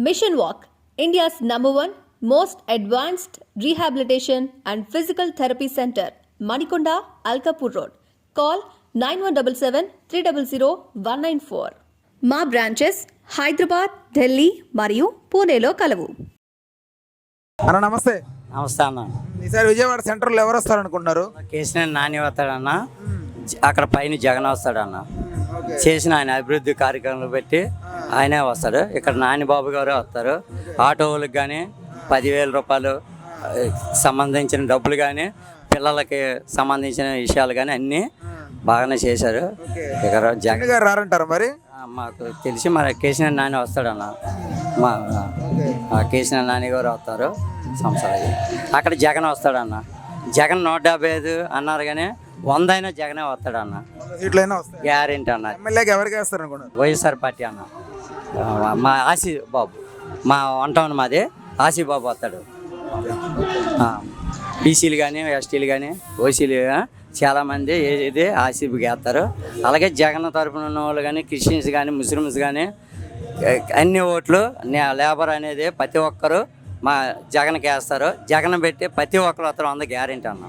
Mission Walk, India's #1 most advanced rehabilitation and physical therapy center, Manikonda, Alkapur Road. Call 9177 300 194. మా branches Hyderabad, Delhi మరియు పూణేలో కలవు. అన్న నమస్తే. నమస్తే అన్న. ఈసారి విజయవాడ సెంటర్లో ఎవరు వస్తారనుకుంటున్నారు? కేసీఆర్ నాని వస్తాడన్న, అక్కడ పైన జగన్ వస్తాడన్న. చేసిన ఆయన అభివృద్ధి కార్యక్రమాలు పెట్టి ఆయనే వస్తాడు. ఇక్కడ నాని బాబు గారు వస్తారు. ఆటోలకు కానీ 10,000 రూపాయలు సంబంధించిన డబ్బులు కానీ, పిల్లలకి సంబంధించిన విషయాలు కానీ అన్నీ బాగానే చేశారు. ఇక్కడ జగన్ గారు రారంటారు మరి? మాకు తెలిసి మరి కేసీఆర్ నాని వస్తాడన్న. మా కేసీఆర్ నాని గారు వస్తారు సంవత్సరాలు. అక్కడ జగన్ వస్తాడన్న. జగన్ 175 అన్నారు కానీ 100 అయినా జగనే వస్తాడన్న. గ్యారెంటీ అన్న. ఎమ్మెల్యేకి ఎవరికి వేస్తారు అనుకున్నారు? వైఎస్ఆర్ పార్టీ అన్న. మా ఆసి బాబు, మా వంటవన్ మాది ఆసి బాబు వస్తాడు. బీసీలు కానీ, ఎస్టీలు కానీ, ఓసీలు చాలామంది ఇది ఆసిఫ్కి వేస్తారు. అలాగే జగన్ తరపున ఉన్న వాళ్ళు కానీ, క్రిస్టియన్స్ కానీ, ముస్లిమ్స్ కానీ అన్ని ఓట్లు లేబర్ అనేది ప్రతి ఒక్కరు మా జగన్కి వేస్తారు. జగన్ పెట్టి ప్రతి ఒక్కరు వస్తారు 100 గ్యారెంటీ అన్న.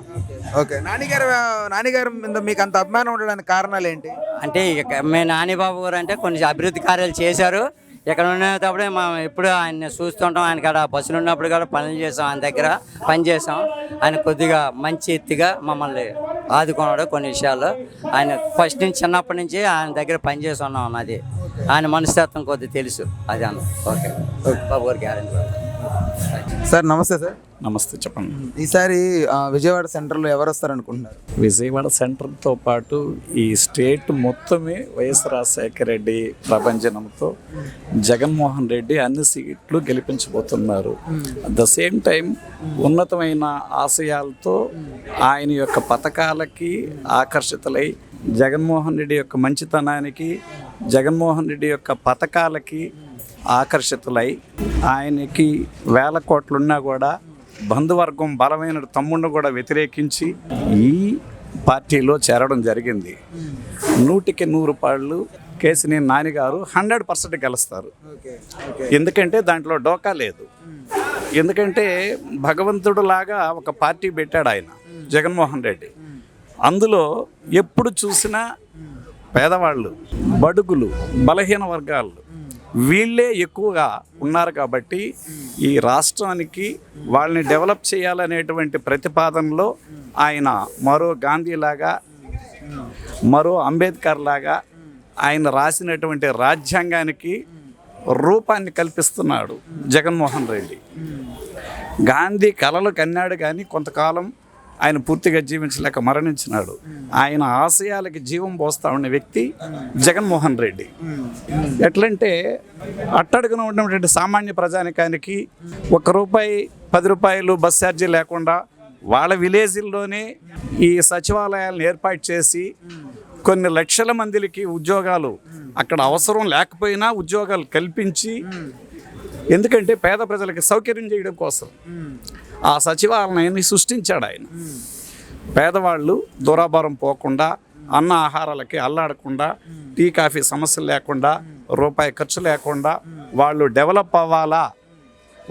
ఓకే. నాన్నగారు మీద మీకు అంత అభిమానం ఉండడానికి కారణాలు ఏంటి? అంటే ఇక మేము నానిబాబు గారు అంటే కొన్ని అభివృద్ధి కార్యాలు చేశారు. ఇక్కడ ఉండేటప్పుడే మేము ఎప్పుడు ఆయన చూస్తుంటాం. ఆయన కాడ బస్సులు ఉన్నప్పుడు కూడా పనులు చేసాం, ఆయన దగ్గర పని చేసాం. ఆయన కొద్దిగా మంచి ఎత్తిగా మమ్మల్ని ఆదుకున్నాడు కొన్ని విషయాల్లో. ఆయన ఫస్ట్ నుంచి చిన్నప్పటి నుంచి ఆయన దగ్గర పని చేసి ఉన్నాం అన్నది. ఆయన మనస్తత్వం కొద్దిగా తెలుసు అది అన్న. ఓకే బాబు గారు గ్యారెంటీ. సార్ నమస్తే. సార్ నమస్తే, చెప్పండి. ఈసారి విజయవాడ సెంటర్లో ఎవరు వస్తారనుకుంటున్నారు? విజయవాడ సెంటర్తో పాటు ఈ స్టేట్ మొత్తమే వైఎస్ రాజశేఖర రెడ్డి ప్రభంజనంతో జగన్మోహన్ రెడ్డి అన్ని సీట్లు గెలిపించబోతున్నారు. అట్ ద సేమ్ టైం ఉన్నతమైన ఆశయాలతో ఆయన యొక్క పథకాలకి ఆకర్షితులై, జగన్మోహన్ రెడ్డి యొక్క మంచితనానికి, జగన్మోహన్ రెడ్డి యొక్క పథకాలకి ఆకర్షితులై, ఆయనకి 1000 కోట్లున్నా కూడా బంధువర్గం బలమైన తమ్ముడిని కూడా వ్యతిరేకించి ఈ పార్టీలో చేరడం జరిగింది. 100కి 100 పాళ్ళు కేసీఆర్ నాని గారు 100% గెలుస్తారు. ఎందుకంటే దాంట్లో డోకా లేదు. ఎందుకంటే భగవంతుడు లాగా ఒక పార్టీ పెట్టాడు ఆయన జగన్మోహన్ రెడ్డి. అందులో ఎప్పుడు చూసినా పేదవాళ్ళు, బడుగులు, బలహీన వర్గాలు వీళ్ళే ఎక్కువగా ఉన్నారు. కాబట్టి ఈ రాష్ట్రానికి వాళ్ళని డెవలప్ చేయాలనేటువంటి ప్రతిపాదనలో ఆయన మరో గాంధీలాగా, మరో అంబేద్కర్ లాగా ఆయన రాసినటువంటి రాజ్యాంగానికి రూపాన్ని కల్పిస్తున్నాడు జగన్మోహన్ రెడ్డి. గాంధీ కలలు కన్నాడు కానీ కొంతకాలం ఆయన పూర్తిగా జీవించలేక మరణించినాడు. ఆయన ఆశయాలకి జీవం పోస్తా ఉన్న వ్యక్తి జగన్మోహన్ రెడ్డి. ఎట్లంటే అట్టడుగున ఉన్నటువంటి సామాన్య ప్రజానికానికి ₹1, ₹10 బస్ ఛార్జీ లేకుండా వాళ్ళ విలేజ్ల్లోనే ఈ సచివాలయాలను ఏర్పాటు చేసి కొన్ని లక్షల మందికి ఉద్యోగాలు, అక్కడ అవసరం లేకపోయినా ఉద్యోగాలు కల్పించి, ఎందుకంటే పేద ప్రజలకి సౌకర్యం చేయడం కోసం ఆ సచివాలయాన్ని సృష్టించాడు ఆయన. పేదవాళ్ళు దూరాభారం పోకుండా, అన్న ఆహారాలకి అల్లాడకుండా, టీ కాఫీ సమస్యలు లేకుండా, రూపాయి ఖర్చు లేకుండా వాళ్ళు డెవలప్ అవ్వాలా,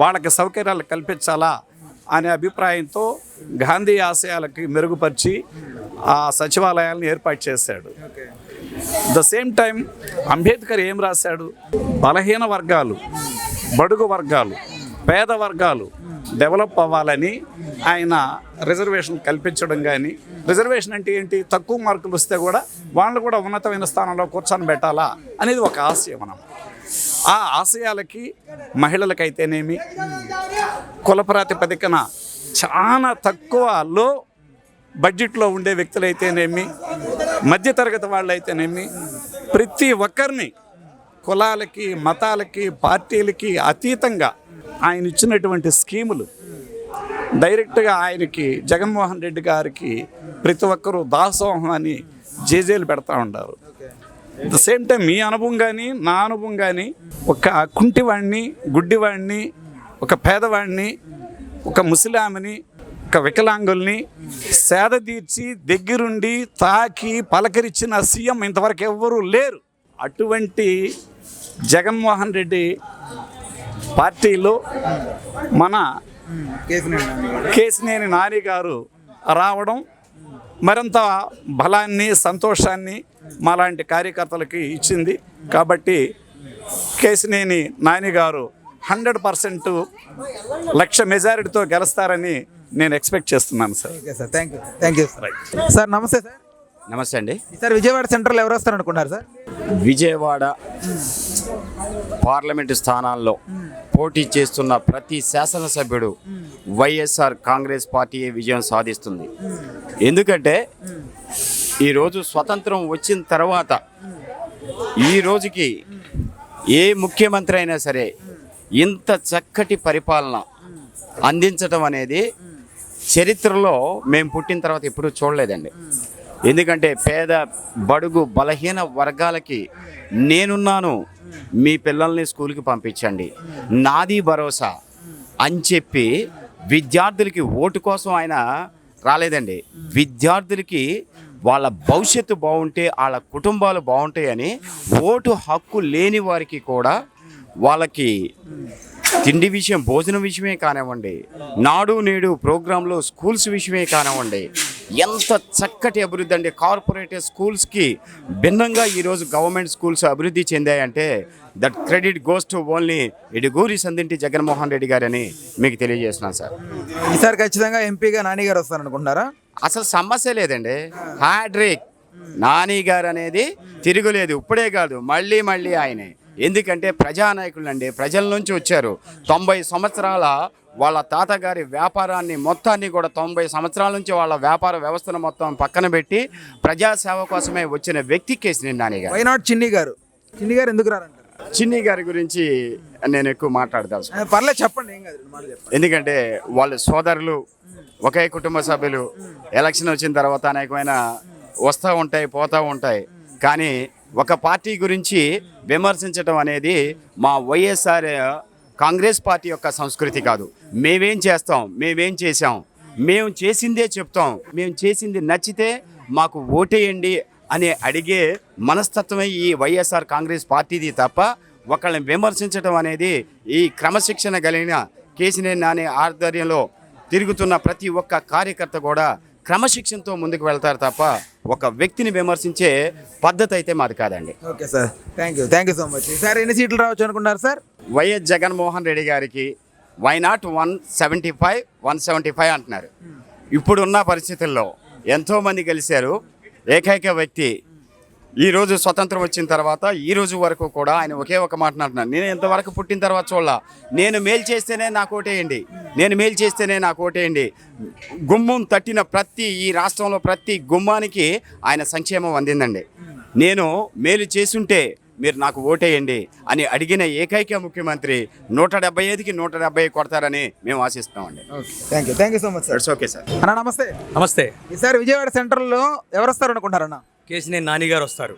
వాళ్ళకి సౌకర్యాలు కల్పించాలా అనే అభిప్రాయంతో గాంధీ ఆశయాలకి మెరుగుపరిచి ఆ సచివాలయాలను ఏర్పాటు చేశాడు. ద సేమ్ టైం అంబేద్కర్ ఏం రాశాడు? బలహీన వర్గాలు, బడుగు వర్గాలు, పేద వర్గాలు డెవలప్ అవ్వాలని ఆయన రిజర్వేషన్ కల్పించడం. కానీ రిజర్వేషన్ అంటే ఏంటి? తక్కువ మార్కులు వస్తే కూడా వాళ్ళు కూడా ఉన్నతమైన స్థానంలో కూర్చొని పెట్టాలా అనేది ఒక ఆశయం. మనం ఆ ఆశయాలకి మహిళలకైతేనేమి, కుల ప్రాతిపదికన చాలా తక్కువ లో బడ్జెట్లో ఉండే వ్యక్తులైతేనేమి, మధ్యతరగతి వాళ్ళు అయితేనేమి, ప్రతి ఒక్కరిని కులాలకి, మతాలకి, పార్టీలకి అతీతంగా ఆయన ఇచ్చినటువంటి స్కీములు డైరెక్ట్గా ఆయనకి, జగన్మోహన్ రెడ్డి గారికి ప్రతి ఒక్కరూ దాసోహం అని జేజేలు పెడతా ఉంటారు. ద సేమ్ టైం మీ అనుభవం కానీ, నా అనుభవం కానీ, ఒక కుంటివాడిని, గుడ్డివాడిని, ఒక పేదవాడిని, ఒక ముసలామిని, ఒక వికలాంగుల్ని సేద తీర్చి దగ్గరుండి తాకి పలకరించిన సీఎం ఇంతవరకు ఎవ్వరూ లేరు. అటువంటి జగన్మోహన్ రెడ్డి పార్టీలో మన కేసినేని నాని గారు. కేసినేని నాని గారు రావడం మరింత బలాన్ని సంతోషాన్ని మాలాంటి కార్యకర్తలకి ఇచ్చింది. కాబట్టి కేసినేని నాని గారు 100% లక్ష మెజారిటీతో గెలుస్తారని నేను ఎక్స్పెక్ట్ చేస్తున్నాను sir. Okay sir, thank you sir. నమస్తే సార్. నమస్తే అండి. సార్ విజయవాడ సెంట్రల్ ఎవరు వస్తారు అనుకున్నారు సార్? విజయవాడ పార్లమెంటు స్థానాల్లో పోటీ చేస్తున్న ప్రతి శాసనసభ్యుడు వైఎస్ఆర్ కాంగ్రెస్ పార్టీయే విజయం సాధిస్తుంది. ఎందుకంటే ఈరోజు స్వతంత్రం వచ్చిన తర్వాత ఈ రోజుకి ఏ ముఖ్యమంత్రి అయినా సరే ఇంత చక్కటి పరిపాలన అందించడం అనేది చరిత్రలో మేము పుట్టిన తర్వాత ఎప్పుడూ చూడలేదండి. ఎందుకంటే పేద బడుగు బలహీన వర్గాలకి నేనున్నాను, మీ పిల్లల్ని స్కూల్కి పంపించండి, నాది భరోసా అని చెప్పి విద్యార్థులకి ఓటు కోసం ఆయన రాలేదండి. విద్యార్థులకి వాళ్ళ భవిష్యత్తు బాగుంటే వాళ్ళ కుటుంబాలు బాగుంటాయని ఓటు హక్కు లేని వారికి కూడా వాళ్ళకి తిండి విషయం, భోజనం విషయమే కానివ్వండి, నాడు నేడు ప్రోగ్రాంలో స్కూల్స్ విషయమే కానివ్వండి, ఎంత చక్కటి అభివృద్ధి అండి. కార్పొరేట్ స్కూల్స్కి భిన్నంగా ఈరోజు గవర్నమెంట్ స్కూల్స్ అభివృద్ధి చెందాయంటే that credit goes to only Yeduguri Sandinti Jaganmohan Reddy గారని మీకు తెలియజేస్తున్నాను సార్. ఈసారి ఖచ్చితంగా ఎంపీగా నాని గారు వస్తారనుకుంటున్నారా? అసలు సమస్య లేదండి. హ్యాట్రిక్ నాని గారు అనేది తిరుగులేదు. ఇప్పుడే కాదు, మళ్ళీ మళ్ళీ ఆయనే. ఎందుకంటే ప్రజానాయకులు అండి, ప్రజల నుంచి వచ్చారు. 90 సంవత్సరాల వాళ్ళ తాతగారి వ్యాపారాన్ని మొత్తాన్ని కూడా 90 సంవత్సరాల నుంచి వాళ్ళ వ్యాపార వ్యవస్థను మొత్తం పక్కన పెట్టి ప్రజాసేవ కోసమే వచ్చిన వ్యక్తి కేసినేని నాని గారు. వై నాట్ చిన్ని గారు? చిన్ని గారు ఎందుకు రారంటారు? చిన్ని గారి గురించి నేను ఎక్కువ మాట్లాడదాల్సి, పర్లేదు చెప్పండి, ఏం కాదు, మాట చెప్పండి. ఎందుకంటే వాళ్ళ సోదరులు, ఒకే కుటుంబ సభ్యులు. ఎలక్షన్ వచ్చిన తర్వాత అనేకమైన వస్తూ ఉంటాయి, పోతూ ఉంటాయి. కానీ ఒక పార్టీ గురించి విమర్శించడం అనేది మా వైఎస్ఆర్ కాంగ్రెస్ పార్టీ యొక్క సంస్కృతి కాదు. మేమేం చేస్తాం, మేమేం చేసాం, మేము చేసిందే చెప్తాం, మేము చేసింది నచ్చితే మాకు ఓటేయండి అని అడిగే మనస్తత్వమే ఈ వైఎస్ఆర్ కాంగ్రెస్ పార్టీది తప్ప ఒకళ్ళని విమర్శించడం అనేది ఈ క్రమశిక్షణ కలిగిన కేసినేని నాని ఆధ్వర్యంలో తిరుగుతున్న ప్రతి ఒక్క కార్యకర్త కూడా క్రమశిక్షణతో ముందుకు వెళ్తారు తప్ప ఒక వ్యక్తిని విమర్శించే పద్ధతి అయితే మాది కాదండి. Okay sir, thank you so much. Sir ఎన్ని సీట్లు రావచ్చు అనుకున్నారు సార్? వైఎస్ జగన్మోహన్ రెడ్డి గారికి వై నాట్ 175 అంటున్నారు. ఇప్పుడున్న పరిస్థితుల్లో ఎంతోమంది గెలిచారు. ఏకైక వ్యక్తి ఈరోజు స్వతంత్రం వచ్చిన తర్వాత ఈ రోజు వరకు కూడా ఆయన ఒకే ఒక మాట అంటున్నారు, నేను ఇంతవరకు పుట్టిన తర్వాత చూడాల, నేను మేలు చేస్తేనే నాకు ఓటేయండి, నేను మేలు చేస్తేనే నాకు ఓటేయండి. గుమ్మం తట్టిన ప్రతి ఈ రాష్ట్రంలో ప్రతి గుమ్మానికి ఆయన సంక్షేమం అందిందండి. నేను మేలు చేసుంటే మీరు నాకు ఓటేయండి అని అడిగిన ఏకైక ముఖ్యమంత్రి 175కి 170 కొడతారని మేము ఆశిస్తున్నామండి. Thank you so much sir. It's okay sir. అన్న నమస్తే. నమస్తే. ఈసారి విజయవాడ సెంట్రల్లో ఎవరు వస్తారు అనుకుంటారన్న? కేసినేని నాని గారు వస్తారు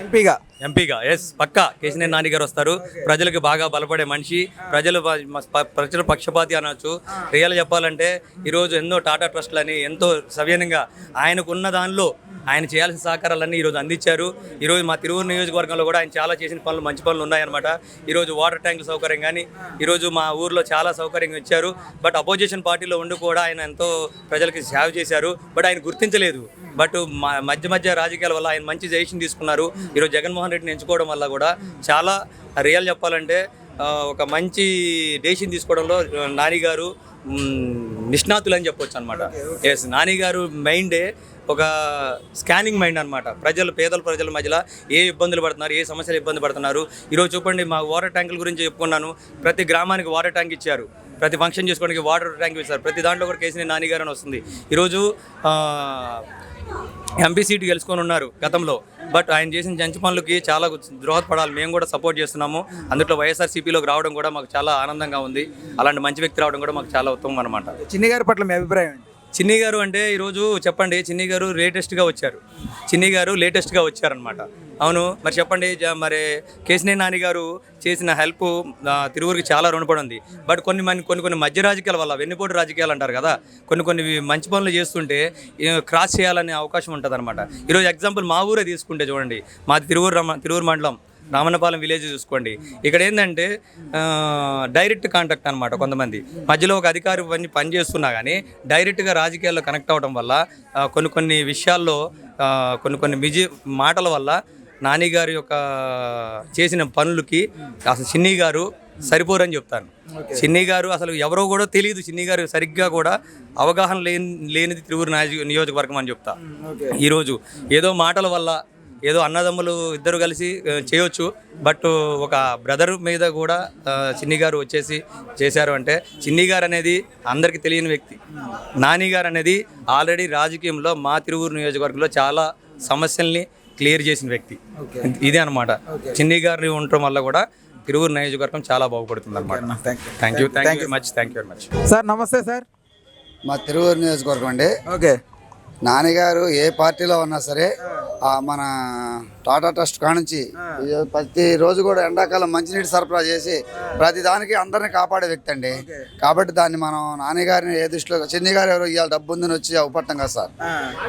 ఎంపీగా. ఎస్ పక్కా కేసినేని నాని గారు వస్తారు. ప్రజలకు బాగా బలపడే మనిషి, ప్రజల పక్షపాతి అనొచ్చు. రియల్ చెప్పాలంటే ఈరోజు ఎన్నో టాటా ట్రస్ట్లని ఎంతో సవ్యంగా ఆయనకున్న దానిలో ఆయన చేయాల్సిన సహకారాలన్నీ ఈరోజు అందించారు. ఈరోజు మా తిరువురు నియోజకవర్గంలో కూడా ఆయన చాలా చేసిన పనులు, మంచి పనులు ఉన్నాయన్నమాట. ఈరోజు వాటర్ ట్యాంకుల సౌకర్యం కానీ ఈరోజు మా ఊర్లో చాలా సౌకర్యం ఇచ్చారు. బట్ అపోజిషన్ పార్టీలో ఉండి కూడా ఆయన ఎంతో ప్రజలకి సేవ చేశారు. బట్ ఆయన గుర్తించలేదు. బట్ మధ్య రాజకీయాల వల్ల ఆయన మంచి డెసిషన్ తీసుకున్నారు. ఈరోజు జగన్మోహన్ రెడ్డిని ఎంచుకోవడం వల్ల కూడా చాలా రియల్ చెప్పాలంటే ఒక మంచి డెసిషన్ తీసుకోవడంలో నాని గారు నిష్ణాతులు అని చెప్పొచ్చు అనమాట. ఎస్, నాని గారు మైండే ఒక స్కానింగ్ మైండ్ అనమాట. పేదల ప్రజల మధ్యలో ఏ ఇబ్బందులు పడుతున్నారు, ఏ సమస్యలు ఇబ్బంది పడుతున్నారు. ఈరోజు చూడండి, మా వాటర్ ట్యాంకుల గురించి చెప్పుకున్నాను. ప్రతి గ్రామానికి వాటర్ ట్యాంక్ ఇచ్చారు. ప్రతి ఫంక్షన్ చేసుకోవడానికి వాటర్ ట్యాంక్ ఇచ్చారు. ప్రతి దాంట్లో కూడా కేసినేని నాని గారు అని వస్తుంది. ఈరోజు ఎంపీ సీట్ గెలుచుకొని ఉన్నారు గతంలో. బట్ ఆయన చేసిన మంచి పనులకి చాలా దోహదపడాలి. మేము కూడా సపోర్ట్ చేస్తున్నాము. అందులో వైఎస్ఆర్సీపీలోకి రావడం కూడా మాకు చాలా ఆనందంగా ఉంది. అలాంటి మంచి వ్యక్తి రావడం కూడా మాకు చాలా ఉత్తమం అనమాట. చిన్ని గారి పట్ల మీ అభిప్రాయం ఏంటి? చిన్ని గారు అంటే ఈరోజు చెప్పండి, చిన్ని గారు లేటెస్ట్గా వచ్చారనమాట. అవును, మరి చెప్పండి, మరి కేసినేని నాని గారు చేసిన హెల్ప్ తిరువురికి చాలా రుణపడి ఉంది. బట్ కొన్ని మధ్య రాజకీయాల వల్ల, వెన్నుపోటు రాజకీయాలు అంటారు కదా, కొన్ని మంచి పనులు చేస్తుంటే క్రాస్ చేయాలనే అవకాశం ఉంటుంది అనమాట. ఈరోజు ఎగ్జాంపుల్ మా ఊరే తీసుకుంటే చూడండి, మాది తిరువురు మండలం. రామన్నపాలెం విలేజ్ చూసుకోండి. ఇక్కడ ఏంటంటే డైరెక్ట్ కాంటాక్ట్ అనమాట. కొంతమంది మధ్యలో ఒక అధికారి పని చేస్తున్నా కానీ డైరెక్ట్గా రాజకీయాల్లో కనెక్ట్ అవ్వడం వల్ల కొన్ని విషయాల్లో కొన్ని మాటల వల్ల నాని గారి యొక్క చేసిన పనులకి అసలు చిన్ని గారు సరిపోరని చెప్తాను. చిన్ని గారు అసలు ఎవరో కూడా తెలియదు. చిన్ని గారు సరిగ్గా కూడా అవగాహన లేనిది తిరువురు నియోజకవర్గం అని చెప్తా. ఈరోజు ఏదో మాటల వల్ల ఏదో అన్నదమ్ములు ఇద్దరు కలిసి చేయొచ్చు, బట్ ఒక బ్రదర్ మీద కూడా చిన్ని గారు వచ్చేసి చేశారు అంటే చిన్ని గారు అనేది అందరికీ తెలియని వ్యక్తి. నాని గారు అనేది ఆల్రెడీ రాజకీయంలో మా తిరువురు నియోజకవర్గంలో చాలా సమస్యల్ని క్లియర్ చేసిన వ్యక్తి. ఇదే అనమాట. చిన్ని గారిని ఉండటం వల్ల కూడా తిరువురు నియోజకవర్గం చాలా బాగుపడుతుంది అనమాట. Thank you very much. Sir నమస్తే సార్. మా తిరువూరు నియోజకవర్గం అండి. ఓకే. నాన్నగారు ఏ పార్టీలో ఉన్నా సరే మన టాటా ట్రస్ట్ కానుంచి ప్రతి రోజు కూడా ఎండాకాలం మంచినీటి సరఫరా చేసి ప్రతి దానికి అందరిని కాపాడే వ్యక్తి అండి. కాబట్టి దాన్ని మనం నాన్నగారిని ఏ దృష్టిలో చిన్ని గారు ఎవరు ఇవాళ డబ్బు ఉందని వచ్చి అవపట్టం కదా సార్.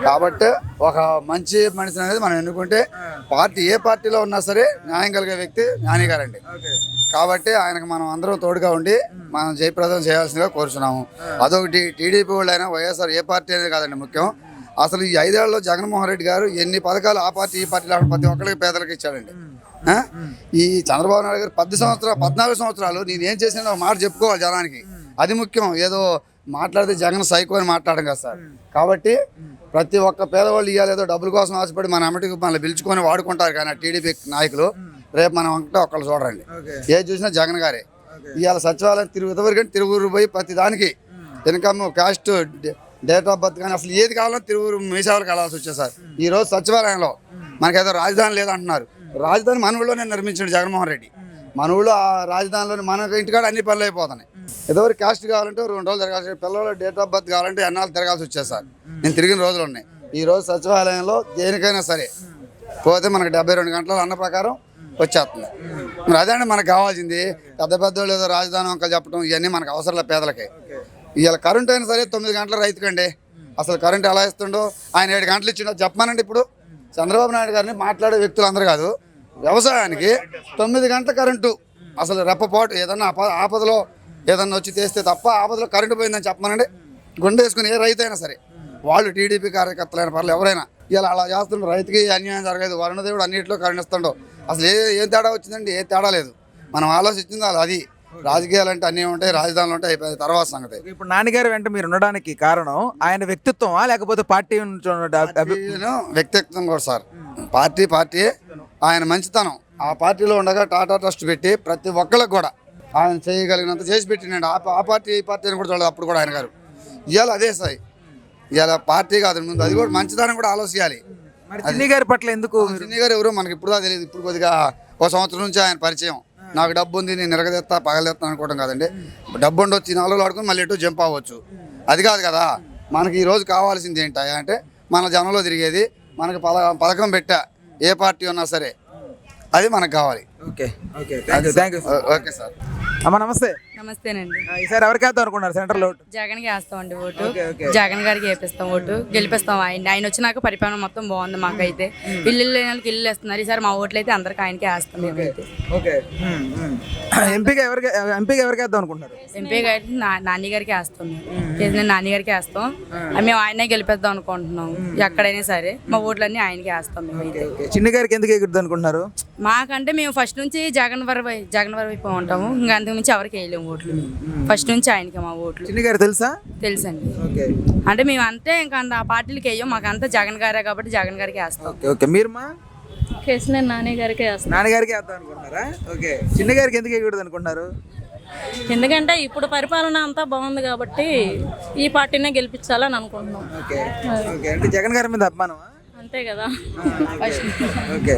కాబట్టి ఒక మంచి మనిషి అనేది మనం ఎన్నుకుంటే ఏ పార్టీలో ఉన్నా సరే న్యాయం కలిగే వ్యక్తి నాన్నగారండి. కాబట్టి ఆయనకు మనం అందరం తోడుగా ఉండి మనం జయప్రదం చేయాల్సిందిగా కోరుచున్నాము. అదొకటి టీడీపీ వాళ్ళు అయినా వైఎస్ఆర్ ఏ పార్టీ అనేది కాదండి ముఖ్యం. అసలు ఈ 5 ఏళ్లలో జగన్మోహన్ రెడ్డి గారు ఎన్ని పథకాలు ఆ పార్టీ ఈ పార్టీ ప్రతి ఒక్కరికి పేదలకు ఇచ్చాడండి. ఈ చంద్రబాబు నాయుడు గారు 14 సంవత్సరాలు నేనేం చేసినా ఒక మాట చెప్పుకోవాలి జనానికి, అది ముఖ్యం. ఏదో మాట్లాడితే జగన్ సైకో అని మాట్లాడడం కదా సార్. కాబట్టి ప్రతి ఒక్క పేదవాళ్ళు ఇవాళ ఏదో డబ్బుల కోసం ఆశపడి మన అమ్మటికి మనల్ని పిలుచుకొని వాడుకుంటారు కానీ టీడీపీ నాయకులు రేపు మనం అంటే ఒక్కళ్ళు చూడండి ఏది చూసినా జగన్ గారే. ఇవాళ సచివాలయం తిరువురు పోయి ప్రతి దానికి income caste date of birth కానీ అసలు ఏది కావాలో తిరువురు మీసాలకు వెళ్ళాల్సి వచ్చేది సార్. ఈరోజు సచివాలయంలో మనకేదో రాజధాని లేదంటున్నారు. రాజధాని మన ఊళ్ళోనే నిర్మించాడు జగన్మోహన్ రెడ్డి. మన ఊళ్ళో ఆ రాజధానిలోని మన ఇంటికాడ అన్ని పనులు అయిపోతున్నాయి. ఏదో క్యాస్ట్ కావాలంటే 2 రోజులు తిరగాల్సి, పిల్లలు డేట్ ఆఫ్ బర్త్ కావాలంటే ఎన్నాళ్ళు తిరగాల్సి వచ్చేది సార్. నేను తిరిగిన రోజులు ఉన్నాయి. ఈరోజు సచివాలయంలో దేనికైనా సరే పోతే మనకు 72 గంటల అన్న ప్రకారం వచ్చేస్తుంది. మరి అదే మనకు కావాల్సింది. పెద్దోళ్ళు ఏదో రాజధాని అంక చెప్పడం ఇవన్నీ మనకు అవసరం లేదు పేదలకి. ఇవాళ కరెంట్ అయినా సరే 9 గంటల రైతుకండి. అసలు కరెంట్ ఎలా ఇస్తుండో ఆయన 7 గంటలు ఇచ్చిండో చెప్పమానండి. ఇప్పుడు చంద్రబాబు నాయుడు గారిని మాట్లాడే వ్యక్తులు అందరూ కాదు, వ్యవసాయానికి 9 గంటల కరెంటు అసలు రెప్పపాటు ఏదన్నా ఆపదలో ఏదన్నా వచ్చి తెస్తే తప్ప ఆపదలో కరెంటు పోయిందని చెప్పమానండి. గుండె వేసుకుని ఏ రైతు అయినా సరే, వాళ్ళు టీడీపీ కార్యకర్తలైన పర్లేదు ఎవరైనా ఇలా అలా చేస్తుండ్రు. రైతుకి అన్యాయం జరగదు. వరుణదేవుడు అన్నింటిలో కరెంట్ ఇస్తుండో అసలు ఏం తేడా వచ్చిందండి? ఏ తేడా లేదు. మనం ఆలోచించింది అది. రాజకీయాలు అంటే అన్నీ ఉంటాయి, రాజధానులు ఉంటాయి, తర్వాత సంగతి. ఇప్పుడు నాన్నగారు వెంట మీరు ఉండడానికి కారణం ఆయన వ్యక్తిత్వమా లేకపోతే పార్టీ వ్యక్తిత్వం కూడా సార్. పార్టీ ఆయన మంచితనం. ఆ పార్టీలో ఉండగా టాటా ట్రస్ట్ పెట్టి ప్రతి ఒక్కరికి కూడా ఆయన చేయగలిగినంత చేసి పెట్టినండి. ఆ పార్టీ ఈ పార్టీ అని కూడా చూడదు అప్పుడు కూడా ఆయన గారు. ఇవాళ అదే సార్. ఇవాళ పార్టీ కాదు ముందు అది కూడా మంచితనం కూడా ఆలోచించాలి. చిన్ని గారి పట్ల ఎందుకు? చిన్ని గారు ఎవరు మనకి ఇప్పుడు తెలియదు. ఇప్పుడు కొద్దిగా 1 సంవత్సరం నుంచి ఆయన పరిచయం. నాకు డబ్బు ఉంది నేను నిరగదెత్తా పగలెత్తాను అనుకోవడం కాదండి. డబ్బు ఉండొచ్చు 4 రోజులు ఆడుకుని మళ్ళీ ఎటు జంప్ అవ్వచ్చు. అది కాదు కదా మనకి ఈరోజు కావాల్సింది ఏంటి అంటే మన జనంలో తిరిగేది మనకి పథకం పెట్టా ఏ పార్టీ ఉన్నా సరే అది మనకు కావాలి. Okay thank you. Okay sir. అమ్మ నమస్తే. నమస్తేనండి. ఈసారి ఎవరికి వేద్దాం అనుకున్నారు సెంటర్లో? జగన్కి వేస్తామండి ఓటు. జగన్ గారికి వేపిస్తాం ఓటు, గెలిపిస్తాం. ఆయన వచ్చినాక పరిపాలన మొత్తం బాగుంది మాకైతే. ఇల్లు లేని వాళ్ళకి ఇల్లు వేస్తున్నారు. ఈసారి మా ఓట్లు అయితే అందరికి ఆయనకి వేస్తాం మేమైతే. ఎంపీగా ఎవరికి వేద్దాం అనుకుంటున్నారు? ఎంపీ గారికి నాని గారికి వేస్తాం. మేము నాని గారికి వేస్తాం. మేము ఆయనే గెలిపిద్దాం అనుకుంటున్నాం. ఎక్కడైనా సరే మా ఓట్లన్నీ ఆయనకి వేస్తాం మేమైతే. చిన్ని గారికి ఎందుకు ఎగురుద్దాం అనుకుంటున్నారు? మాకంటే మేము ఫస్ట్ నుంచి జగన్ వైపు ఉంటాము. ఇంకా అంతకుమించి ఎవరికి వేయలేము ఓట్లు. ఫస్ట్ నుంచి ఆయనకి మా ఓట్లు. చిన్ని గారు తెలుసా? తెలుసండి. అంటే మేము అంతే ఇంకా ఆ పార్టీలకి వేయం. మాకంతా జగన్ గారే కాబట్టి జగన్ గారికి వేస్తాం. ఓకే మీరు మా కేసీఆర్ నాని గారికి వేస్తాం. నాన్నగారికి వేద్దాం అనుకుంటున్నారా? ఓకే. చిన్ని గారికి ఎందుకు ఎగకూడదు అనుకుంటున్నారు? ఎందుకంటే ఇప్పుడు పరిపాలన అంతా బాగుంది కాబట్టి ఈ పార్టీనే గెలిపించాలని అనుకుంటున్నాం. ఓకే అంటే జగన్ గారి మీద అభిమానమా? అంతే కదా. ఓకే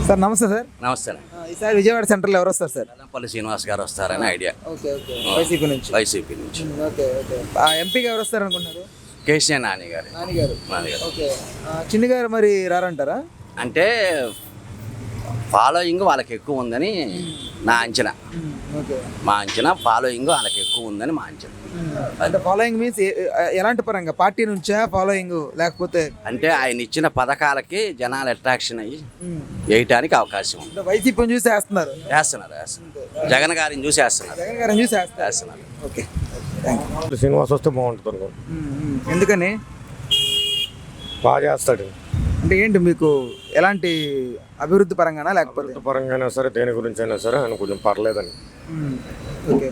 సార్ నమస్తే సార్. నమస్తే. ఈసారి విజయవాడ సెంటర్లో ఎవరు వస్తారు సార్? పల్లి శ్రీనివాస్ గారు వస్తారని ఐడియా. వైసీపీ నుంచి. ఓకే ఎంపీగా ఎవరు వస్తారు అనుకుంటున్నారు? కేసీఆర్ నాని గారు. ఓకే చిన్ని గారు మరి రారంటారా? అంటే ఫాలోయింగ్ వాళ్ళకి ఎక్కువ ఉందని నా అంచనా. ఓకే. మా అంచనా ఫాలోయింగ్ వాళ్ళకి ఎక్కువ ఉందని మా అంచనా. అంటే ఫాలోయింగ్ మీన్స్ ఎలాంటి పరంగా, పార్టీ నుంచా ఫాలోయింగ్ లేకపోతే అంటే ఆయన ఇచ్చిన పథకాలకి జనాలు అట్రాక్షన్ అయ్యి వేయటానికి అవకాశం ఉంది. వైసీపీని చూసి వేస్తున్నారు, వేస్తున్నారు. జగన్ గారిని చూసి వేస్తున్నారు. జగన్ గారిని చూసి వేస్తున్నారు. వేస్తున్నారు. ఓకే. శ్రీనివాస్ వస్తే బాగుంటుంది. ఎందుకని? బాగా చేస్తాడు. అంటే ఏంటి మీకు ఎలాంటి అభివృద్ధి పరంగానా లేకపోతే పరంగా సరే, దేని గురించి అయినా సరే ఆయన కొంచెం పర్లేదని. ఓకే.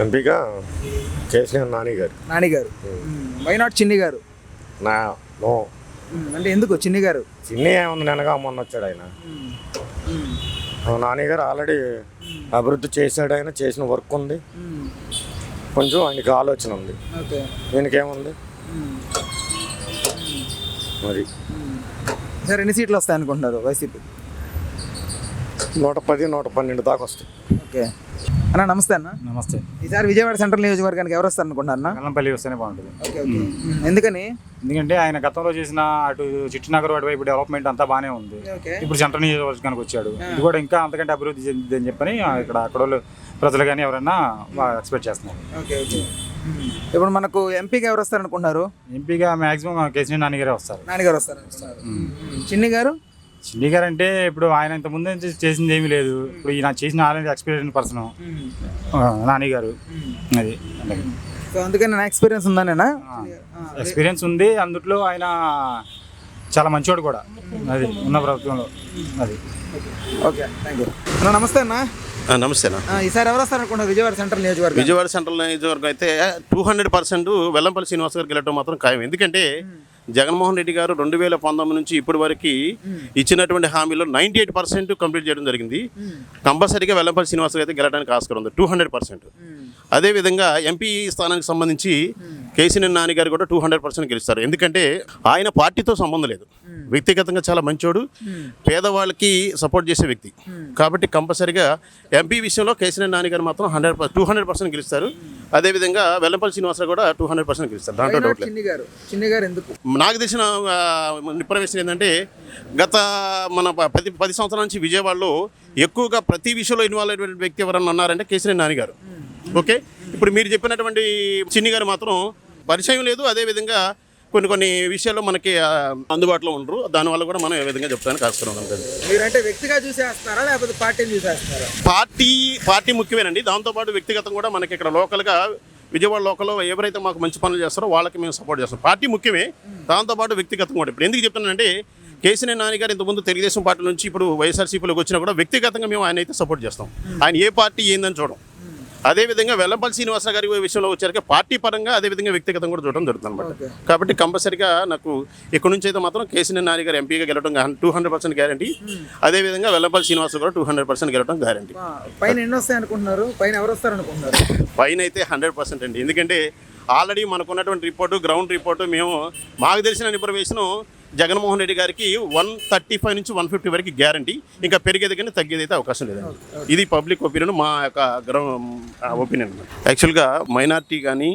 ఎంపీగా చేసిన నాని గారు. వై నాట్ చిన్ని గారు? నో. అంటే ఎందుకు చిన్ని గారు? చిన్ని ఏముంది, నెనగా మొన్న వచ్చాడు ఆయన. నాని గారు ఆల్రెడీ అభివృద్ధి చేశాడు, ఆయన చేసిన వర్క్ ఉంది, కొంచెం ఆయనకి ఆలోచన ఉంది. ఓకే. దీనికేముంది మరి. సార్ ఎన్ని సీట్లు వస్తాయి అనుకుంటున్నారు వైసీపీ? 110, 112 దాకా వస్తాయి. ఓకే అన్న, నమస్తే అన్న. నమస్తే. ఈసారి విజయవాడ సెంట్రల్ నియోజకవర్గానికి ఎవరు వస్తారు అనుకుంటున్నా? వెల్లంపల్లి వస్తేనే బాగుంటుంది. ఓకే. ఓకే. ఎందుకని? ఎందుకంటే ఆయన గతంలో చేసిన అటు చిట్టునగర్ అటువైపు డెవలప్మెంట్ అంతా బాగానే ఉంది. ఓకే. ఇప్పుడు సెంట్రల్ నియోజకవర్గానికి వచ్చాడు, ఇది కూడా ఇంకా అంతకంటే అభివృద్ధి చెందిందని చెప్పని అక్కడ ప్రజలు కానీ ఎవరైనా ఎక్స్పెక్ట్ చేస్తున్నారు. ఓకే. ఓకే. ఇప్పుడు మనకు ఎంపీగా ఎవరు వస్తారు అనుకుంటున్నారు? ఎంపీగా మాక్సిమం కేసీఆర్ నాన్నగారే వస్తారు. నాన్నగారు వస్తారు. చిన్ని గారు? చిన్ని గారు అంటే ఇప్పుడు ఆయన ఇంత ముందు చేసింది ఏమీ లేదు. ఇప్పుడు ఈయన చేసిన ఆల్రెడీ ఎక్స్పీరియన్స్ పర్సన్ నాని గారు. అది సో అందుకని నా ఎక్స్పీరియన్స్ ఉందనేనా? ఎక్స్పీరియన్స్ ఉంది, అందుట్లో ఆయన చాలా మంచివాడు కూడా అది ఉన్న ప్రభుత్వంలో. అది ఓకే. థ్యాంక్ యూ అన్న. నమస్తే అన్న. నమస్తే అన్న. ఈసారి ఎవరు వస్తారు అనుకుంటున్నారు విజయవాడ సెంట్రల్ నియోజకవర్గం? విజయవాడ సెంట్రల్ నియోజకవర్గం అయితే 200% వెల్లంపల్లి శ్రీనివాస్ గారికి వెళ్ళటం మాత్రం ఖాయం. ఎందుకంటే జగన్మోహన్ రెడ్డి గారు 2019 నుంచి ఇప్పటి వరకు ఇచ్చినటువంటి హామీలో 98% కంప్లీట్ చేయడం జరిగింది. కంపల్సరీగా వెల్లంపల్లి శ్రీనివాస్ గారు అయితే గెలడానికి ఆస్కారం ఉంది 200%. అదేవిధంగా ఎంపీ స్థానానికి సంబంధించి కేసీఆర్ నాని గారు కూడా 200% గెలుస్తారు. ఎందుకంటే ఆయన పార్టీతో సంబంధం లేదు, వ్యక్తిగతంగా చాలా మంచోడు, పేదవాళ్ళకి సపోర్ట్ చేసే వ్యక్తి. కాబట్టి కంపల్సరీగా ఎంపీ విషయంలో కేసీఆర్ నాని గారు మాత్రం 200% గెలుస్తారు. అదేవిధంగా వెల్లంపల్లి శ్రీనివాసరావు కూడా 200% గెలుస్తారు. దాంట్లో డౌట్ లేదు. చిన్ని గారు ఎందుకు? నాకు తెలిసిన ఇన్ఫర్మేషన్ ఏంటంటే గత మన 10 సంవత్సరాల నుంచి విజయవాడలో ఎక్కువగా ప్రతి విషయంలో ఇన్వాల్వ్ అయినటువంటి వ్యక్తి ఎవరన్నా ఉన్నారంటే కేసీఆర్ నాని గారు. ఓకే. ఇప్పుడు మీరు చెప్పినటువంటి చిన్ని గారు మాత్రం పరిచయం లేదు, అదేవిధంగా కొన్ని విషయాల్లో మనకి అందుబాటులో ఉండరు. దానివల్ల కూడా మనం ఏ విధంగా చెప్తానికి ఆస్కారం ఉంటుంది. మీరంటే వ్యక్తిగా చూసేస్తారా లేకపోతే పార్టీని చూసేస్తారా? పార్టీ ముఖ్యమేనండి, దాంతోపాటు వ్యక్తిగతం కూడా మనకి ఇక్కడ లోకల్గా విజయవాడ లోకల్లో ఎవరైతే మాకు మంచి పనులు చేస్తారో వాళ్ళకి మేము సపోర్ట్ చేస్తాం. పార్టీ ముఖ్యమే, దాంతోపాటు వ్యక్తిగతం కూడా. ఇప్పుడు ఎందుకు చెప్తున్నానంటే కేసీఆర్ నాని గారు ఇంతకుముందు తెలుగుదేశం పార్టీ నుంచి ఇప్పుడు వైఎస్ఆర్సీపీలోకి వచ్చినా కూడా వ్యక్తిగతంగా మేము ఆయన అయితే సపోర్ట్ చేస్తాం. ఆయన ఏ పార్టీ ఏందని చూడం. అదేవిధంగా వెల్లంపల్లి శ్రీనివాసరావు గారి విషయంలో వచ్చాక పార్టీ పరంగా అదేవిధంగా వ్యక్తిగతం కూడా చూడడం జరుగుతుంది అనమాట. కాబట్టి కంపల్సరీగా నాకు ఇక్కడ నుంచి అయితే మాత్రం కేసీఆర్ నాని గారు ఎంపీగా గెలవడం 200% గ్యారంటీ. అదేవిధంగా వెల్లంపల్లి శ్రీనివాసరావు కూడా 200% గెలవడం గ్యారంటీ. పైన ఎన్ని వస్తాయి అనుకుంటున్నారు? పైన ఎవరు వస్తారు అనుకుంటున్నారు? పైన అయితే 100% అండి. ఎందుకంటే ఆల్రెడీ మనకున్నటువంటి రిపోర్టు, గ్రౌండ్ రిపోర్టు, మేము మాకు తెలిసిన ఇన్ఫర్మేషను జగన్మోహన్ రెడ్డి గారికి 135 నుంచి 150 వరకు గ్యారంటీ. ఇంకా పెరిగేది కానీ తగ్గేది అయితే అవకాశం లేదండి. ఇది పబ్లిక్ ఒపీనియన్, మా యొక్క ఒపీనియన్. యాక్చువల్గా మైనార్టీ కానీ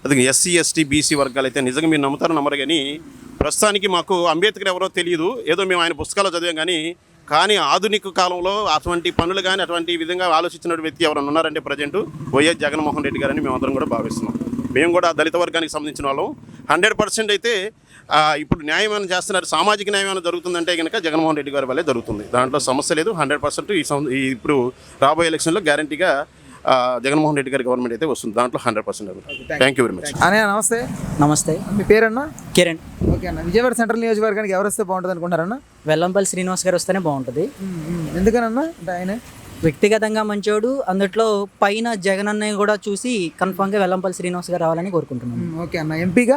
అది ఎస్సీ ఎస్టీ బీసీ వర్గాలు అయితే నిజంగా మీరు నమ్మరు కానీ ప్రస్తుతానికి మాకు అంబేద్కర్ ఎవరో తెలియదు, ఏదో మేము ఆయన పుస్తకాలు చదివాం కానీ ఆధునిక కాలంలో అటువంటి పనులు కానీ అటువంటి విధంగా ఆలోచించిన వ్యక్తి ఎవరైనా ఉన్నారంటే ప్రజెంట్ వైఎస్ జగన్మోహన్ రెడ్డి గారని మేమందరం కూడా భావిస్తున్నాం. మేము కూడా దళిత వర్గానికి సంబంధించిన వాళ్ళం. 100% అయితే ఇప్పుడు న్యాయం ఏమైనా చేస్తున్నారు, సామాజిక న్యాయం ఏమైనా జరుగుతుందంటే కనుక జగన్మోహన్ రెడ్డి గారి వల్లే జరుగుతుంది. దాంట్లో సమస్య లేదు. 100% ఇప్పుడు రాబోయే ఎలక్షన్లో గ్యారంటీగా జగన్మోహన్ రెడ్డి గారి గవర్నమెంట్ అయితే వస్తుంది. దాంట్లో 100%. Thank you very much. అనే నమస్తే. నమస్తే. మీ పేరన్నా? కిరణ్. ఓకే అన్న. విజయవాడ సెంట్రల్ నియోజకవర్గానికి ఎవరు వస్తే బాగుంటుంది అనుకుంటారన్నా? వెల్లంపల్లి శ్రీనివాస్ గారు వస్తేనే బాగుంటుంది. ఎందుకనన్నా? అంటే ఆయన వ్యక్తిగతంగా మంచోడు, అందుట్లో పైన జగన్ అన్నయ్య కూడా చూసి కన్ఫామ్గా వెల్లంపల్లి శ్రీనివాస్ గారు రావాలని కోరుకుంటున్నాను. ఓకే అన్న. ఎంపీగా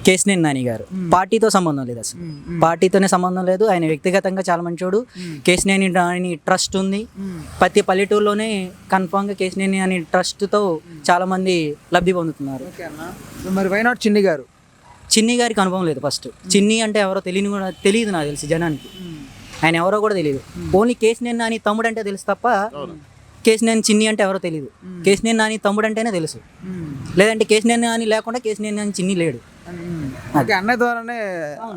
కేసీఆర్ నాని గారు. పార్టీతో సంబంధం లేదు, అసలు పార్టీతోనే సంబంధం లేదు. ఆయన వ్యక్తిగతంగా చాలా మంచోడు. కేసీఆర్ నాని ట్రస్ట్ ఉంది ప్రతి పల్లెటూరులోనే. కన్ఫామ్గా కేసీఆర్ నాని ట్రస్ట్తో చాలా మంది లబ్ధి పొందుతున్నారు. ఓకే అన్న. మరి వై నాట్ చిన్ని గారు? చిన్ని గారికి అనుభవం లేదు. ఫస్ట్ చిన్ని అంటే ఎవరో తెలియదు నాకు తెలిసి జనానికి. ఆయన ఎవరో కూడా తెలియదు. ఓన్లీ కేసీఆర్ నాని తమ్ముడు అంటే తెలుసు తప్ప కేసీఆర్ చిన్ని అంటే ఎవరో తెలియదు. కేసీఆర్ నాని తమ్ముడు అంటేనే తెలుసు, లేదంటే కేసీఆర్ నాని లేకుండా కేసీఆర్ నాని చిన్ని లేడు. అన్నయ్య ద్వారానే.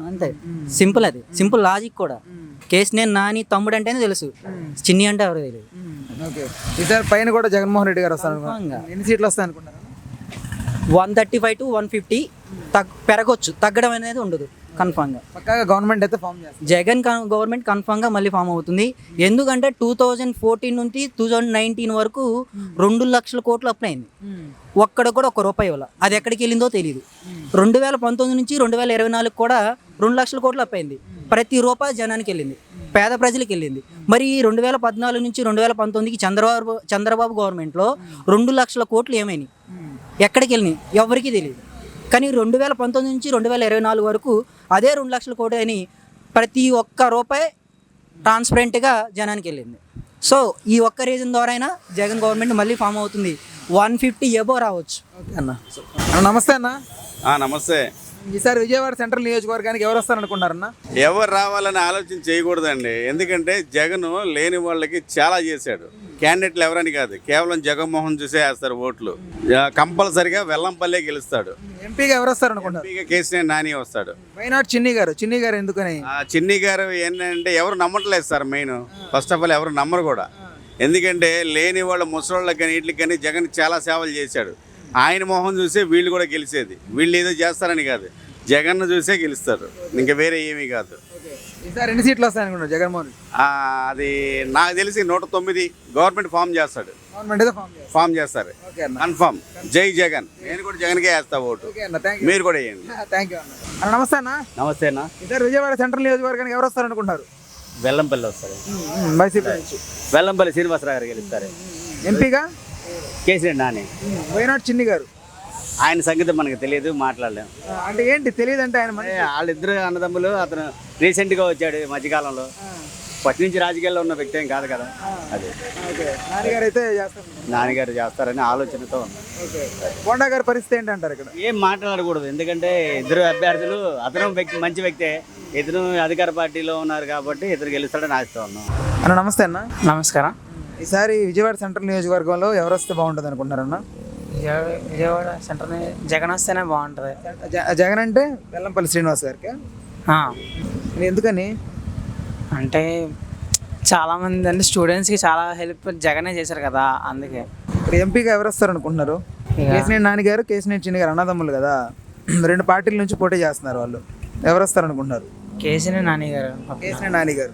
అంతే, సింపుల్. అది సింపుల్ లాజిక్ కూడా. కేసినేని నాని తమ్ముడు అంటేనే తెలుసు, చిన్ని అంటే ఎవరు తెలియదు. ఓకే, ఈసారి పైన కూడా జగన్మోహన్ రెడ్డి గారు వస్తారు కన్ఫామ్గా. ఎన్ని సీట్లు వస్తాయి అనుకుంటారు? 135 to 150 పెరగొచ్చు, తగ్గడం అనేది ఉండదు కన్ఫామ్గా. పక్కాగా గవర్నమెంట్ అయితే ఫామ్ చేస్తారు. జగన్ గవర్నమెంట్ కన్ఫామ్గా మళ్ళీ ఫామ్ అవుతుంది. ఎందుకంటే 2014 నుంచి 2019 వరకు 2 లక్షల కోట్లు అప్లైంది. ఒక్కడ కూడా ఒక్క రూపాయి ఇవ్వాలి, అది ఎక్కడికి వెళ్ళిందో తెలియదు. 2019 నుంచి 2024 కూడా 2 లక్షల కోట్లు అప్లైంది. ప్రతి రూపాయి జనానికి వెళ్ళింది, పేద ప్రజలకు వెళ్ళింది. మరి 2014 నుంచి 2019కి చంద్రబాబు గవర్నమెంట్లో 2 లక్షల కోట్లు ఏమైనాయి, ఎక్కడికి వెళ్ళినాయి ఎవరికి తెలియదు. కానీ 2019 నుంచి 2024 వరకు అదే 2 లక్షల కోట్లు అని ప్రతి ఒక్క రూపాయి ట్రాన్స్పరెంట్గా జనానికి వెళ్ళింది. సో ఈ ఒక్క రీజన్ ద్వారా అయినా జగన్ గవర్నమెంట్ మళ్ళీ ఫామ్ అవుతుంది. 150 ఎబో రావచ్చు. ఓకే అన్న. నమస్తే అన్న. నమస్తే. ఈసారి విజయవాడ సెంట్రల్ నియోజకవర్గానికి ఎవరు వస్తారనుకున్నారన్న? ఎవరు రావాలని ఆలోచన చేయకూడదండి. ఎందుకంటే జగన్ లేని వాళ్ళకి చాలా చేశాడు. క్యాండిడేట్లు ఎవరని కాదు, కేవలం జగన్మోహన్ చూసే వేస్తారు ఓట్లు. కంపల్సరిగా వెల్లంపల్లె గెలుస్తాడు. ఎంపీగా ఎవరు వస్తారనుకుంటారు? ఎంపీగా కేసీఆర్ నాని వస్తాడు. వైనాట్ చిన్ని గారు ఎందుకని? చిన్ని గారు ఏంటంటే ఎవరు నమ్మట్లేదు sir. Main first of all ఎవరు నమ్మరు కూడా. ఎందుకంటే లేని వాళ్ళ ముసలోళ్ళకి కానీ వీటికి కానీ జగన్ చాలా సేవలు చేశాడు. ఆయన మొహం చూసే వీళ్ళు కూడా గెలిచేది. వీళ్ళు ఏదో చేస్తారని కాదు, జగన్ను చూసే గెలుస్తారు, ఇంకా వేరే ఏమీ కాదు. ఈసారి ఎన్ని సీట్లు వస్తాయనుకుంటారు జగన్మోహన్? అది నాకు తెలిసి 109 గవర్నమెంట్ ఫామ్ చేస్తాడు. ఫామ్ చేస్తారు కన్ఫామ్. జై జగన్. నేను కూడా జగన్కే వేస్తా ఓటు, మీరు కూడా వేయండి. థ్యాంక్ యూ అన్న. నమస్తే అన్న. నమస్తే అన్న. ఈసారి విజయవాడ సెంట్రల్ నియోజకవర్గానికి ఎవరు వస్తారనుకుంటారు? వెల్లంపల్లి వస్తారు. వైసీపీ నుంచి వెల్లంపల్లి శ్రీనివాసరావు గారు గెలుస్తారు. ఎంపీగా కేసీఆర్ నాని. వైనాట్ చిన్ని గారు. ఆయన సంగతి మనకు తెలియదు, మాట్లాడలేము. అంటే ఏంటి తెలియదు అంటే? ఆయన వాళ్ళిద్దరు అన్నదమ్ములు. అతను రీసెంట్గా వచ్చాడు మధ్యకాలంలో. ఫస్ట్ నుంచి రాజకీయాల్లో ఉన్న వ్యక్తి ఏం కాదు కదా. అదే నాన్నగారు అయితే చేస్తారు, నాన్నగారు చేస్తారని ఆలోచనతో ఉన్నారు. బోండా గారి పరిస్థితి ఏంటంటారు? ఇక్కడ ఏం మాట్లాడకూడదు, ఎందుకంటే ఇద్దరు అభ్యర్థులు. అతను వ్యక్తి మంచి వ్యక్తే, ఇతను అధికార పార్టీలో ఉన్నారు కాబట్టి ఇతను గెలుస్తాడని ఆశతో ఉన్నాం. అన్న నమస్తే అన్న. నమస్కారం. ఈసారి విజయవాడ సెంట్రల్ నియోజకవర్గంలో ఎవరు వస్తే బాగుంటుంది అనుకుంటున్నారన్న? విజయవాడ సెంటర్ జగన్ వస్తేనే బాగుంటుంది. జగన్ అంటే వెల్లంపల్లి శ్రీనివాస్ గారికి. ఎందుకని అంటే చాలామంది అంటే స్టూడెంట్స్కి చాలా హెల్ప్ జగనే చేశారు కదా, అందుకే. ఇప్పుడు ఎంపీగా ఎవరు వస్తారు అనుకుంటున్నారు? కేసినేని నాని గారు, కేసినేని చిన్ని గారు అన్నదమ్ములు కదా, 2 పార్టీల నుంచి పోటీ చేస్తున్నారు. వాళ్ళు ఎవరు వస్తారు అనుకుంటున్నారు? కేసీఆర్ నాని గారు. కేసినేని నాని గారు.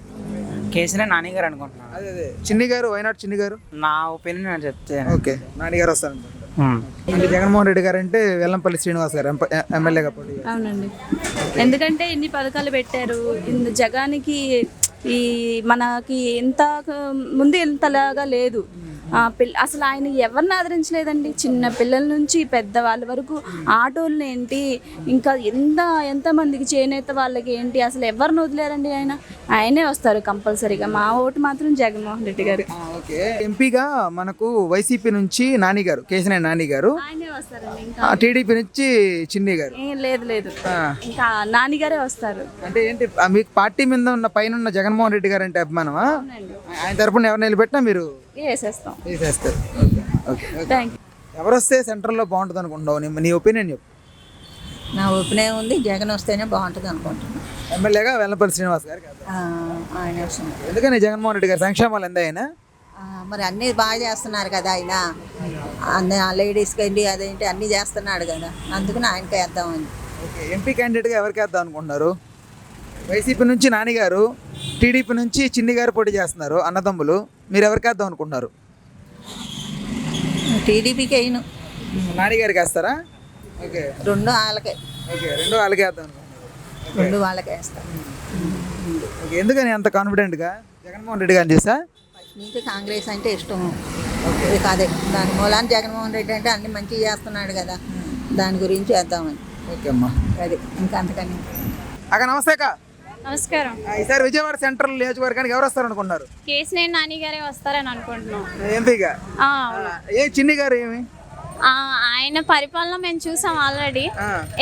కేసీఆర్ నాని గారు అనుకుంటున్నాను. అదే చిన్ని గారు, వైనాట్ చిన్ని గారు. నా ఒపీనియన్ నేను చెప్తాను. ఓకే, నాని గారు వస్తారు అనుకుంటున్నారు. అంటే జగన్మోహన్ రెడ్డి గారు అంటే వెల్లంపల్లి శ్రీనివాస్ గారు ఎమ్మెల్యేగా పోటీ. అవునండి, ఎందుకంటే ఇన్ని పథకాలు పెట్టారు. జగానికి ఈ మనకి ఇంత ముందు ఇంతలాగా లేదు. అసలు ఆయన ఎవరిని ఆదరించలేదండి. చిన్న పిల్లల నుంచి పెద్దవాళ్ళ వరకు, ఆటోలు ఏంటి, ఇంకా ఎంతమందికి చేనేత వాళ్ళకి ఏంటి, అసలు ఎవరిని వదిలేరండి. ఆయనే వస్తారు కంపల్సరీగా. మా ఓటు మాత్రం జగన్మోహన్ రెడ్డి గారు. ఓకే, ఎంపీగా మనకు వైసీపీ నుంచి నాని గారు, కేసినేని నాని గారు. ఆయనే వస్తారండి. ఇంకా టీడీపీ నుంచి చిన్ని గారు. లేదు, ఇంకా నాని గారే వస్తారు. అంటే ఏంటి మీకు పార్టీ మీద ఉన్న పైన జగన్మోహన్ రెడ్డి గారు అంటే అభిమానమా? ఆయన తరపున ఎవరు నిలబెట్టినా మీరు వేసేస్తారు. ఎవరు వస్తే సెంట్రల్లో బాగుంటుంది అనుకుంటున్నావు? నీ ఒపీనియన్ చెప్పు. నా ఒపీనియన్ ఉంది, జగన్ వస్తేనే బాగుంటుంది అనుకుంటున్నాను. ఎమ్మెల్యేగా వెల్లంపల్లి శ్రీనివాస్ గారు. ఆయన ఎందుకని జగన్మోహన్ రెడ్డి గారు సంక్షేమాలు ఎంత అయినా మరి అన్నీ బాగా చేస్తున్నారు కదా. ఆయన అన్ని లేడీస్కి ఏంటి అదేంటి అన్నీ చేస్తున్నాడు కదా, అందుకని ఆయనకే వేద్దామని. ఓకే, ఎంపీ క్యాండిడేట్గా ఎవరికి వేద్దాం అనుకుంటున్నారు? వైసీపీ నుంచి నాని గారు, టీడీపీ నుంచి చిన్ని గారు పోటీ చేస్తున్నారు, అన్నదమ్ములు. మీరు ఎవరికి వేద్దాం అనుకుంటున్నారు? టీడీపీకి అయిన నాని గారికి వేస్తారా? ఓకే, 2 వాళ్ళకే. ఓకే, 2 వాళ్ళకే వేద్దాం అనుకుంటున్నారు. 2 వాళ్ళకే వేస్తాను. ఓకే, ఎందుకని అంత కాన్ఫిడెంట్గా జగన్మోహన్ రెడ్డి గారిని చూసా? ఫస్ట్ నుంచి కాంగ్రెస్ అంటే ఇష్టం. అదే దాని మూలాన్ని జగన్మోహన్ రెడ్డి అంటే అన్ని మంచిగా చేస్తున్నాడు కదా, దాని గురించి వేద్దామని. ఓకే అమ్మా, అది ఇంకా అంతకని. అక్క నమస్తే అక్క. నమస్కారం. ఈసారి విజయవాడ సెంట్రల్ నియోజకవర్గానికి ఎవరు వస్తారు అనుకుంటున్నారు? కేసీఆర్ నాని గారే వస్తారని అనుకుంటున్నాం. ఎంపీగా చిన్ని గారు ఏమి? ఆయన పరిపాలన మేము చూసాం ఆల్రెడీ.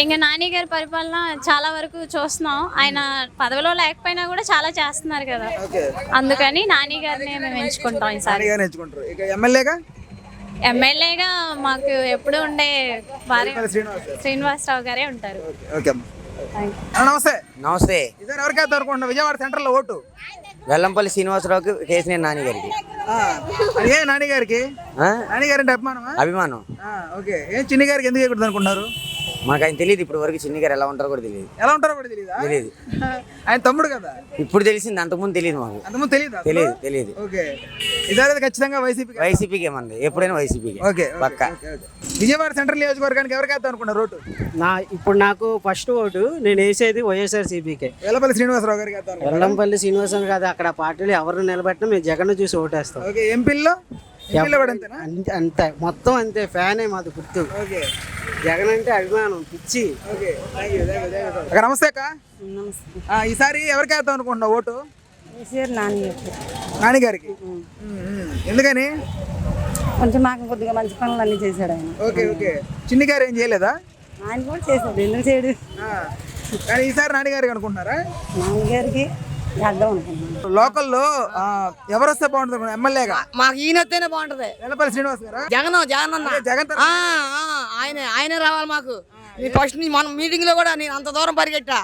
ఇంకా నాని గారి పరిపాలన చాలా వరకు చూస్తున్నాం. ఆయన పదవిలో లేకపోయినా కూడా చాలా చేస్తున్నారు కదా, అందుకని నాని గారిని మేము ఎంచుకుంటాం ఈసారి. ఎమ్మెల్యేగా మాకు ఎప్పుడు ఉండే శ్రీనివాసరావు గారే ఉంటారు. నమస్తే. నమస్తే. ఎవరికి వేద్దాం అనుకుంటున్నా విజయవాడ సెంట్రల్ లో ఓటు? వెల్లంపల్లి శ్రీనివాసరావుకి కేసినేని నాని గారికి అదే నాని గారికి నాని గారి అంటే అభిమానమా? అభిమానం. ఓకే. ఏం చిన్ని గారికి ఎందుకు వేయకూడదు అనుకుంటున్నారు? మాకు ఆయన తెలియదు ఇప్పుడు వరకు, చిన్ని గారు ఎలా ఉంటారో కూడా తెలియదు. ఎలా ఉంటారో కూడా తెలియదా? తెలియదు. ఆయన తమ్ముడు కదా. ఇప్పుడు తెలిసింది, అంతకుముందు తెలియదు మాకు. అంతకుముందు తెలియదు. తెలియదు. ఓకే. ఈసారి ఖచ్చితంగా వైసీపీకి ఏమంది, ఎప్పుడైనా వైసీపీకి. ఓకే పక్క. విజయవాడ సెంట్రల్ నియోజకవర్గానికి ఎవరికి వేద్దాం అనుకున్నారు ఓటు? ఇప్పుడు నాకు ఫస్ట్ ఓటు నేను వేసేది వైఎస్ఆర్సీపీకే. వెల్లపల్లి శ్రీనివాసరావు గారికి వేద్దాం. వెల్లంపల్లి శ్రీనివాసరావు కాదు, అక్కడ పార్టీలు ఎవరు నిలబెట్టినా మేము జగన్ చూసి ఓటేస్తాం. ఓకే. ఎంపీల్లో కూడా అంతేనా? అంతే, మొత్తం అంతే. ఫ్యానే మాది గుర్తు. ఓకే. జగన్ అంటే అభిమానం, పిచ్చి. ఓకే. అక్క నమస్తే అక్క. ఈసారి ఎవరికి వేద్దాం అనుకుంటున్నావు ఓటు? నాని గారికి. ఎందుకని? కొంచెం మాకు కొద్దిగా మంచి పనులు అన్ని చేశాడు ఆయన. ఓకే. ఓకే. చిన్ని గారు ఏం చేయలేదా? ఆయన కూడా చేశాడు, ఎందుకు చేయడు? కానీ ఈసారి నాని గారికి అనుకుంటున్నారా? నాన్నగారికి అర్థం అనుకుంటున్నాను. లోకల్లో ఎవరు వస్తే బాగుంటుంది ఎమ్మెల్యేగా? మాకు ఈయనతేనే బాగుంటది. వెల్లపల్లి శ్రీనివాస్ గారా? జగన్ అన్న జగన్ ఆయనే రావాలి మాకు. ఫస్ట్ మన మీటింగ్ లో కూడా నేను అంత దూరం పరిగెట్టా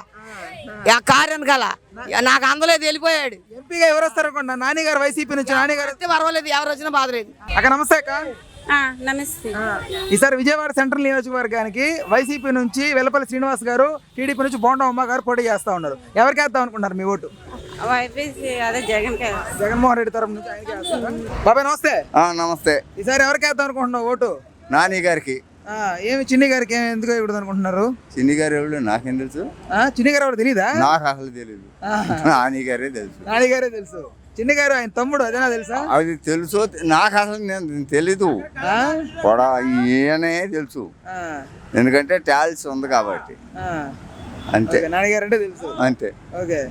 ఆ కారు వెనకాల, నాకు అందలేదు, వెళ్ళిపోయాడు. ఎంపీగా ఎవరు వస్తారు అనుకుంటా? నాని గారు వైసీపీ నుంచి. నాని గారు వస్తే పర్వాలేదు, ఎవరు వచ్చినా బాధలేదు. అక్క నమస్తే అక్క. నమస్తే. ఈసారి విజయవాడ సెంట్రల్ నియోజకవర్గానికి వైసీపీ నుంచి వెల్లపల్లి శ్రీనివాస్ గారు, టీడీపీ నుంచి బోండా ఉమ్మ గారు పోటీ చేస్తా ఉన్నారు. ఎవరికి వేద్దాం అనుకుంటారు మీ ఓటు? అదే జగన్. జగన్మోహన్ రెడ్డి తరఫు నుంచి ఆయనకి వేస్తారా? బాబాయ్ నమస్తే. నమస్తే. ఈసారి ఎవరికి వేద్దాం అనుకుంటున్నావు ఓటు? నాని గారికి. ఏమి చిన్ని గారికి ఎందుకు వేయకూడదు అనుకుంటున్నారు? చిన్ని గారు ఎవరు నాకేం తెలుసు? చిన్ని గారు ఎవరు తెలీదా? నాకు అసలు తెలియదు. నాని గారే తెలుసు. నాని గారే తెలుసు. చిన్ని గారు ఆయన తమ్ముడు, అదేనా తెలుసా? అది తెలుసు, నాకు అసలు నేను తెలీదు కూడా, ఈయనే తెలుసు. ఎందుకంటే టాలెంట్స్ ఉంది కాబట్టి అంతే. నాని గారు అంటే తెలుసు అంతే. ఓకే.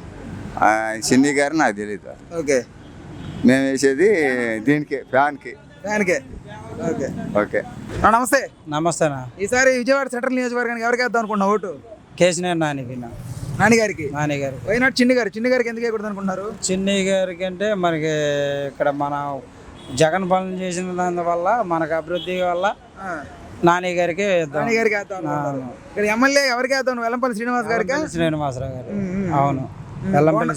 చిన్ని గారు నాకు తెలీదు. ఓకే. మేము వేసేది దీనికి, ఫ్యాన్కి. ఓకే. ఓకే. నమస్తే. నమస్తేనా. ఈసారి విజయవాడ సెంట్రల్ నియోజకవర్గానికి ఎవరికి వేద్దాం అనుకున్నావు ఓటు? కేసినేని నానికి. నాని గారికి. నాని గారు. వైనాడు చిన్ని గారు. చిన్ని గారికి ఎందుకు వేయకూడదు అనుకుంటున్నారు? చిన్ని గారికి అంటే మనకి ఇక్కడ మన జగన్ పాలన చేసిన దానివల్ల మనకు అభివృద్ధి వల్ల నాని గారికి నాని గారికి వేద్దాం అనుకుంటున్నారు. ఇక్కడ ఎమ్మెల్యే ఎవరికి వేద్దాం? వెల్లంపల్లి శ్రీనివాస్ గారికి. శ్రీనివాసరావు గారు. అవును. వెల్లంపల్లి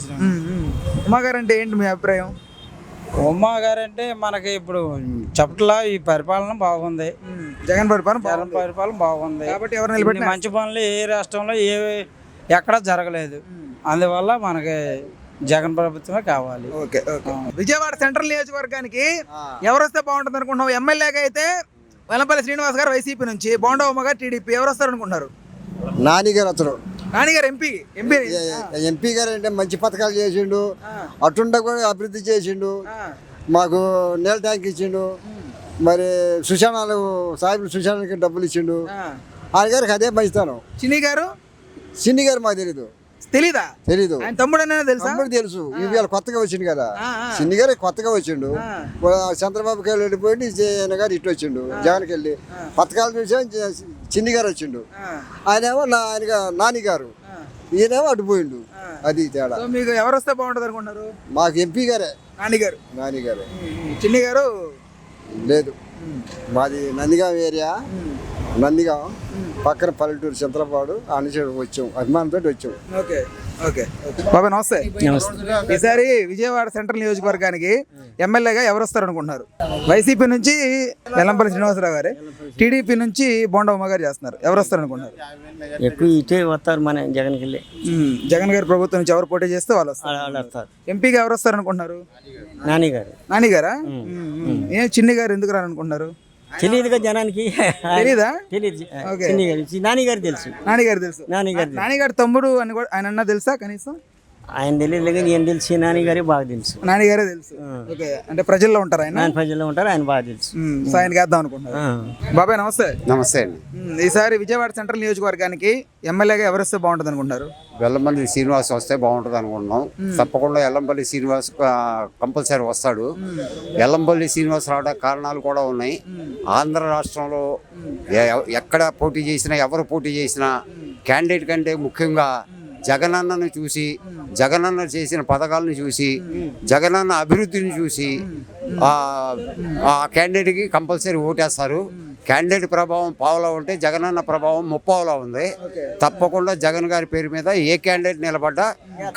ఉమా గారు అంటే ఏంటి మీ అభిప్రాయం? ఉమ్మా గారు అంటే మనకి ఇప్పుడు చెప్పట్లా, ఈ పరిపాలన బాగుంది. జగన్ పరిపాలన బాగుంది కాబట్టి ఎవరు నిలబెట్టిన మంచి పనులు ఏ రాష్ట్రంలో ఎక్కడ జరగలేదు. అందువల్ల మనకి జగన్ ప్రభుత్వమే కావాలి. ఓకే. విజయవాడ సెంట్రల్ నియోజకవర్గానికి ఎవరు వస్తే బాగుంటుంది అనుకుంటున్నావు? ఎమ్మెల్యేగా అయితే వెల్లంపల్లి శ్రీనివాస్ గారు వైసీపీ నుంచి, బోండా ఉమ్మ గారు టీడీపీ. ఎవరు వస్తారు అనుకుంటున్నారు? నాని గారు అతను. నాని గారు ఎంపీ ఎంపీ గారు అంటే మంచి పథకాలు చేసిండు, అటుండ కూడా అభివృద్ధి చేసిండు, మాకు నీళ్ళ ట్యాంక్ ఇచ్చిండు, మరి సుశానాలు సాహిబులు సుశానాలకి డబ్బులు ఇచ్చిండు. ఆయన గారికి అదే మంచితనం. చిన్ని గారు మాకు తెలీదా? తెలీదు. ఆయన తమ్ముడు తెలుసా? తమ్ముడు తెలుసు. ఇవాళ కొత్తగా వచ్చిండు కదా, చిన్ని గారు కొత్తగా వచ్చిండు. చంద్రబాబు గారు వెళ్ళిపోయింది, జగన్ గారు ఇటు వచ్చిండు. జగన్కి వెళ్ళి పథకాలు చూసా చిన్ని గారు వచ్చిండు. ఆయనేమో నాని గారు, ఈయనేమో అటు పోయిండు. అది తేడా. మీకు ఎవరు వస్తే బాగుంటుంది అనుకుంటున్నారు? మాకు ఎంపీ గారే. నాని గారు. చిన్ని గారు లేదు. మాది నందిగాం ఏరియా. నందిగాం పక్కన పల్లెటూరు చంద్రపాడు అనుచరు వచ్చాం, అభిమానంతో వచ్చాం. ఓకే. బాబాయ్ నమస్తే. ఈసారి విజయవాడ సెంట్రల్ నియోజకవర్గానికి ఎమ్మెల్యేగా ఎవరు వస్తారు అనుకుంటున్నారు? వైసీపీ నుంచి వెల్లంపల్లి శ్రీనివాసరావు గారే, టీడీపీ నుంచి బోండా ఉమ్మ గారు చేస్తున్నారు. ఎవరు వస్తారు అనుకుంటున్నారు? ఎక్కువ ఇటే వస్తారు మన జగన్కి వెళ్ళి. జగన్ గారి ప్రభుత్వం నుంచి ఎవరు పోటీ చేస్తే వాళ్ళు వస్తారు. ఎంపీగా ఎవరు వస్తారు అనుకుంటున్నారు? నాని గారా? ఏం చిన్ని గారు ఎందుకు రానుకుంటున్నారు? తెలియదుగా జనానికి. తెలీదా? తెలియదు. నాని గారు తెలుసు. నాని గారు తమ్ముడు అని కూడా ఆయన అన్న తెలుసా కనీసం? ఆయన తెలియదు, నేను తెలిసి నాని గారే బాగా తెలుసు. నాని గారే తెలుసు. ఓకే. అంటే ప్రజల్లో ఉంటారు ఆయన? ప్రజల్లో ఉంటారు, ఆయన బాగా తెలుసు. సో ఆయనకి వేద్దాం అనుకుంటున్నారు. బాబాయ్ నమస్తే. నమస్తే అండి. ఈసారి విజయవాడ సెంట్రల్ నియోజకవర్గానికి ఎమ్మెల్యేగా ఎవరు వస్తే బాగుంటుంది అనుకుంటారు? వెల్లంపల్లి శ్రీనివాస్ వస్తే బాగుంటుంది అనుకుంటున్నాం. తప్పకుండా వెల్లంపల్లి శ్రీనివాస్ కంపల్సరీ వస్తాడు. వెల్లంపల్లి శ్రీనివాస్ రావడానికి కారణాలు కూడా ఉన్నాయి. ఆంధ్ర రాష్ట్రంలో ఎక్కడ పోటీ చేసినా, ఎవరు పోటీ చేసినా క్యాండిడేట్ కంటే ముఖ్యంగా జగనన్నను చూసి, జగనన్న చేసిన పథకాలను చూసి, జగనన్న అభివృద్ధిని చూసి ఆ క్యాండిడేట్కి కంపల్సరీ ఓటేస్తారు. క్యాండిడేట్ ప్రభావం పావులా ఉంటే జగనన్న ప్రభావం ముప్పావులా ఉంది. తప్పకుండా జగన్ గారి పేరు మీద ఏ క్యాండిడేట్ నిలబడ్డా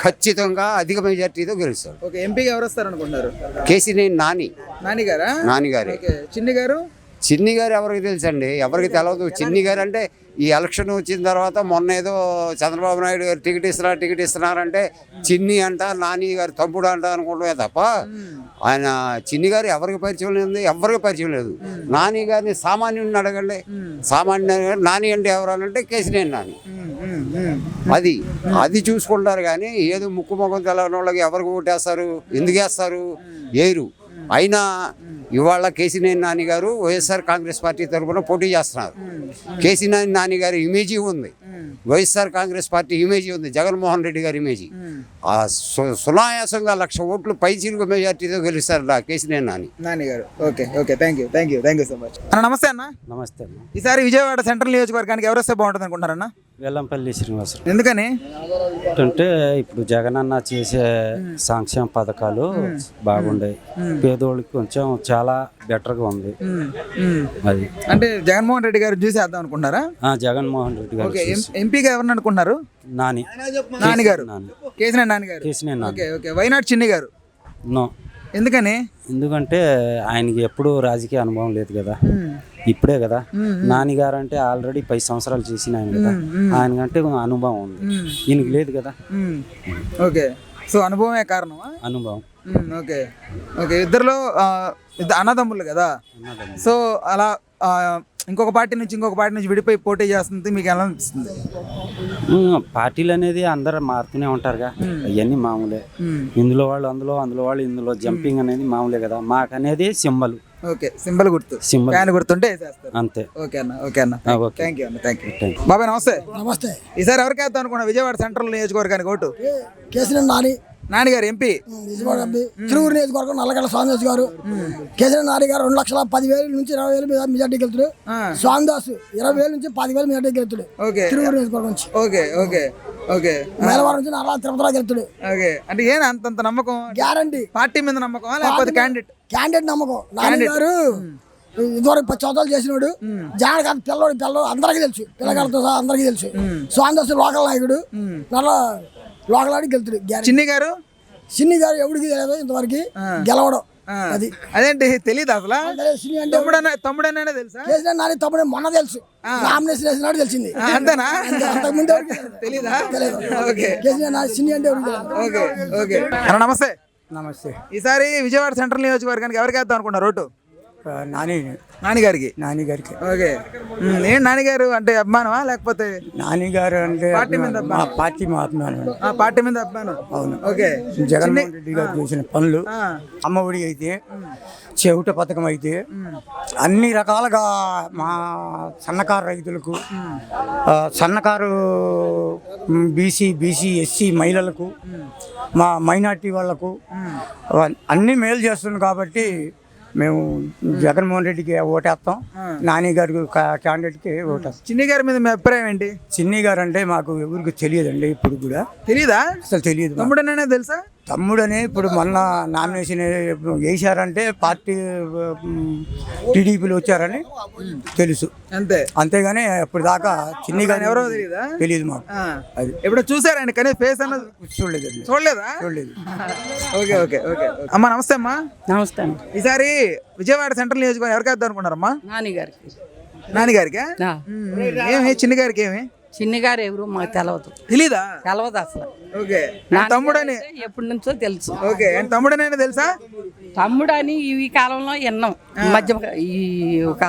ఖచ్చితంగా అధిక మెజార్టీతో గెలుస్తారు. ఓకే, ఎంపీగా ఎవరు వస్తారు అనుకుంటున్నారు? కేసీనేని నాని నాని గారు. చిన్ని గారు ఎవరికి తెలుసండి? ఎవరికి తెలియదు. చిన్ని గారు అంటే ఈ ఎలక్షన్ వచ్చిన తర్వాత మొన్న ఏదో చంద్రబాబు నాయుడు గారు టికెట్ ఇస్తున్నారంటే చిన్ని అంట, నాని గారు తమ్ముడు అంట అనుకుంటే తప్ప ఆయన చిన్ని గారు ఎవరికి పరిచయం లేదు, ఎవరికి పరిచయం లేదు. నాని గారిని సామాన్యుడిని అడగండి. నాని అంటే ఎవరనంటే కేసీనేని నాని. అది చూసుకుంటారు కానీ ఏదో ముక్కు ముఖం తెలవని వాళ్ళకి ఎవరికి ఓటేస్తారు, ఎందుకు వేస్తారు, ఏరు. అయినా ఇవాళ కేసీనేని నాని గారు వైఎస్ఆర్ కాంగ్రెస్ పార్టీ తరఫున పోటీ చేస్తున్నారు. కేసీనేని నాని గారి ఇమేజీ ఉంది, వైఎస్ఆర్ కాంగ్రెస్ పార్టీ ఇమేజీ ఉంది, జగన్మోహన్ రెడ్డి గారి ఇమేజీ. ఆ సునాయాసంగా 1,00,000 ఓట్లు పైచీలకు మెజార్టీతో గెలుస్తారు కేసీనేని నాని గారు. Okay, thank you so much అన్న. నమస్తే అన్న. నమస్తే అన్న. ఈసారి విజయవాడ సెంట్రల్ నియోజకవర్గానికి ఎవరు వస్తే బాగుంటుంది అనుకుంటారన్నా? వెల్లంపల్లి శ్రీనివాసరావు. ఎందుకని? అంటే ఇప్పుడు జగనన్న చేసే సంక్షేమ పథకాలు బాగుండే, పేదోళ్ళకి కొంచెం చాలా బెటర్గా ఉంది. అది అంటే జగన్మోహన్ రెడ్డి గారు చూసి వేద్దాం అనుకుంటారా? జగన్మోహన్ రెడ్డి గారు. ఎంపీగా ఎవరిని అనుకుంటున్నారు? నాని గారు. కేసీనేని నాని గారు. ఓకే, వైనాడు చిన్ని గారు. నో. ఎందుకని? ఎందుకంటే ఆయనకి ఎప్పుడు రాజకీయ అనుభవం లేదు కదా, ఇప్పుడే కదా. నాన్నగారు అంటే ఆల్రెడీ 10 సంవత్సరాలు చేసిన ఆయన కదా, ఆయనకంటే అనుభవం ఉంది, ఈయనకి లేదు కదా. ఓకే, సో అనుభవమే కారణమా? అనుభవం. ఓకే, ఇద్దరులో అన్నదమ్ములు కదా, సో అలా ఇంకొక పార్టీ నుంచి విడిపోయి పోటీ చేస్తుంది, మీకు ఎలా అనిపిస్తుంది? పార్టీలు అనేది అందరూ మారుతూనే ఉంటారుగా, అవన్నీ మామూలే. ఇందులో వాళ్ళు అందులో వాళ్ళు ఇందులో జంపింగ్ అనేది మామూలే కదా. మాకు అనేది సింబల్. ఓకే, సింబల్ గుర్తుంటే అంతే. ఓకే అన్న. Thank you. బాబాయ్ నమస్తే. ఈసారి ఎవరికి వేద్దాం అనుకున్నా విజయవాడ సెంట్రల్ నియోజకవర్గానికి ఓటు? కేసీనేని నాని గారు ఎంపీ. తిరువురు నియోజకవర్గం నల్లగడ్డ స్వామిదాస్ గారు. కేసీనేని నాని గారు 2,10,000 నుంచి 20,000 మెజార్టీకి వెళ్తాడు. స్వామిదాస్ 20,000 నుంచి 10,000 మెజార్టీకి వెళ్తాడు తిరువురు నియోజకవర్గం నుంచి. ఓకే, మేలవారం నుంచి నల్ల తిరుపతికి వెళ్తాడు. ఓకే, అంటే ఏం అంత నమ్మకం? గ్యారంటీ. పార్టీ మీద నమ్మకం లేకపోతే క్యాండిడేట్ నమ్మకం. నాని గారు ఇదివరకు 10 సంవత్సరాలు చేసినాడు. జగన్ గారు పిల్లలు అందరికీ తెలుసు, పిల్లగాళ్ళతో సహా అందరికీ తెలుసు. స్వామిదాస్ లోకల్ నాయకుడు, నల్ల లోకల్ ఆడికి వెళ్తాడు. చిన్ని గారు ఎవరికి తెలియదు ఇంతవరకు గెలవడం. అదేంటి తెలీదు అసలు? తమ్ముడనే తెలుసా? నాని తమ్ముడే మొన్న తెలుసు, నామినేషన్ వేసినాడు తెలిసింది. అంతేనా? అంతకుముందు తెలీదా? చిన్ని అంటే ఎవరికి? ఓకే, నమస్తే. ఈసారి విజయవాడ సెంట్రల్ నియోజకవర్గానికి ఎవరికి వేద్దాం అనుకున్నారు ఓటు? నాని గారికి. ఓకే, ఏం నాని గారు అంటే అభిమానమా లేకపోతే? నాని గారు అంటే పార్టీ మీద అభిమానం. అవును. ఓకే, జగన్మోహన్ రెడ్డి గారు చేసిన పనులు, అమ్మఒడి అయితే, చెవిట పథకం అయితే, అన్ని రకాలుగా మా సన్నకారు రైతులకు, సన్నకారు బీసీ ఎస్సీ మహిళలకు, మా మైనార్టీ వాళ్లకు అన్నీ మేలు చేస్తుంది. కాబట్టి మేము జగన్మోహన్ రెడ్డికి ఓటేస్తాం, నాని గారి క్యాండిడేట్కి ఓటేస్తాం. చిన్ని గారి మీద మీ అభిప్రాయం ఏంటి? చిన్ని గారు అంటే మాకు ఎవరికి తెలియదండి, ఇప్పుడు కూడా తెలీదా? అసలు తెలియదు. తమ్ముడనే తెలుసా? తమ్ముడనే ఇప్పుడు మొన్న నామినేషన్ వేశారంటే పార్టీ టీడీపీలో వచ్చారని తెలుసు, అంతేగాని ఇప్పుడు దాకా చిన్ని గారు ఎవరో తెలియదు మాకు. అది ఎప్పుడు చూసారా ఆయన కానీ ఫేస్ అన్నది? చూడలేదా? ఓకే. అమ్మ నమస్తే. అమ్మా నమస్తే. ఈసారి విజయవాడ సెంట్రల్ నియోజకవర్గం ఎవరికి వేద్దాం అనుకున్నారమ్మా? నాని గారికి. ఏమి చిన్ని గారికి? ఏమి చిన్ని గారు ఎవరు మాకు తెలీదా? తెలవదు అసలు. ఓకే, తమ్ముడని ఎప్పటి నుంచో తెలుసు. ఓకే, తమ్ముడనే తెలుసా? తమ్ముడని ఈ కాలంలో విన్నాం, మధ్య ఈ ఒక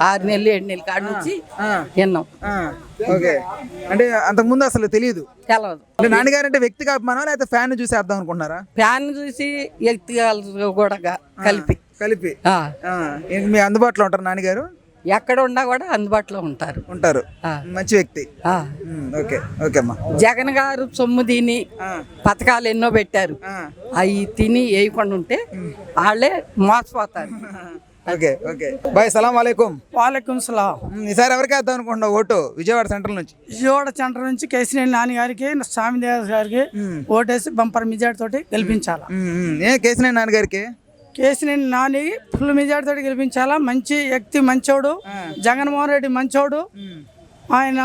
6 నెలలు 7 నెలల కాడ నుంచి విన్నాం. ఓకే, అంటే అంతకుముందు అసలు తెలియదు? తెలవదు. అంటే నాన్నగారు అంటే వ్యక్తిగా అభిమానం లేకపోతే ఫ్యాన్ చూసి వేద్దాం అనుకుంటున్నారా? ఫ్యాన్ చూసి వ్యక్తిగా కూడా కలిపి మీ అందుబాటులో ఉంటారు నాన్నగారు? ఎక్కడ ఉన్నా కూడా అందుబాటులో ఉంటారు. మంచి వ్యక్తి. ఓకే అమ్మా. జగన్ గారు సొమ్ము తిని పథకాలు ఎన్నో పెట్టారు, అవి తిని వేయకుండా ఉంటే వాళ్ళే మోసపోతారు. ఓకే ఓకే బాయ్ సలాం వాలేకుం. వాలేకుం సలాం. ఈసారి ఎవరికి వేద్దాం అనుకుంటున్నావు ఓటు విజయవాడ సెంట్రల్ నుంచి? విజయవాడ సెంటర్ నుంచి కేసీనేని నాని గారికి స్వామిదేవ్ గారికి ఓటేసి బంపర్ మెజార్టీ తోటి గెలిపించాలా. ఏ కేసీనేని నాని గారికి? కేసీనేని నాని ఫుల్ మెజార్టీ తోటి గెలిపించాలా. మంచి వ్యక్తి, మంచోడు. జగన్మోహన్ రెడ్డి మంచోడు. ఆయన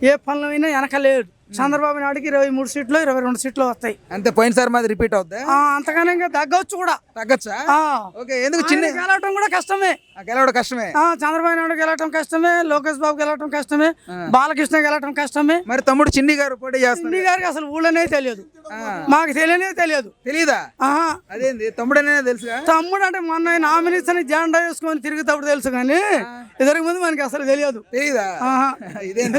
ఏ పనులు అయినా వెనకలేడు. చంద్రబాబు నాయుడుకి 23 సీట్లు 22 సీట్లు వస్తాయి అంతే. పోయినసారి మాది రిపీట్ అవుద్దా? అంతగానే ఇంకా తగ్గవచ్చు కూడా. తగ్గచ్చా? ఓకే. ఎందుకు చిన్న గెలవటం కూడా కష్టమే. గెలవడం కష్టమే. చంద్రబాబు నాయుడు గెలవటం కష్టమే, లోకేష్ బాబు గెలవటం కష్టమే, బాలకృష్ణ గెలవటం కష్టమే. మరి తమ్ముడు చిన్ని గారు పోటీ చేస్తారు. చిన్ని గారికి అసలు ఊళ్ళనే తెలియదు, మాకు తెలియనే తెలియదు. తెలీదా? అదేంది తమ్ముడనే తెలుసుగా? తమ్ముడు అంటే మొన్న నామినేషన్ జెండా వేసుకొని తిరుగుతాడు తెలుసు, కానీ ఇద్దరికి ముందు మనకి అసలు తెలియదు. తెలీదా? ఇదేం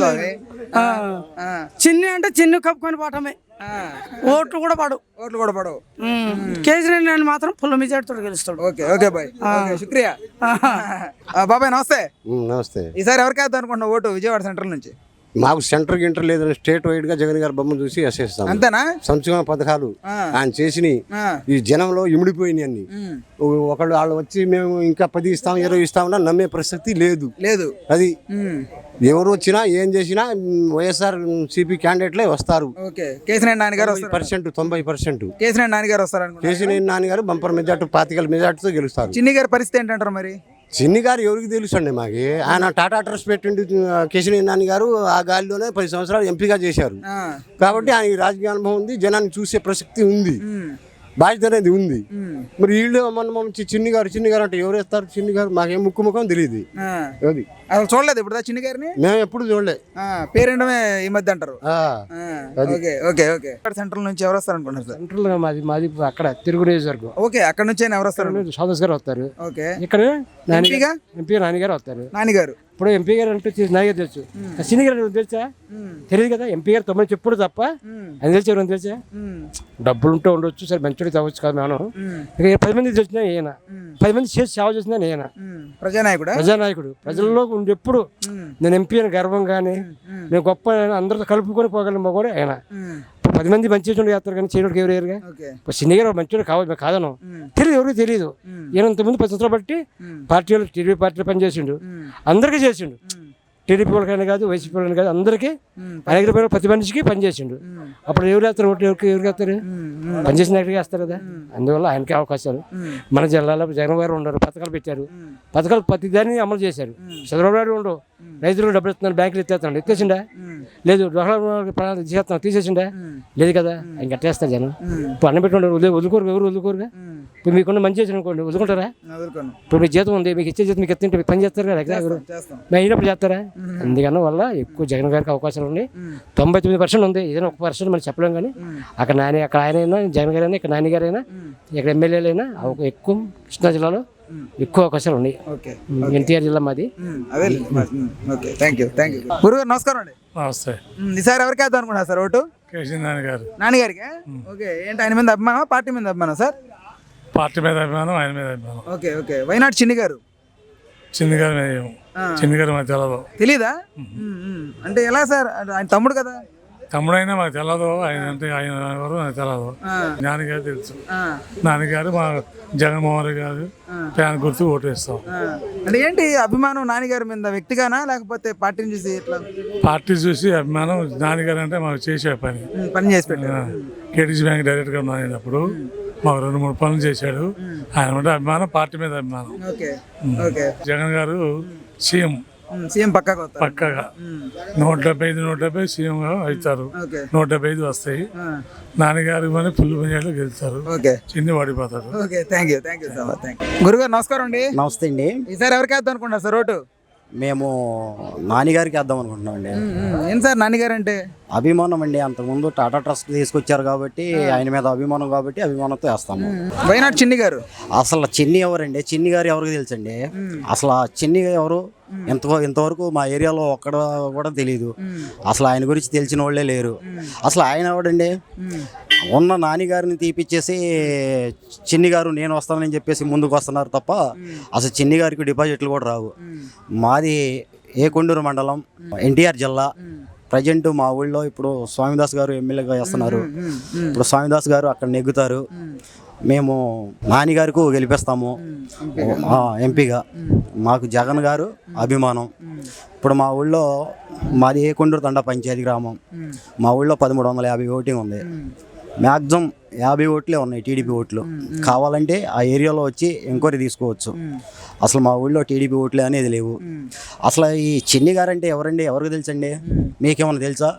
చిన్ని అంటే చిన్ను కప్పుకొని పోవటమే. ఓట్లు కూడా పడవు. కేసీఆర్ నేను మాత్రం ఫుల్ మెజార్టీతో గెలుస్తాడు. ఓకే ఓకే బాయ్, శుక్రియా. బాబాయ్ నమస్తే. నమస్తే. ఈసారి ఎవరికి వేద్దాం అనుకుంటున్నావు ఓటు విజయవాడ సెంట్రల్ నుంచి? మాకు సెంటర్ గింటర్ లేదని స్టేట్ వైడ్ గా జగన్ గారి బొమ్మను చూసి వేసేస్తాం. అంతేనా? సంక్షేమ పథకాలు ఆయన చేసినాయి ఈ జనంలో ఇమిడిపోయినాయి అన్ని. ఒకళ్ళు వాళ్ళు వచ్చి మేము ఇంకా 10 ఇస్తాం 20 ఇస్తామన్నా నమ్మే ప్రసక్తి లేదు. అది ఎవరు వచ్చినా ఏం చేసినా వైఎస్ఆర్ సిపి క్యాండిడేట్లే వస్తారు. కేసీనేని నాని గారు 90%. కేసీనేని నాని గారు వస్తారు. కేసీనేని నాని గారు బంపర్ మెజార్టీ 25 మెజార్టీతో గెలుస్తారు. చిన్ని గారి పరిస్థితి ఏంటంటారు మరి? చిన్ని గారు ఎవరికి తెలుసు అండి, మాకు ఆయన టాటా ట్రస్ట్ పెట్టిండు. కేసీనేని నాని గారు ఆ గాలిలోనే 10 సంవత్సరాలు ఎంపీగా చేశారు కాబట్టి ఆయన రాజకీయ అనుభవం ఉంది, జనాన్ని చూసే ప్రసక్తి ఉంది, బాధ్యత అనేది ఉంది. మరి వీళ్ళు మనం చిన్ని గారు అంటే ఎవరు వేస్తారు? చిన్ని గారు మాకేం ముఖం తెలియదు. అది అసలు చూడలేదు ఇప్పుడు చిన్ని గారిని మేము ఎప్పుడు చూడలేదు. పేరేంటమే ఈ మధ్య అంటారు. సెంట్రల్ నుంచి ఎవరు వస్తారు అనుకుంటున్నారు సార్? సెంట్రల్ మాది అక్కడ తిరుగు నియోజకవర్గం. ఓకే, అక్కడ నుంచి ఎవరు వస్తారు? సోదస్ గారు వస్తారు. ఓకే. ఇక్కడ ఎంపీ నాని గారు వస్తారు. నాని గారు ఇప్పుడు ఎంపీ గారు అంటే నాని గారు తెలుసు, సినీ గారు తెలుసా? తెలియదు కదా. ఎంపీ గారు తొమ్మిది చెప్పుడు తప్ప అని తెలిసి ఎవరైనా తెలుసా? డబ్బులు ఉంటే ఉండొచ్చు, సరే మంచిగా తవ్వచ్చు కాదు. మనం ఇక 10 మంది తెలిసినా ఈయన, 10 మంది చేసి సేవ చేసినా ఈయన ప్రజానాయకుడు. ప్రజల్లో ఎప్పుడు నేను ఎంపీ అని గర్వంగానే నేను గొప్ప అందరితో కలుపుకొని పోగలను కూడా ఆయన. 10 మంది మంచి చేస్తారు కానీ చేయడానికి ఎవరు లేరుగా. సినీ గారు మంచిగా కావాలి కాదను, తెలియదు, ఎవరికి తెలియదు. ఈయన ఇంతకుముందు 10 సంవత్సరాలు బట్టి టీడీపీ పార్టీలో పనిచేసిండు, అందరికీ చేసిండు. టీడీపీ వాళ్ళకైనా కాదు, వైసీపీ వాళ్ళని కాదు, అందరికీ అనేక రూపాయలు ప్రతి మనిషికి పనిచేసిండు. అప్పుడు ఎవరు వేస్తారు ఓట్లు? ఎవరికి వేస్తారు? పనిచేసిన దగ్గరికి వేస్తారు కదా. అందువల్ల ఆయనకి అవకాశాలు. మన జిల్లాలో జగన్ గారు ఉండరు, పథకాలు పెట్టారు, పథకాలు ప్రతి దాన్ని అమలు చేశారు. చంద్రబాబు నాయుడు ఉండవు, రైతులకు డబ్బులు ఇస్తున్నాడు, బ్యాంకులు ఎత్తేస్తున్నాడు, ఎత్తేసిండా? లేదు. చేస్తున్నాడు, తీసేసిండా? లేదు కదా. ఆయన కట్టేస్తారు జనం. ఇప్పుడు అన్న పెట్టుకుంటారు, వదులుకోరు, ఎవరు వదులుకోరుగా. ఇప్పుడు మీకున్న మంచి చేసిన అనుకోండి, వదులుకుంటారా? ఇప్పుడు మీకు జీతం ఉంది, మీకు ఇచ్చే జీతం మీకు ఎత్తుంటే పని చేస్తారు కదా, ఎవరు అయినప్పుడు చేస్తారా? అందుకని వల్ల ఎక్కువ జగన్ గారికి అవకాశాలు ఉన్నాయి. 99% ఉంది. ఏదైనా 1% మనం చెప్పలేం. కానీ అక్కడ అక్కడ ఆయన అయినా, జగన్ గారైనా, ఇక్కడ నాని గారైనా, ఇక్కడ ఎమ్మెల్యేలైనా ఎక్కువ కృష్ణా జిల్లాలో ఎక్కువ అవకాశాలు ఉన్నాయి. ఎన్టీఆర్ జిల్లా మాది. గురుగారు నమస్కారం అండి. నమస్తే. ఈసారి ఎవరికి వేద్దాం అనుకున్నారు సార్ ఓటు? కేసీఆర్ గారు. నాని గారికి. ఓకే. ఏంటి ఆయన మీద అభిమానం, పార్టీ మీద అభిమానం సార్? పార్టీ మీద అభిమానం, ఆయన మీద అభిమానం. Okay okay. వైనాడు చిన్ని గారు? చిన్ని గారు మాకు తెలియదు. తెలీదా? అంటే ఎలా సార్? ఆయన తమ్ముడు కదా. తమ్ముడైనా మాకు తెలియదు, ఆయన అంటే ఆయన ఎవరు నాకు తెలియదు. నాన్నగారు తెలుసు. నాన్నగారు మా జగన్మోహన్ రెడ్డి గారు ఫ్యాన్ గుర్తు ఓటు వేస్తాం. అంటే ఏంటి అభిమానం నాన్నగారి మీద, వ్యక్తిగానా లేకపోతే పార్టీని చూసి ఎట్లా? పార్టీ చూసి అభిమానం. నాన్నగారు అంటే మాకు చేసే పని చేసి పెట్టారు. కేటీసీ బ్యాంక్ డైరెక్ట్గా ఉన్నప్పుడు మాకు 2-3 పనులు చేశాడు. ఆయన అంటే అభిమానం, పార్టీ మీద అభిమానం. జగన్ గారు సీఎం పక్కగా 175 సీఎం గా అవుతారు. 175 వస్తాయి. నాన్నగారు ఫుల్ పంచాయతీలో గెలుస్తారు, చిన్ని వాడిపోతారు. గురుగారు నమస్కారం అండి. నమస్తే అండి. ఈసారి ఎవరికి వేద్దాం అనుకుంటున్నారు సార్ ఓటు? మేము నాన్నగారికి వేద్దాం అనుకుంటున్నాం అండి. ఏం సార్ నాన్నగారు అంటే? అభిమానం అండి. అంతకుముందు టాటా ట్రస్ట్ తీసుకొచ్చారు కాబట్టి ఆయన మీద అభిమానం కాబట్టి అభిమానంతో వేస్తాము. వైనాడు చిన్ని గారు? అసలు చిన్ని ఎవరండి? చిన్ని గారు ఎవరికి తెలుసండి? అసలు చిన్ని ఎవరు ఇంతవరకు మా ఏరియాలో ఒక్కడ కూడా తెలియదు. అసలు ఆయన గురించి తెలిసిన వాళ్ళే లేరు. అసలు ఆయన ఎవడండి? ఉన్న నాన్నగారిని తీపిచ్చేసి చిన్ని గారు నేను వస్తానని చెప్పేసి ముందుకు వస్తున్నారు తప్ప అసలు చిన్ని గారికి డిపాజిట్లు కూడా రావు. మాది ఏకొండూరు మండలం, ఎన్టీఆర్ జిల్లా. ప్రజెంట్ మా ఊళ్ళో ఇప్పుడు స్వామిదాస్ గారు ఎమ్మెల్యేగా చేస్తున్నారు. ఇప్పుడు స్వామిదాస్ గారు అక్కడ నెగ్గుతారు. మేము నాని గారికి గెలిపిస్తాము ఎంపీగా. మాకు జగన్ గారు అభిమానం. ఇప్పుడు మా ఊళ్ళో మాది కొండూరు తండా పంచాయతీ గ్రామం. మా ఊళ్ళో 1350 ఓటింగ్ ఉంది. మ్యాక్సిమం 50 ఓట్లే ఉన్నాయి టీడీపీ ఓట్లు. కావాలంటే ఆ ఏరియాలో వచ్చి ఎంక్వైరీ తీసుకోవచ్చు. అసలు మా ఊళ్ళో టీడీపీ ఓట్లే అనేది లేవు. అసలు ఈ చిన్ని గారంటే ఎవరండి? ఎవరికి తెలుసండి? మీకేమన్నా తెలుసా?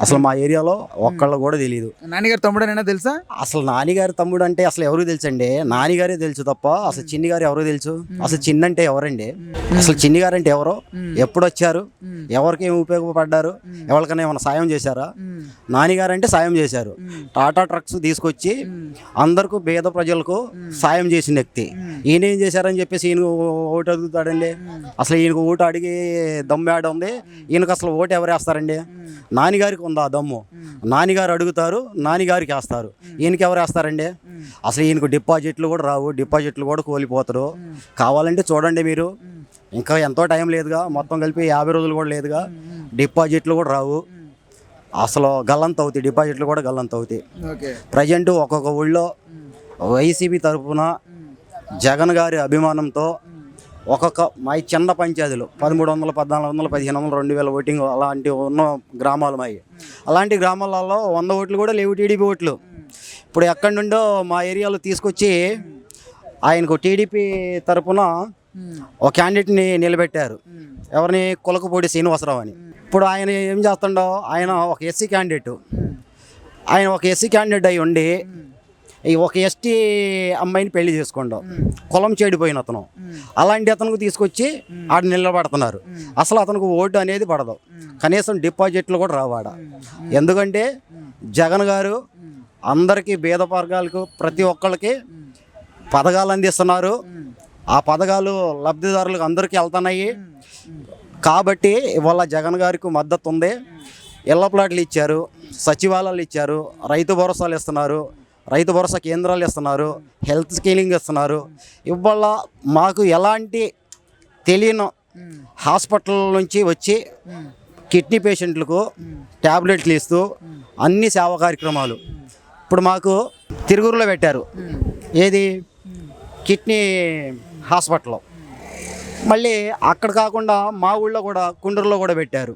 అసలు మా ఏరియాలో ఒక్కళ్ళు కూడా తెలియదు. నాన్నగారు తమ్ముడైనా తెలుసా? అసలు నాన్నగారి తమ్ముడు అంటే అసలు ఎవరికి తెలుసండి? నాన్నగారే తెలుసు తప్ప అసలు చిన్ని గారు ఎవరు తెలుసు? అసలు చిన్న అంటే ఎవరండి? అసలు చిన్ని గారు అంటే ఎవరో? ఎప్పుడు వచ్చారు? ఎవరికి ఏమి ఉపయోగపడ్డారు? ఎవరికైనా ఏమైనా సాయం చేశారా? నాన్నగారు అంటే సాయం చేశారు. టాటా ట్రక్స్ తీసుకొచ్చి అందరికీ పేద ప్రజలకు సాయం చేసిన వ్యక్తి. ఈయన ఏం చేశారని చెప్పేసి ఈయన ఓటు అడుగుతాడండి? అసలు ఈయనకు ఓటు అడిగి దమ్ము ఏడ ఉంది? ఈయనకు అసలు ఓటు ఎవరు వేస్తారండి? నాన్నగారికి ఉందా దమ్ము? నాన్నగారు అడుగుతారు, నాన్నగారికి వేస్తారు. ఈయనకి ఎవరు వేస్తారండి? అసలు ఈయనకు డిపాజిట్లు కూడా రావు, డిపాజిట్లు కూడా కోల్పోతారు. కావాలంటే చూడండి మీరు, ఇంకా ఎంతో టైం లేదుగా, మొత్తం కలిపి 50 రోజులు కూడా లేదుగా, డిపాజిట్లు కూడా రావు. అసలు గల్లంత అవుతాయి, డిపాజిట్లు కూడా గల్లంత అవుతాయి. ప్రజెంట్ ఒక్కొక్క ఊళ్ళో వైసీపీ తరఫున జగన్ గారి అభిమానంతో ఒక్కొక్క మా చిన్న పంచాయతీలు 1300, 1400, 1500, 2000 ఓటింగ్ అలాంటి ఉన్న గ్రామాలు మావి. అలాంటి గ్రామాలలో 100 ఓట్లు కూడా లేవు టీడీపీ ఓట్లు. ఇప్పుడు ఎక్కడి నుండో మా ఏరియాలో తీసుకొచ్చి ఆయనకు టీడీపీ తరఫున ఒక క్యాండిడేట్ని నిలబెట్టారు. ఎవరిని? కులకపూడి శ్రీనివాసరావు అని. ఇప్పుడు ఆయన ఏం చేస్తుండో, ఆయన ఒక ఎస్సీ క్యాండిడేట్. ఆయన ఒక ఎస్సీ క్యాండిడేట్ అయి ఉండి ఈ ఒక ఎస్టీ అమ్మాయిని పెళ్లి చేసుకోండు, కులం చెడిపోయిన అతను. అలాంటి అతనికి తీసుకొచ్చి ఆడ నిలబడుతున్నారు. అసలు అతనికి ఓటు అనేది పడదు, కనీసం డిపాజిట్లు కూడా రావాడ. ఎందుకంటే జగన్ గారు అందరికీ పేద వర్గాలకు ప్రతి ఒక్కరికి పథకాలు అందిస్తున్నారు. ఆ పథకాలు లబ్ధిదారులకు అందరికీ వెళ్తున్నాయి. కాబట్టి ఇవాళ జగన్ గారికి మద్దతు ఉంది. ఇళ్ల ప్లాట్లు ఇచ్చారు, సచివాలయాలు ఇచ్చారు, రైతు భరోసాలు ఇస్తున్నారు, రైతు భరోసా కేంద్రాలు ఇస్తున్నారు, హెల్త్ స్కీమింగ్ ఇస్తున్నారు. ఇవాళ మాకు ఎలాంటి తెలియని హాస్పిటల్ నుంచి వచ్చి కిడ్నీ పేషెంట్లకు ట్యాబ్లెట్లు ఇస్తూ అన్ని సేవా కార్యక్రమాలు. ఇప్పుడు మాకు తిరువురులో పెట్టారు, ఏది కిడ్నీ హాస్పిటల్. మళ్ళీ అక్కడ కాకుండా మా ఊళ్ళో కూడా కుండూరులో కూడా పెట్టారు.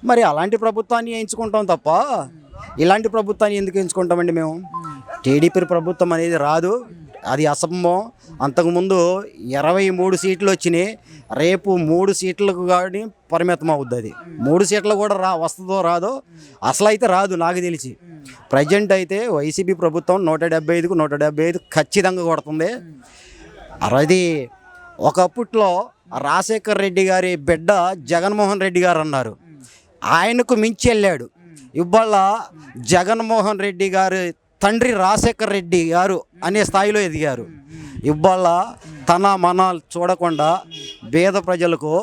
మరి అలాంటి ప్రభుత్వాన్ని ఎంచుకుంటాం తప్ప ఇలాంటి ప్రభుత్వాన్ని ఎందుకు ఎంచుకుంటామండి మేము? టీడీపీ ప్రభుత్వం అనేది రాదు, అది అసంభవం. అంతకుముందు 23 సీట్లు వచ్చినాయి, రేపు 3 సీట్లకు కానీ పరిమితం అవుద్ది. అది 3 సీట్లు కూడా వస్తుందో రాదో అసలు అయితే రాదు నాకు తెలిసి. ప్రజెంట్ అయితే వైసీపీ ప్రభుత్వం 175కు 175 ఖచ్చితంగా కొడుతుంది. అది ఒకప్పట్లో రాజశేఖర్ రెడ్డి గారి బిడ్డ జగన్మోహన్ రెడ్డి గారు అన్నారు, ఆయనకు మించి వెళ్ళాడు. ఇవాళ జగన్మోహన్ రెడ్డి గారి తండ్రి రాజశేఖర్ రెడ్డి గారు అనే స్థాయిలో ఎదిగారు. ఇవాళ తన మన చూడకుండా పేద ప్రజలకు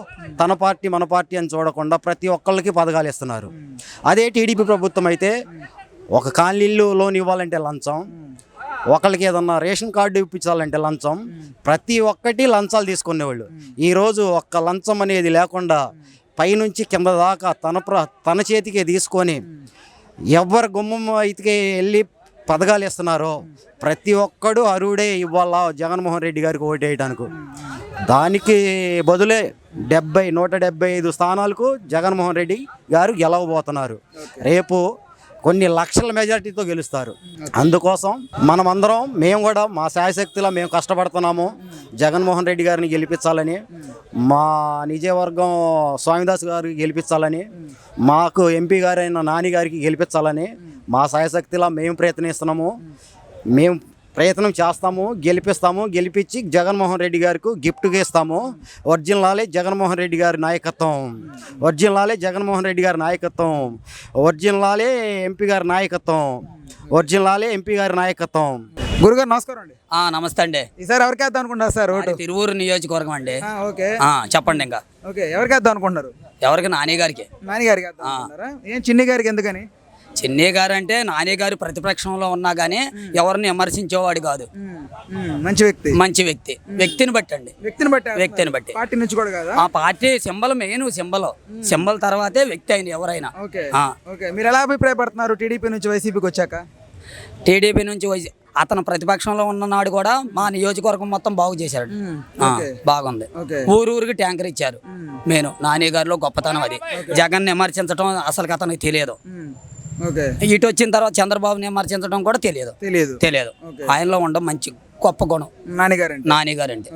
తన పార్టీ మన పార్టీ అని చూడకుండా ప్రతి ఒక్కళ్ళకి పథకాలు ఇస్తున్నారు. అదే టీడీపీ ప్రభుత్వం అయితే ఒక కాలనీలో లోన్ ఇవ్వాలంటే లంచం, ఒకళ్ళకి ఏదన్నా రేషన్ కార్డు ఇప్పించాలంటే లంచం, ప్రతి ఒక్కటి లంచాలు తీసుకునేవాళ్ళు. ఈరోజు ఒక్క లంచం అనేది లేకుండా పైనుంచి కింద దాకా తన చేతికే తీసుకొని ఎవరు గుమ్మం అయితే వెళ్ళి పథకాలు ఇస్తున్నారో ప్రతి ఒక్కడు అరువుడే ఇవాళ జగన్మోహన్ రెడ్డి గారికి ఓటేయడానికి. దానికి బదులే 175 స్థానాలకు జగన్మోహన్ రెడ్డి గారు గెలవబోతున్నారు. రేపు కొన్ని లక్షల మెజార్టీతో గెలుస్తారు. అందుకోసం మనమందరం మేము కూడా మా శాయశక్తిలో మేము కష్టపడుతున్నాము జగన్మోహన్ రెడ్డి గారిని గెలిపించాలని, మా నిజవర్గం స్వామిదాస్ గారికి గెలిపించాలని, మాకు ఎంపీ గారైన నాని గారికి గెలిపించాలని మా శాయశక్తిలో మేము ప్రయత్నిస్తున్నాము. మేము ప్రయత్నం చేస్తాము, గెలిపిస్తాము. గెలిపించి జగన్మోహన్ రెడ్డి గారికి గిఫ్ట్గా ఇస్తాము. ఒరిజినలాలే జగన్మోహన్ రెడ్డి గారి నాయకత్వం, ఒరిజినలాలే జగన్మోహన్ రెడ్డి గారి నాయకత్వం, ఒరిజినలాలే ఎంపీ గారి నాయకత్వం, ఒరిజినలాలే ఎంపీ గారి నాయకత్వం. గురుగారు నమస్కారం అండి. నమస్తే అండి. ఈసారి ఎవరికి వేద్దాం అనుకుంటారు సార్ ఓటు? తిరువూరు నియోజకవర్గం అండి. ఓకే, చెప్పండి. ఇంకా ఓకే, ఎవరికి వేద్దాం అనుకుంటున్నారు? ఎవరికి? నాని గారికి. నాని గారికి వేద్దాం అనుకుంటున్నారా? ఏం చిన్ని గారికి ఎందుకని? చిన్ని గారు అంటే నాని గారు ప్రతిపక్షంలో ఉన్నా కానీ ఎవరిని విమర్శించేవాడు కాదు. మంచి వ్యక్తి. మంచి వ్యక్తి. వ్యక్తిని బట్టి అండి, వ్యక్తిని బట్టి. పార్టీ నుంచి కూడా కాదా? ఆ పార్టీ సింబల్ మెయిన్, సింబల్ తర్వాతే వ్యక్తి అయిన ఎవరైనా. ఓకే, మీరు ఎలా అభిప్రాయపడుతున్నారు టీడీపీ నుంచి వైసీపీకి వచ్చాక? టీడీపీ నుంచి అతను ప్రతిపక్షంలో ఉన్ననాడు కూడా మా నియోజకవర్గం మొత్తం బాగు చేశాడు. బాగుంది. ఊరికి ట్యాంకర్ ఇచ్చారు. నేను నాని గారిలో గొప్పతనం అది. జగన్ విమర్శించడం అసలు అతనికి తెలియదు. ఇటు వచ్చిన తర్వాత చంద్రబాబుని విమర్శించడం కూడా తెలియదు. ఆయనలో ఉండడం మంచి గొప్ప గుణం నానిగారండి.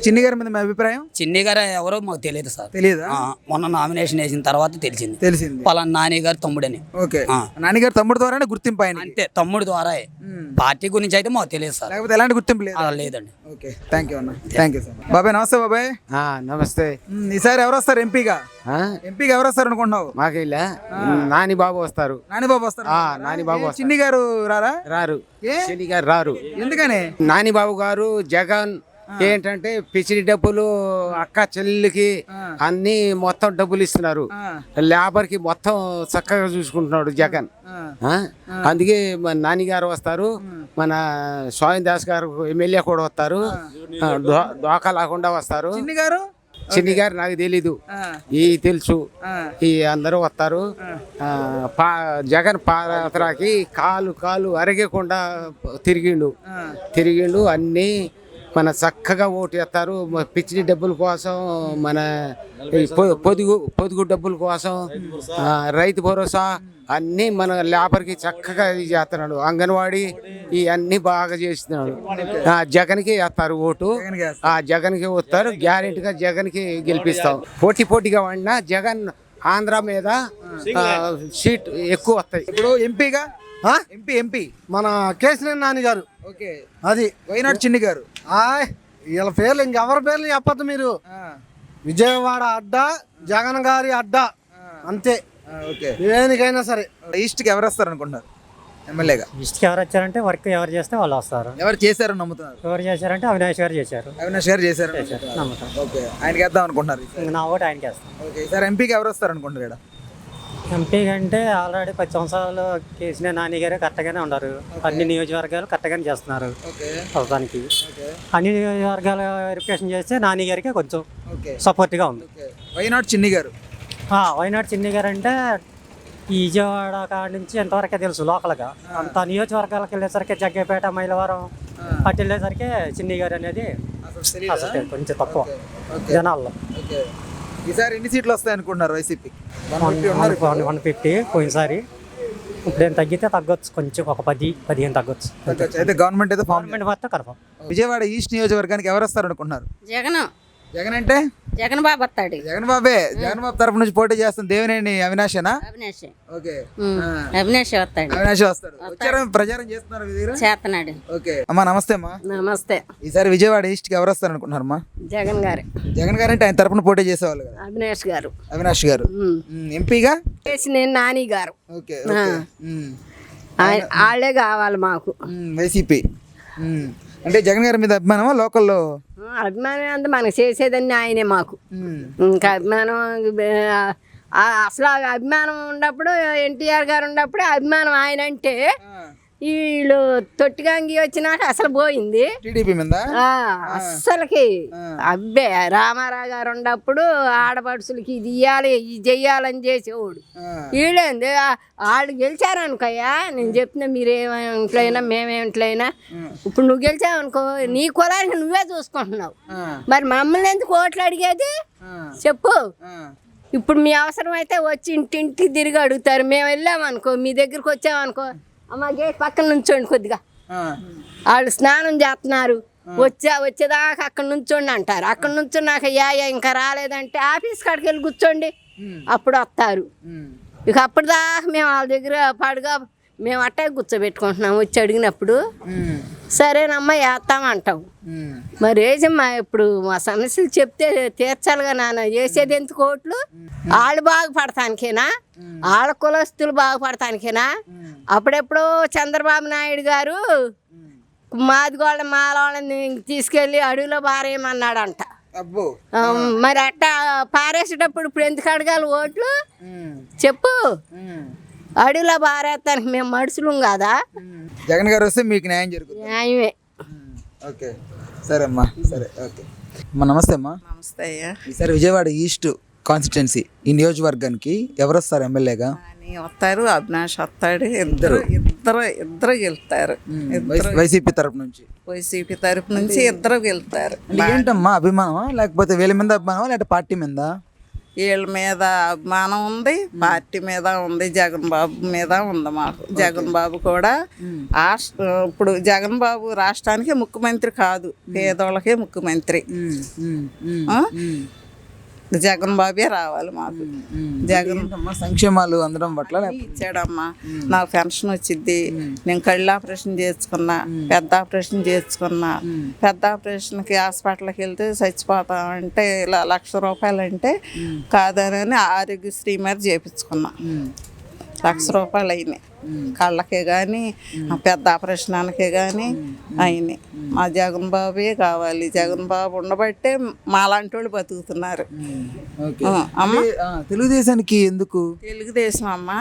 చిన్ని గారి మీద మీ అభిప్రాయం? చిన్ని గారు ఎవరో మాకు తెలియదు సార్. తెలియదా? మొన్న నామినేషన్ వేసిన తర్వాత తెలిసింది పలానా నాని గారు తమ్ముడని. నాన్నగారు తమ్ముడు ద్వారానే గుర్తింపు ఆయన. అంతే, తమ్ముడు ద్వారా. పార్టీ గురించి అయితే మాకు తెలియదు సార్. లేకపోతే ఎలాంటి గుర్తింపు లేదు? లేదండి. ఓకే, థ్యాంక్ యూ అన్న. Thank you sir. బాబాయ్ నమస్తే. బాబాయ్ నమస్తే. ఈసారి ఎవరు వస్తారు ఎంపీగా? ఎవరు వస్తారు అనుకుంటున్నావు? మాకు నాని బాబు వస్తారు. నాని బాబు వస్తారు. నాని బాబు. చిన్ని గారు రారు. చిన్ని గారు రారు. ఎందుకని? నాని బాబు గారు జగన్ ఏంటంటే పిచ్చిడి డబ్బులు అక్క చెల్లికి అన్ని మొత్తం డబ్బులు ఇస్తున్నారు. లేబర్ కి మొత్తం చక్కగా చూసుకుంటున్నాడు జగన్. అందుకే మన నాని గారు వస్తారు. మన స్వామి దాస్ గారు ఎమ్మెల్యే కూడా వస్తారు. దోకా లేకుండా వస్తారు. చిన్ని గారు నాకు తెలీదు, ఈ తెలుసు. ఈ అందరూ వస్తారు. జగన్ పాదయాత్రకి కాలు అరగకుండా తిరిగిండు. అన్నీ మన చక్కగా ఓటు వేస్తారు. పిచ్చిడి డబ్బుల కోసం, మన పొదుగు డబ్బుల కోసం, రైతు భరోసా అన్నీ మన లేబర్కి చక్కగా చేస్తున్నాడు. అంగన్వాడీ ఇవన్నీ బాగా చేస్తున్నాడు. జగన్కి వేస్తారు ఓటు. జగన్కి వస్తారు. గ్యారెంటీగా జగన్కి గెలిపిస్తాం. పోటీగా వాడినా జగన్ ఆంధ్ర మీద సీట్ ఎక్కువ వస్తాయి. ఇప్పుడు ఎంపీగా ఎంపీ మన కేసీఆర్ నాని గారు. అది వైనాడు చిన్ని గారు. వీళ్ళ పేర్లు ఇంకెవరి పేర్లు చెప్పద్దు మీరు. విజయవాడ అడ్డా, జగన్ గారి అడ్డా, అంతే. దేనికైనా సరే. ఈస్ట్కి ఎవరు వస్తారు అనుకుంటున్నారు ఎమ్మెల్యేగా? ఈస్ట్కి ఎవరు వచ్చారంటే వర్క్ ఎవరు చేస్తే వాళ్ళు వస్తారు. ఎవరు చేశారని నమ్ముతున్నారు? ఎవరు చేశారంటే అవినాష్ గారు చేశారు. నమ్ముతాం. ఆయనకి వేద్దాం అనుకుంటున్నారు. నా ఓటు ఆయనకి వేస్తాం. సార్ ఎంపీకి ఎవరు వస్తారు అనుకుంటున్నారు? ఎంపీ అంటే ఆల్రెడీ 10 సంవత్సరాలు కేసీఆర్ నాని గారు కరెక్ట్గానే ఉన్నారు. అన్ని నియోజకవర్గాలు కరెక్ట్గానే చేస్తున్నారు ప్రస్తుతానికి. అన్ని నియోజకవర్గాలు వెరిఫికేషన్ చేస్తే నాని గారికి కొంచెం సపోర్ట్గా ఉంది. వైనాడు చిన్ని గారు. వైనాడు చిన్ని గారు అంటే ఈ విజయవాడ కాడ నుంచి ఎంతవరకే తెలుసు లోకల్గా. అంత నియోజకవర్గాలకు వెళ్ళేసరికి జగ్గేపేట, మైలవరం అటు వెళ్ళేసరికి చిన్ని గారు అనేది అసలు కొంచెం తక్కువ జనాల్లో. ఈసారి ఎన్ని సీట్లు వస్తాయి అనుకుంటున్నారు వైసీపీ? 150 పోయినసారి. ఇప్పుడు ఏం తగ్గితే తగ్గొచ్చు, కొంచెం ఒక 10-15 తగ్గొచ్చు. అయితే గవర్నమెంట్ అయితే గవర్నమెంట్ మాత్రం కన్ఫర్మ్. విజయవాడ ఈస్ట్ నియోజకవర్గానికి ఎవరు వస్తారు అనుకుంటున్నారు? జగన్ అంటే జగన్ బాబు వస్తాడు. జగన్ బాబు తరపు నుంచి పోటీ చేస్తుంది దేవినేని అవినాషేనా? అవినాష్ వస్తాడు. వచ్చారా? ప్రచారం చేస్తున్నాడు. అమ్మా నమస్తే. అమ్మా నమస్తే. ఈసారి విజయవాడ ఈస్ట్ కి ఎవరు వస్తారు అనుకుంటున్నారమ్మా? జగన్ గారు అంటే ఆయన తరపున పోటీ చేసేవాళ్ళు కదా. అవినాష్ గారు. ఎంపీగా నాని గారు. వాళ్ళే కావాలి మాకు. వైసీపీ అంటే జగన్ గారి మీద అభిమానమా? లోకల్లో అభిమానం అంటే మనకు చేసేదన్నీ ఆయనే మాకు. ఇంకా అభిమానం అసలు అభిమానం ఉన్నప్పుడు ఎన్టీఆర్ గారు ఉన్నప్పుడు అభిమానం ఆయన అంటే వీళ్ళు తొట్టిగాంగి వచ్చినాక అసలు పోయింది టీడీపీ మీద. అస్సలకి అబ్బే రామారావు గారు ఉన్నప్పుడు ఆడపడుచులకి ఇది ఇయ్యాలి ఇది చెయ్యాలని చేసేవాడు. వీళ్ళేంది వాళ్ళు గెలిచారనుకోయ్యా, నేను చెప్తున్నా మీరేమిట్లయినా మేమేమిట్లయినా. ఇప్పుడు నువ్వు గెలిచావనుకో నీ కులానికి నువ్వే చూసుకుంటున్నావు. మరి మమ్మల్ని ఎందుకు ఓట్లు అడిగేది చెప్పు. ఇప్పుడు మీ అవసరం అయితే వచ్చి ఇంటింటికి తిరిగి అడుగుతారు. మేము వెళ్ళామనుకో, మీ దగ్గరికి వచ్చామనుకో, అమ్మ గేట్ పక్కన నుంచోండి కొద్దిగా, వాళ్ళు స్నానం చేస్తున్నారు వచ్చేదాకా అక్కడ నుంచోండి అంటారు. అక్కడ నుంచున్నాక ఇంకా రాలేదంటే ఆఫీస్ కాడికి వెళ్ళి కూర్చోండి, అప్పుడు వస్తారు. ఇక అప్పటిదాకా మేము వాళ్ళ దగ్గర పాడుగా మేము అట్టే కూర్చోబెట్టుకుంటున్నాం. వచ్చి అడిగినప్పుడు సరేనమ్మా వేస్తామంటాం. మరి వేసమ్మా ఇప్పుడు మా సమస్యలు చెప్తే తీర్చాలిగా నాన్న. చేసేది ఎందుకు ఓట్లు? వాళ్ళు బాగుపడటానికేనా? వాళ్ళ కులస్తులు బాగుపడటానికేనా? అప్పుడెప్పుడో చంద్రబాబు నాయుడు గారు మాదిగోళ్ళ మాలవాళ్ళని తీసుకెళ్ళి అడవిలో పారేయమన్నాడంట. మరి అట్టా పారేసేటప్పుడు ఇప్పుడు ఎందుకు అడగాలి ఓట్లు చెప్పు? అడవిలో పారేస్తానికి మేము మనుషులం కాదా? జగన్ గారు వస్తే మీకు న్యాయం జరుగుతుంది. న్యాయమే. ఓకే సరే అమ్మా. సరే ఓకే అమ్మా. నమస్తే అమ్మా. నమస్తే అయ్యా. ఈసారి విజయవాడ ఈస్ట్ కాన్స్టిట్యున్సీ ఈ నియోజకవర్గానికి ఎవరు వస్తారు ఎమ్మెల్యేగా? వస్తారు, అవినాష్ వస్తాడు, ఇద్దరు గెలుస్తారు. వైసీపీ తరపు నుంచి వైసీపీ తరపు నుంచి ఇద్దరు గెలుస్తారు. అంటే ఏంటమ్మా అభిమానమా లేకపోతే వీళ్ళ మీద అభిమానమా లేకపోతే పార్టీ మీద? వీళ్ళ మీద అభిమానం ఉంది, పార్టీ మీద ఉంది, జగన్ బాబు మీద ఉంది మాకు. జగన్ బాబు కూడా ఇప్పుడు జగన్ బాబు రాష్ట్రానికి ముఖ్యమంత్రి కాదు, పేదోళ్ళకే ముఖ్యమంత్రి. జగన్ బాబే రావాలి మాకు. జగన్ సంక్షేమాలు అందడం పట్ల ఇచ్చాడమ్మా. నాకు పెన్షన్ వచ్చింది, నేను కళ్ళు ఆపరేషన్ చేసుకున్నా, పెద్ద ఆపరేషన్ చేసుకున్నా. పెద్ద ఆపరేషన్కి హాస్పిటల్కి వెళ్తే చచ్చిపోతామంటే ఇలా 1,00,000 రూపాయలు అంటే కాదని ఆరోగ్యశ్రీ మీద చేయించుకున్నా. 1,00,000 రూపాయలు అయినాయి కళ్ళకే కానీ పెద్ద ఆపరేషన్కే కానీ అయినాయి. మా జగన్ బాబే కావాలి. జగన్ బాబు ఉండబట్టే మాలాంటి వాళ్ళు బతుకుతున్నారు. తెలుగుదేశానికి ఎందుకు? తెలుగుదేశం అమ్మ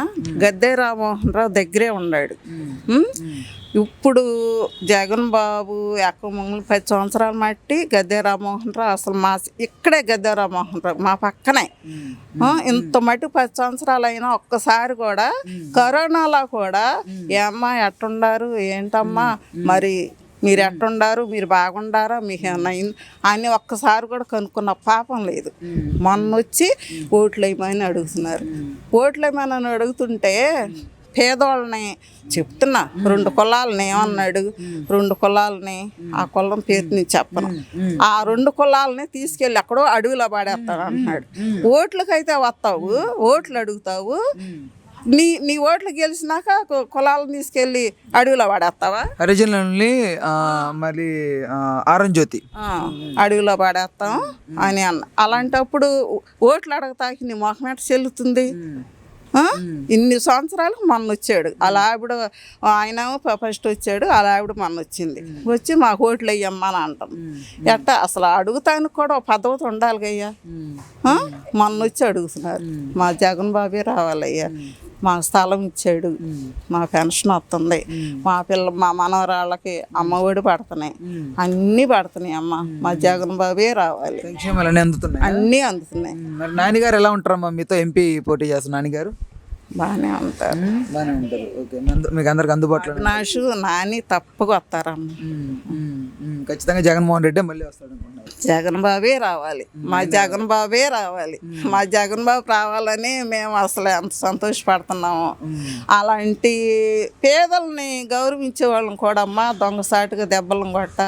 గద్దె రామ్మోహన్ రావు దగ్గరే ఉన్నాడు. ఇప్పుడు జగన్ బాబు ఎక్కమంగళ 10 సంవత్సరాలు మట్టి గద్దె రామ్మోహన్ రావు అసలు ఇక్కడే గద్దె రామ్మోహన్ రావు మా పక్కనే ఇంత మట్టి 10 సంవత్సరాలు అయినా ఒక్కసారి కూడా కరోనాలో కూడా ఏమ్మా ఎట్టుండారు ఏంటమ్మా మరి మీరు ఎట్టుండారు మీరు బాగుండారా మీకు అని ఒక్కసారి కూడా కనుక్కున్న పాపం లేదు. మొన్న వచ్చి ఓట్లు వేయమని అడుగుతున్నారు. ఓట్లు వేయమని అడుగుతుంటే పేదోళ్ళని చెప్తున్నా 2 కులాలని ఏమన్నాడు, 2 కులాలని ఆ కులం పేరు నేను చెప్పను, ఆ 2 కులాలని తీసుకెళ్ళి ఎక్కడో అడవిలో పాడేస్తాను అంటున్నాడు. ఓట్లకైతే వస్తావు, ఓట్లు అడుగుతావు, నీ ఓట్లు గెలిచినాక కులాలను తీసుకెళ్ళి అడవిలో పడేస్తావా? హరిజనుల్ని మరి ఆరంజ్యోతి అడవిలో పడేస్తాం అని అన్న. అలాంటప్పుడు ఓట్లు అడగతాకి నీ మొహమేట చెల్లుతుంది. ఇన్ని సంవత్సరాలకు మొన్న వచ్చాడు అలా ఆవిడ, ఆయన ఫస్ట్ వచ్చాడు అలా ఆవిడ మొన్న వచ్చింది. వచ్చి మాకు ఓట్లు వేయమ్మా అని అంటాం. ఎట్టా అసలు అడుగుతానికి కూడా పద్ధతి ఉండాలి కయ్యా. మొన్న వచ్చి అడుగుతున్నారు. మా జగన్ బాబే రావాలయ్యా, మాకు స్థలం ఇచ్చాడు, మా పెన్షన్ వస్తుంది, మా మనవరాళ్ళకి అమ్మఒడి పడుతున్నాయి, అన్నీ పడుతున్నాయి అమ్మ. మా జగన్ బాబే రావాలి. సంక్షేమాలు అన్నీ అందుతున్నాయి. మరి నాన్నగారు ఎలా ఉంటారమ్మా? మీతో ఎంపీ పోటీ చేస్తున్న నాన్నగారు బాగానే ఉంటారు. ఓకే, మీకు అందరికి అందుబాటులో నాషు నాని తప్పగా వస్తారమ్మ. ఖచ్చితంగా జగన్మోహన్ రెడ్డి మళ్ళీ వస్తాడు అనుకుంటున్నారు. జగన్ బాబే రావాలి, మా జగన్ బాబే రావాలి. మా జగన్ బాబు రావాలని మేము అసలు ఎంత సంతోషపడుతున్నాము. అలాంటి పేదల్ని గౌరవించే వాళ్ళని కూడా అమ్మా దొంగసాటుగా దెబ్బలను కొట్ట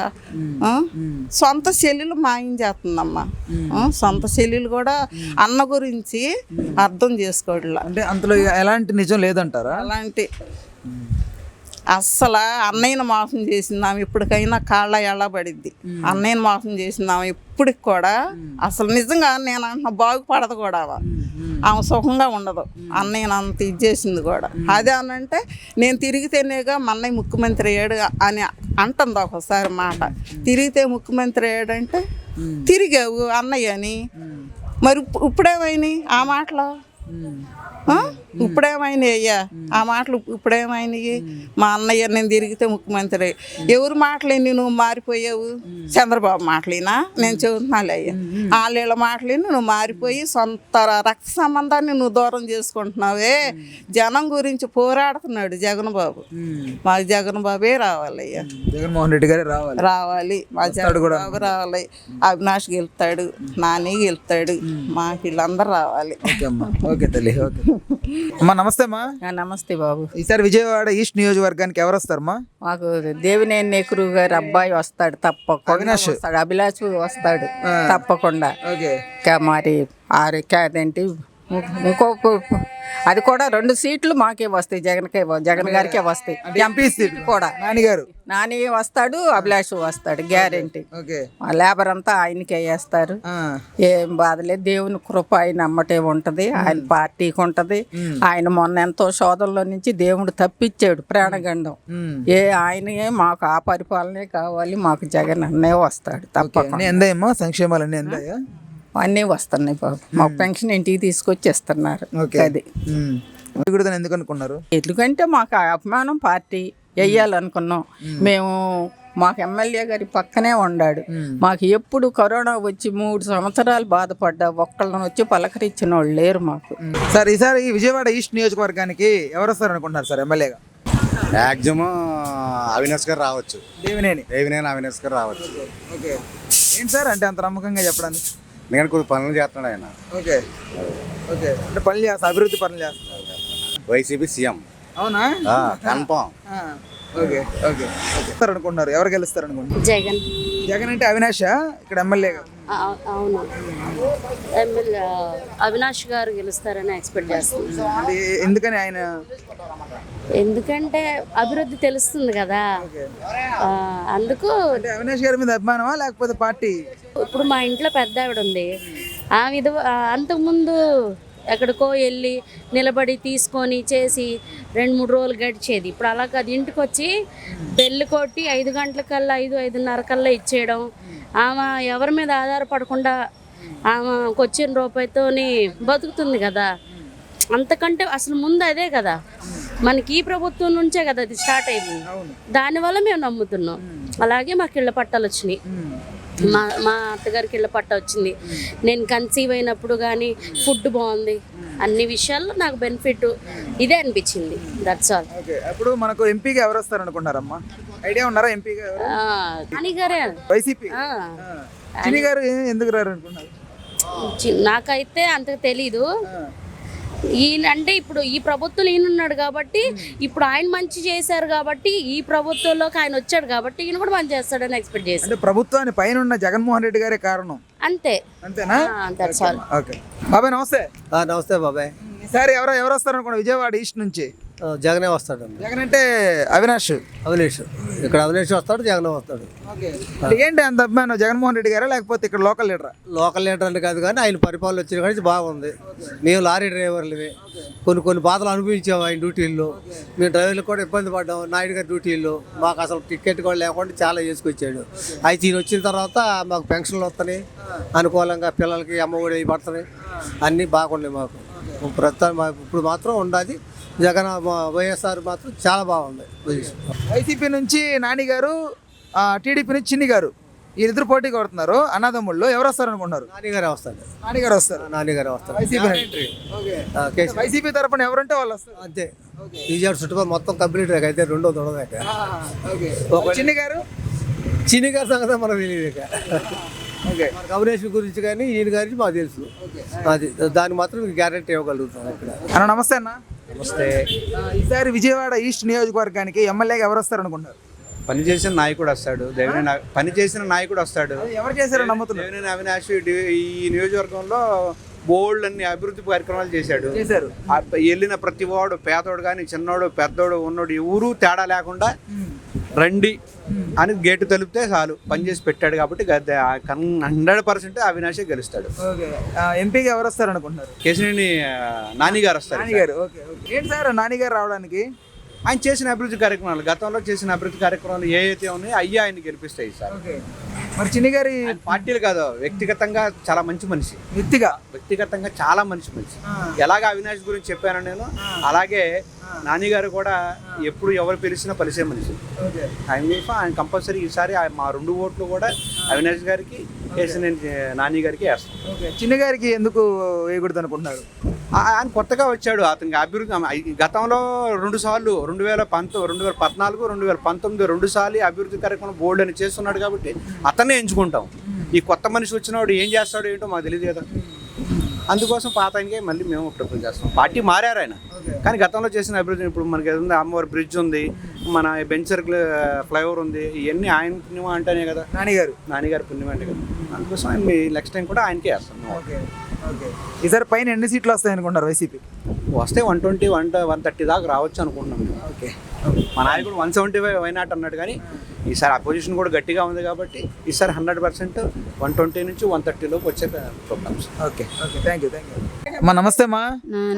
సొంత చెల్లెలు మాయం చేస్తుందమ్మా. సొంత చెల్లెలు కూడా అన్న గురించి అర్థం చేసుకోవట్లా. అంటే అందులో ఎలాంటి నిజం లేదంటారా? అలాంటి అస్సలు అన్నయ్యను మోసం చేసిందాము ఇప్పటికైనా కాళ్ళ ఎళ్ళబడిద్ది. అన్నయ్యను మోసం చేసిందాము ఇప్పటికి కూడా అసలు నిజంగా నేను అంటున్నా బాగుపడదు కూడా. ఆమె సుఖంగా ఉండదు. అన్నయ్యను అంత ఇది చేసింది కూడా. అదే అనంటే నేను తిరిగితేనేగా మా అన్నయ్య ముఖ్యమంత్రి అయ్యాడు అని అంటుంది ఒకసారి మాట. తిరిగితే ముఖ్యమంత్రి అయ్యాడంటే తిరిగావు అన్నయ్య అని. మరి ఇప్పుడేమైనాయి ఆ మాటలు? ఇప్పుడేమైనాయి అయ్యా ఆ మాటలు? ఇప్పుడేమైనాయి? మా అన్నయ్య నేను తిరిగితే ముఖ్యమంత్రి. ఎవరు మాటలేని నువ్వు మారిపోయావు? చంద్రబాబు మాటలేనా? నేను చెబుతున్నాను అయ్యా. వాళ్ళ మాటలేని నువ్వు మారిపోయి సొంత రక్త సంబంధాన్ని నువ్వు దూరం చేసుకుంటున్నావే. జనం గురించి పోరాడుతున్నాడు జగన్ బాబు. మాకు జగన్ బాబే రావాలి అయ్యా. జగన్మోహన్ రెడ్డి గారే రావాలి. మా జగన్ బాబు రావాలి. అవినాష్ గెలుస్తాడు, నాని గెలుస్తాడు, మా వీళ్ళందరూ రావాలి. ఓకే తల్లి. ఓకే అమ్మా, నమస్తే అమ్మా. నమస్తే బాబు. ఈసారి విజయవాడ ఈస్ట్ నియోజకవర్గానికి ఎవరు వస్తారమ్మా? మాకు దేవినేని నెహ్రూ గారి అబ్బాయి వస్తాడు తప్పకుండా. అభిలాష్ వస్తాడు తప్పకుండా. మరి అదేంటి ఇంకొక అది కూడా 2 సీట్లు మాకే వస్తాయి, జగన్ గారికే వస్తాయి. ఎంపీ సీట్లు కూడా నాని వస్తాడు, అభిలాష్ వస్తాడు గ్యారెంటీ. లేబర్ అంతా ఆయనకే వేస్తారు. ఏం బాధలేదు. దేవుని కృప ఆయన అమ్మటే ఉంటది, ఆయన పార్టీకి ఉంటది. ఆయన మొన్న ఎంతో శోధనలో నుంచి దేవుడు తప్పించాడు ప్రాణగండం. ఆయనే మాకు ఆ పరిపాలనే కావాలి. మాకు జగన్ అన్నే వస్తాడు తప్పకుండా. సంక్షేమాలన్నీ అన్నీ వస్తున్నాయి బాబు. మాకు పెన్షన్ ఇంటికి తీసుకొచ్చి ఇస్తున్నారు. అది ఎందుకు అనుకున్నారు? ఎందుకంటే మాకు అభిమానం పార్టీ వేయాలనుకున్నాం. మేము మాకు ఎమ్మెల్యే గారి పక్కనే ఉన్నాడు. మాకు ఎప్పుడు కరోనా వచ్చి 3 సంవత్సరాలు బాధపడ్డా ఒక్కళ్ళని వచ్చి పలకరించిన వాళ్ళు లేరు మాకు. సార్ ఈసారి విజయవాడ ఈస్ట్ నియోజకవర్గానికి ఎవరు వస్తారు అనుకుంటున్నారు సార్ ఎమ్మెల్యేగా? మ్యాక్సిమం అవినాష్ గారు రావచ్చు. దేవినేని అవినాష్ గారు రావచ్చు. ఓకే, ఏంటి సార్ అంటే అంత నమ్మకంగా చెప్పడానికి? ఎందుకంటే కొద్ది పనులు చేస్తున్నాడు ఆయన. ఓకే ఓకే, అంటే పనులు చేస్తా, అభివృద్ధి పనులు చేస్తున్నారు. YCP CM. అవునా? Confirm. Okay okay okay sir అనుకుంటున్నారు, ఎవరు గెలుస్తారు అనుకుంటున్నారు? జగన్. జగన్ అంటే అవినాషా ఇక్కడ ఎమ్మెల్యేగా? అవును, ఎమ్మెల్యే అవినాష్ గారు గెలుస్తారని ఎక్స్పెక్ట్ చేస్తున్నాను. అంటే ఎందుకని ఆయన? ఎందుకంటే అభివృద్ధి తెలుస్తుంది కదా, అందుకు. అంటే అవినాష్ గారి మీద అభిమానమా లేకపోతే పార్టీ? ఇప్పుడు మా ఇంట్లో పెద్ద ఆవిడ ఉంది, ఆమె అంతకుముందు ఎక్కడికో వెళ్ళి నిలబడి తీసుకొని చేసి 2-3 రోజులు గడిచేది. ఇప్పుడు అలా కాదు, ఇంటికి వచ్చి బెల్లు కొట్టి 5 గంటలకల్లా 5-5:30 కల్లా ఇచ్చేయడం. ఆమె ఎవరి మీద ఆధారపడకుండా ఆమెకు వచ్చిన రూపాయితోని బతుకుతుంది కదా. అంతకంటే అసలు ముందు అదే కదా, మనకి ఈ ప్రభుత్వం నుంచే కదా అది స్టార్ట్ అయింది. దానివల్ల మేము నమ్ముతున్నాం. అలాగే మాకు ఇళ్ళ పట్టాలు వచ్చినాయి, మా అత్తగారికి ఇళ్ళ పట్ట వచ్చింది. నేను కన్సీవ్ అయినప్పుడు కానీ ఫుడ్ బాగుంది, అన్ని విషయాల్లో నాకు బెనిఫిట్ ఇదే అనిపించింది. That's all. ఇప్పుడు మనకు ఎంపీగా ఎవరు వస్తారు అనుకుంటారమ్మా? ఐడియా ఉన్నారా ఎంపీగా? నాని గారే, వైసీపీ. చిన్ని గారు ఎందుకు రారు అనుకున్నారు? నాకైతే అంతకు తెలీదు. ఈయన అంటే ఇప్పుడు ఈ ప్రభుత్వంలో ఈయన ఉన్నాడు కాబట్టి, ఇప్పుడు ఆయన మంచి చేశారు కాబట్టి, ఈ ప్రభుత్వంలోకి ఆయన వచ్చాడు కాబట్టి ఈయన కూడా మంచి చేస్తాడని ఎక్స్పెక్ట్ చేశారు. అంటే ప్రభుత్వాన్ని పైన ఉన్న జగన్మోహన్ రెడ్డి గారే కారణం అంతే. అంతేనా? That's all. ఓకే బాబాయ్ నమస్తే. నమస్తే బాబాయ్. ఈసారి ఎవరు వస్తారు అనుకున్నా విజయవాడ ఈస్ట్ నుంచి? జగనే వస్తాడు. జగన్ అంటే అవినాష్. ఇక్కడ అవినాష్ వస్తాడు, జగన్ వస్తాడు. ఏంటి అంత అభిమానం జగన్మోహన్ రెడ్డి గారా లేకపోతే ఇక్కడ లోకల్ లీడరా? లోకల్ లీడర్ అంటే కాదు కానీ ఆయన పరిపాలన వచ్చిన కానీ బాగుంది. మేము లారీ డ్రైవర్లవి కొన్ని బాధలు అనుభవించాము ఆయన డ్యూటీల్లో. మేము డ్రైవర్లకు కూడా ఇబ్బంది పడ్డాము నాయుడు గారి డ్యూటీల్లో. మాకు అసలు టికెట్ కూడా లేకుండా చాలా చేసుకొచ్చాడు. అయితే ఈయన వచ్చిన తర్వాత మాకు పెన్షన్లు వస్తున్నాయి అనుకూలంగా, పిల్లలకి అమ్మఒడి పడుతున్నాయి, అన్నీ బాగున్నాయి మాకు. ప్రస్తుతం మాకు ఇప్పుడు మాత్రం ఉండాలి. జగన్ వైఎస్ఆర్ మాత్రం చాలా బాగుంది. వైసీపీ నుంచి నాని గారు, టీడీపీ నుంచి చిన్ని గారు, వీళ్ళిద్దరు పోటీ కొడుతున్నారు అన్నదమ్ముళ్ళు. ఎవరు వస్తారు అనుకుంటున్నారు? నానిగారే వస్తారు. నానిగారు వస్తారు వైసీపీ తరపున ఎవరుంటే వాళ్ళు వస్తారు అంతే. విజయవాడ చుట్టుపక్కల మొత్తం కంప్లీట్ అయితే 2 దొడదాక. చిన్ని గారు సంగతి మనకు తెలియదు. మనకు అవినేష్ గురించి కానీ ఈయన గురించి మాకు తెలుసు. అది దానికి మాత్రం గ్యారెంటీ ఇవ్వగలుగుతాం ఇక్కడ. అన్న నమస్తే. అన్న నమస్తే. ఈసారి విజయవాడ ఈస్ట్ నియోజకవర్గానికి ఎమ్మెల్యేగా ఎవరు వస్తారు అనుకుంటారు? పనిచేసిన నాయకుడు వస్తాడు. పనిచేసిన నాయకుడు వస్తాడు. ఎవరు చేశారో నమ్ముతున్నారు? దేవినేని అవినాష్ ఈ నియోజకవర్గంలో బోల్డ్ అన్ని అభివృద్ధి కార్యక్రమాలు చేశాడు. వెళ్ళిన ప్రతి వాడు, పేదోడు కానీ చిన్నోడు పెద్దోడు ఉన్నోడు ఎవరు తేడా లేకుండా రండి అని గేటు తలిపితే చాలు పనిచేసి పెట్టాడు. కాబట్టి 100% అవినాషే గెలుస్తాడు. ఎంపీగా ఎవరు వస్తారు అనుకుంటున్నారు? కేశినేని నాని గారు వస్తారు. ఏంటి సార్ నాని గారు రావడానికి? ఆయన చేసిన అభివృద్ధి కార్యక్రమాలు, గతంలో చేసిన అభివృద్ధి కార్యక్రమాలు ఏ అయితే ఉన్నాయో అయ్యి ఆయన గెలిపిస్తాయి సార్. మరి చిన్ని గారి పార్టీలు కాదు, వ్యక్తిగతంగా చాలా మంచి మనిషి. వ్యక్తిగతంగా చాలా మంచి మనిషి. ఎలాగ అవినాష్ గురించి చెప్పాను నేను, అలాగే నాని గారు కూడా ఎప్పుడు ఎవరు పిలిచినా పలిసే మనిషి. ఆయన కంపల్సరీ ఈసారి మా 2 ఓట్లు కూడా అవినాష్ గారికి వేసి నేను నాని గారికి వేస్తాను. చిన్ని గారికి ఎందుకు వేయకూడదు అనుకుంటున్నారు? ఆయన కొత్తగా వచ్చాడు. అతనికి అభివృద్ధి గతంలో 2 సార్లు 2014, 2019 2 సార్లు అభివృద్ధి కార్యక్రమం బోల్డ్ అని చేస్తున్నాడు. కాబట్టి అతన్నే ఎంచుకుంటాం. ఈ కొత్త మనిషి వచ్చినవాడు ఏం చేస్తాడో ఏంటో మాకు తెలియదు కదా. అందుకోసం పాత ఆయనకే మళ్ళీ మేము ప్రిఫర్ చేస్తాం. పార్టీ మారారు ఆయన, కానీ గతంలో చేసిన అభివృద్ధి ఇప్పుడు మనకి ఉంది. అమ్మవారి బ్రిడ్జ్ ఉంది, మన బెంచ్ సర్కిల్ ఫ్లైఓవర్ ఉంది. ఇవన్నీ ఆయన పుణ్యమా అంటేనే కదా, నానిగారు పుణ్యం అంటే కదా. అందుకోసం ఆయన నెక్స్ట్ టైం కూడా ఆయనకే వేస్తాం. ఈసారి పైన ఎన్ని సీట్లు వస్తాయి అనుకుంటున్నారు వైసీపీ? వస్తే 120, 130 దాకా రావచ్చు అనుకుంటున్నాం మేము. మా నాయకుడు 175 వైనాట్ అన్నాడు, కానీ ఈసారి అపోజిషన్ కూడా గట్టిగా ఉంది కాబట్టి ఈసారి 100% 120 నుంచి 130 లోపు వచ్చే ప్రోగ్రామ్స్. అమ్మా నమస్తే. అమ్మా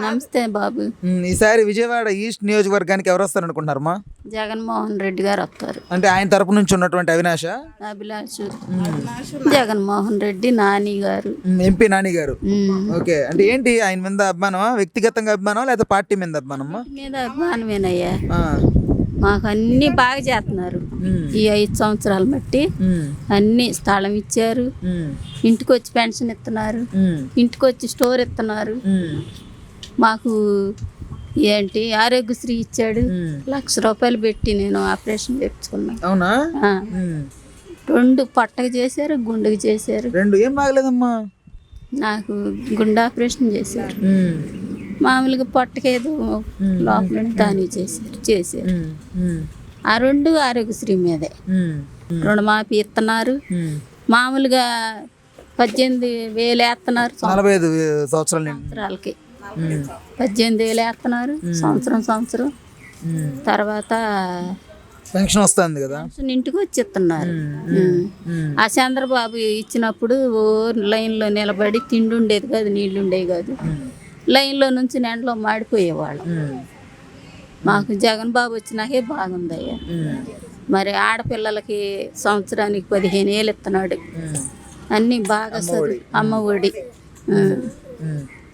నమస్తే బాబు. ఈసారి విజయవాడ ఈస్ట్ నియోజకవర్గానికి ఎవరు వస్తారు అనుకుంటున్నారమ్మా? జగన్మోహన్ రెడ్డి గారు వస్తారు. అంటే ఆయన తరపు నుంచి ఉన్నటువంటి అవినాష్, జగన్మోహన్ రెడ్డి, నాని గారు, ఎంపీ నాని గారు. ఓకే, అంటే ఏంటి ఆయన మీద అభిమానమా, వ్యక్తిగతంగా అభిమానం లేదా పార్టీ మీద అభిమానమా? మీద అభిమానమేనయ్యా. మాకు అన్ని బాగా చేస్తున్నారు. ఈ 5 సంవత్సరాలు బట్టి అన్ని స్థలం ఇచ్చారు, ఇంటికి వచ్చి పెన్షన్ ఇస్తున్నారు, ఇంటికి వచ్చి స్టోర్ ఇస్తున్నారు. మాకు ఏంటి ఆరోగ్యశ్రీ ఇచ్చాడు, 1,00,000 రూపాయలు పెట్టి నేను ఆపరేషన్ చేయించుకున్నాను. అవునా? 2 పట్టకు చేశారు, గుండెకి చేశారు. 2 ఏం బాగలేదమ్మా? నాకు గుండె ఆపరేషన్ చేశారు, మామూలుగా పొట్టకేదో లోపల దాని చేశారు. ఆ 2 ఆరోగ్యశ్రీ మీదే. రుణమాఫీ ఇస్తున్నారు, మామూలుగా 18,000 వేస్తున్నారు 45 సంవత్సరాలకి. 18,000 వేస్తున్నారు సంవత్సరం. తర్వాత పెన్షన్ వస్తుంది కదా, ఇంటికి వచ్చి ఇస్తున్నారు. ఆ చంద్రబాబు ఇచ్చినప్పుడు లైన్లో నిలబడి తిండి ఉండేది కాదు, నీళ్ళు ఉండేవి కాదు, లైన్లో నుంచి ఎండలో మాడిపోయేవాళ్ళు. మాకు జగన్ బాబు వచ్చినాకే బాగుందయ్యా. మరి ఆడపిల్లలకి సంవత్సరానికి 15,000 ఇస్తున్నాడు, అన్నీ బాగా చదువు, అమ్మ ఒడి,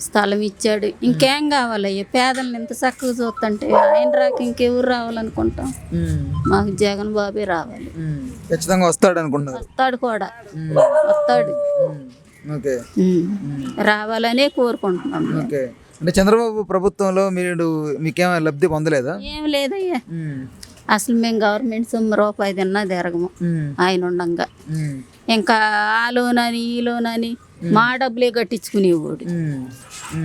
స్థలం ఇచ్చాడు. ఇంకేం కావాలయ్యా? పేదలను ఇంత చక్కగా చూస్తుంటే ఆయన రాక ఇంకెవరు రావాలనుకుంటాం? మాకు జగన్ బాబే రావాలి. ఖచ్చితంగా వస్తాడు అనుకుంటున్నారు? వస్తాడు కూడా, వస్తాడు, రావాలనే కోరుకుంటున్నాం. అంటే చంద్రబాబు ప్రభుత్వంలో మీకేమైనా లబ్ధి పొందలేదా? ఏం లేదయ్యా, అసలు మేము గవర్నమెంట్ సొమ్ము రూపాయి తిన్నా తిరగము ఆయన ఉండంగా. ఇంకా ఆ లోనని ఈ లోనని మా డబ్బులే కట్టించుకునేవాడు,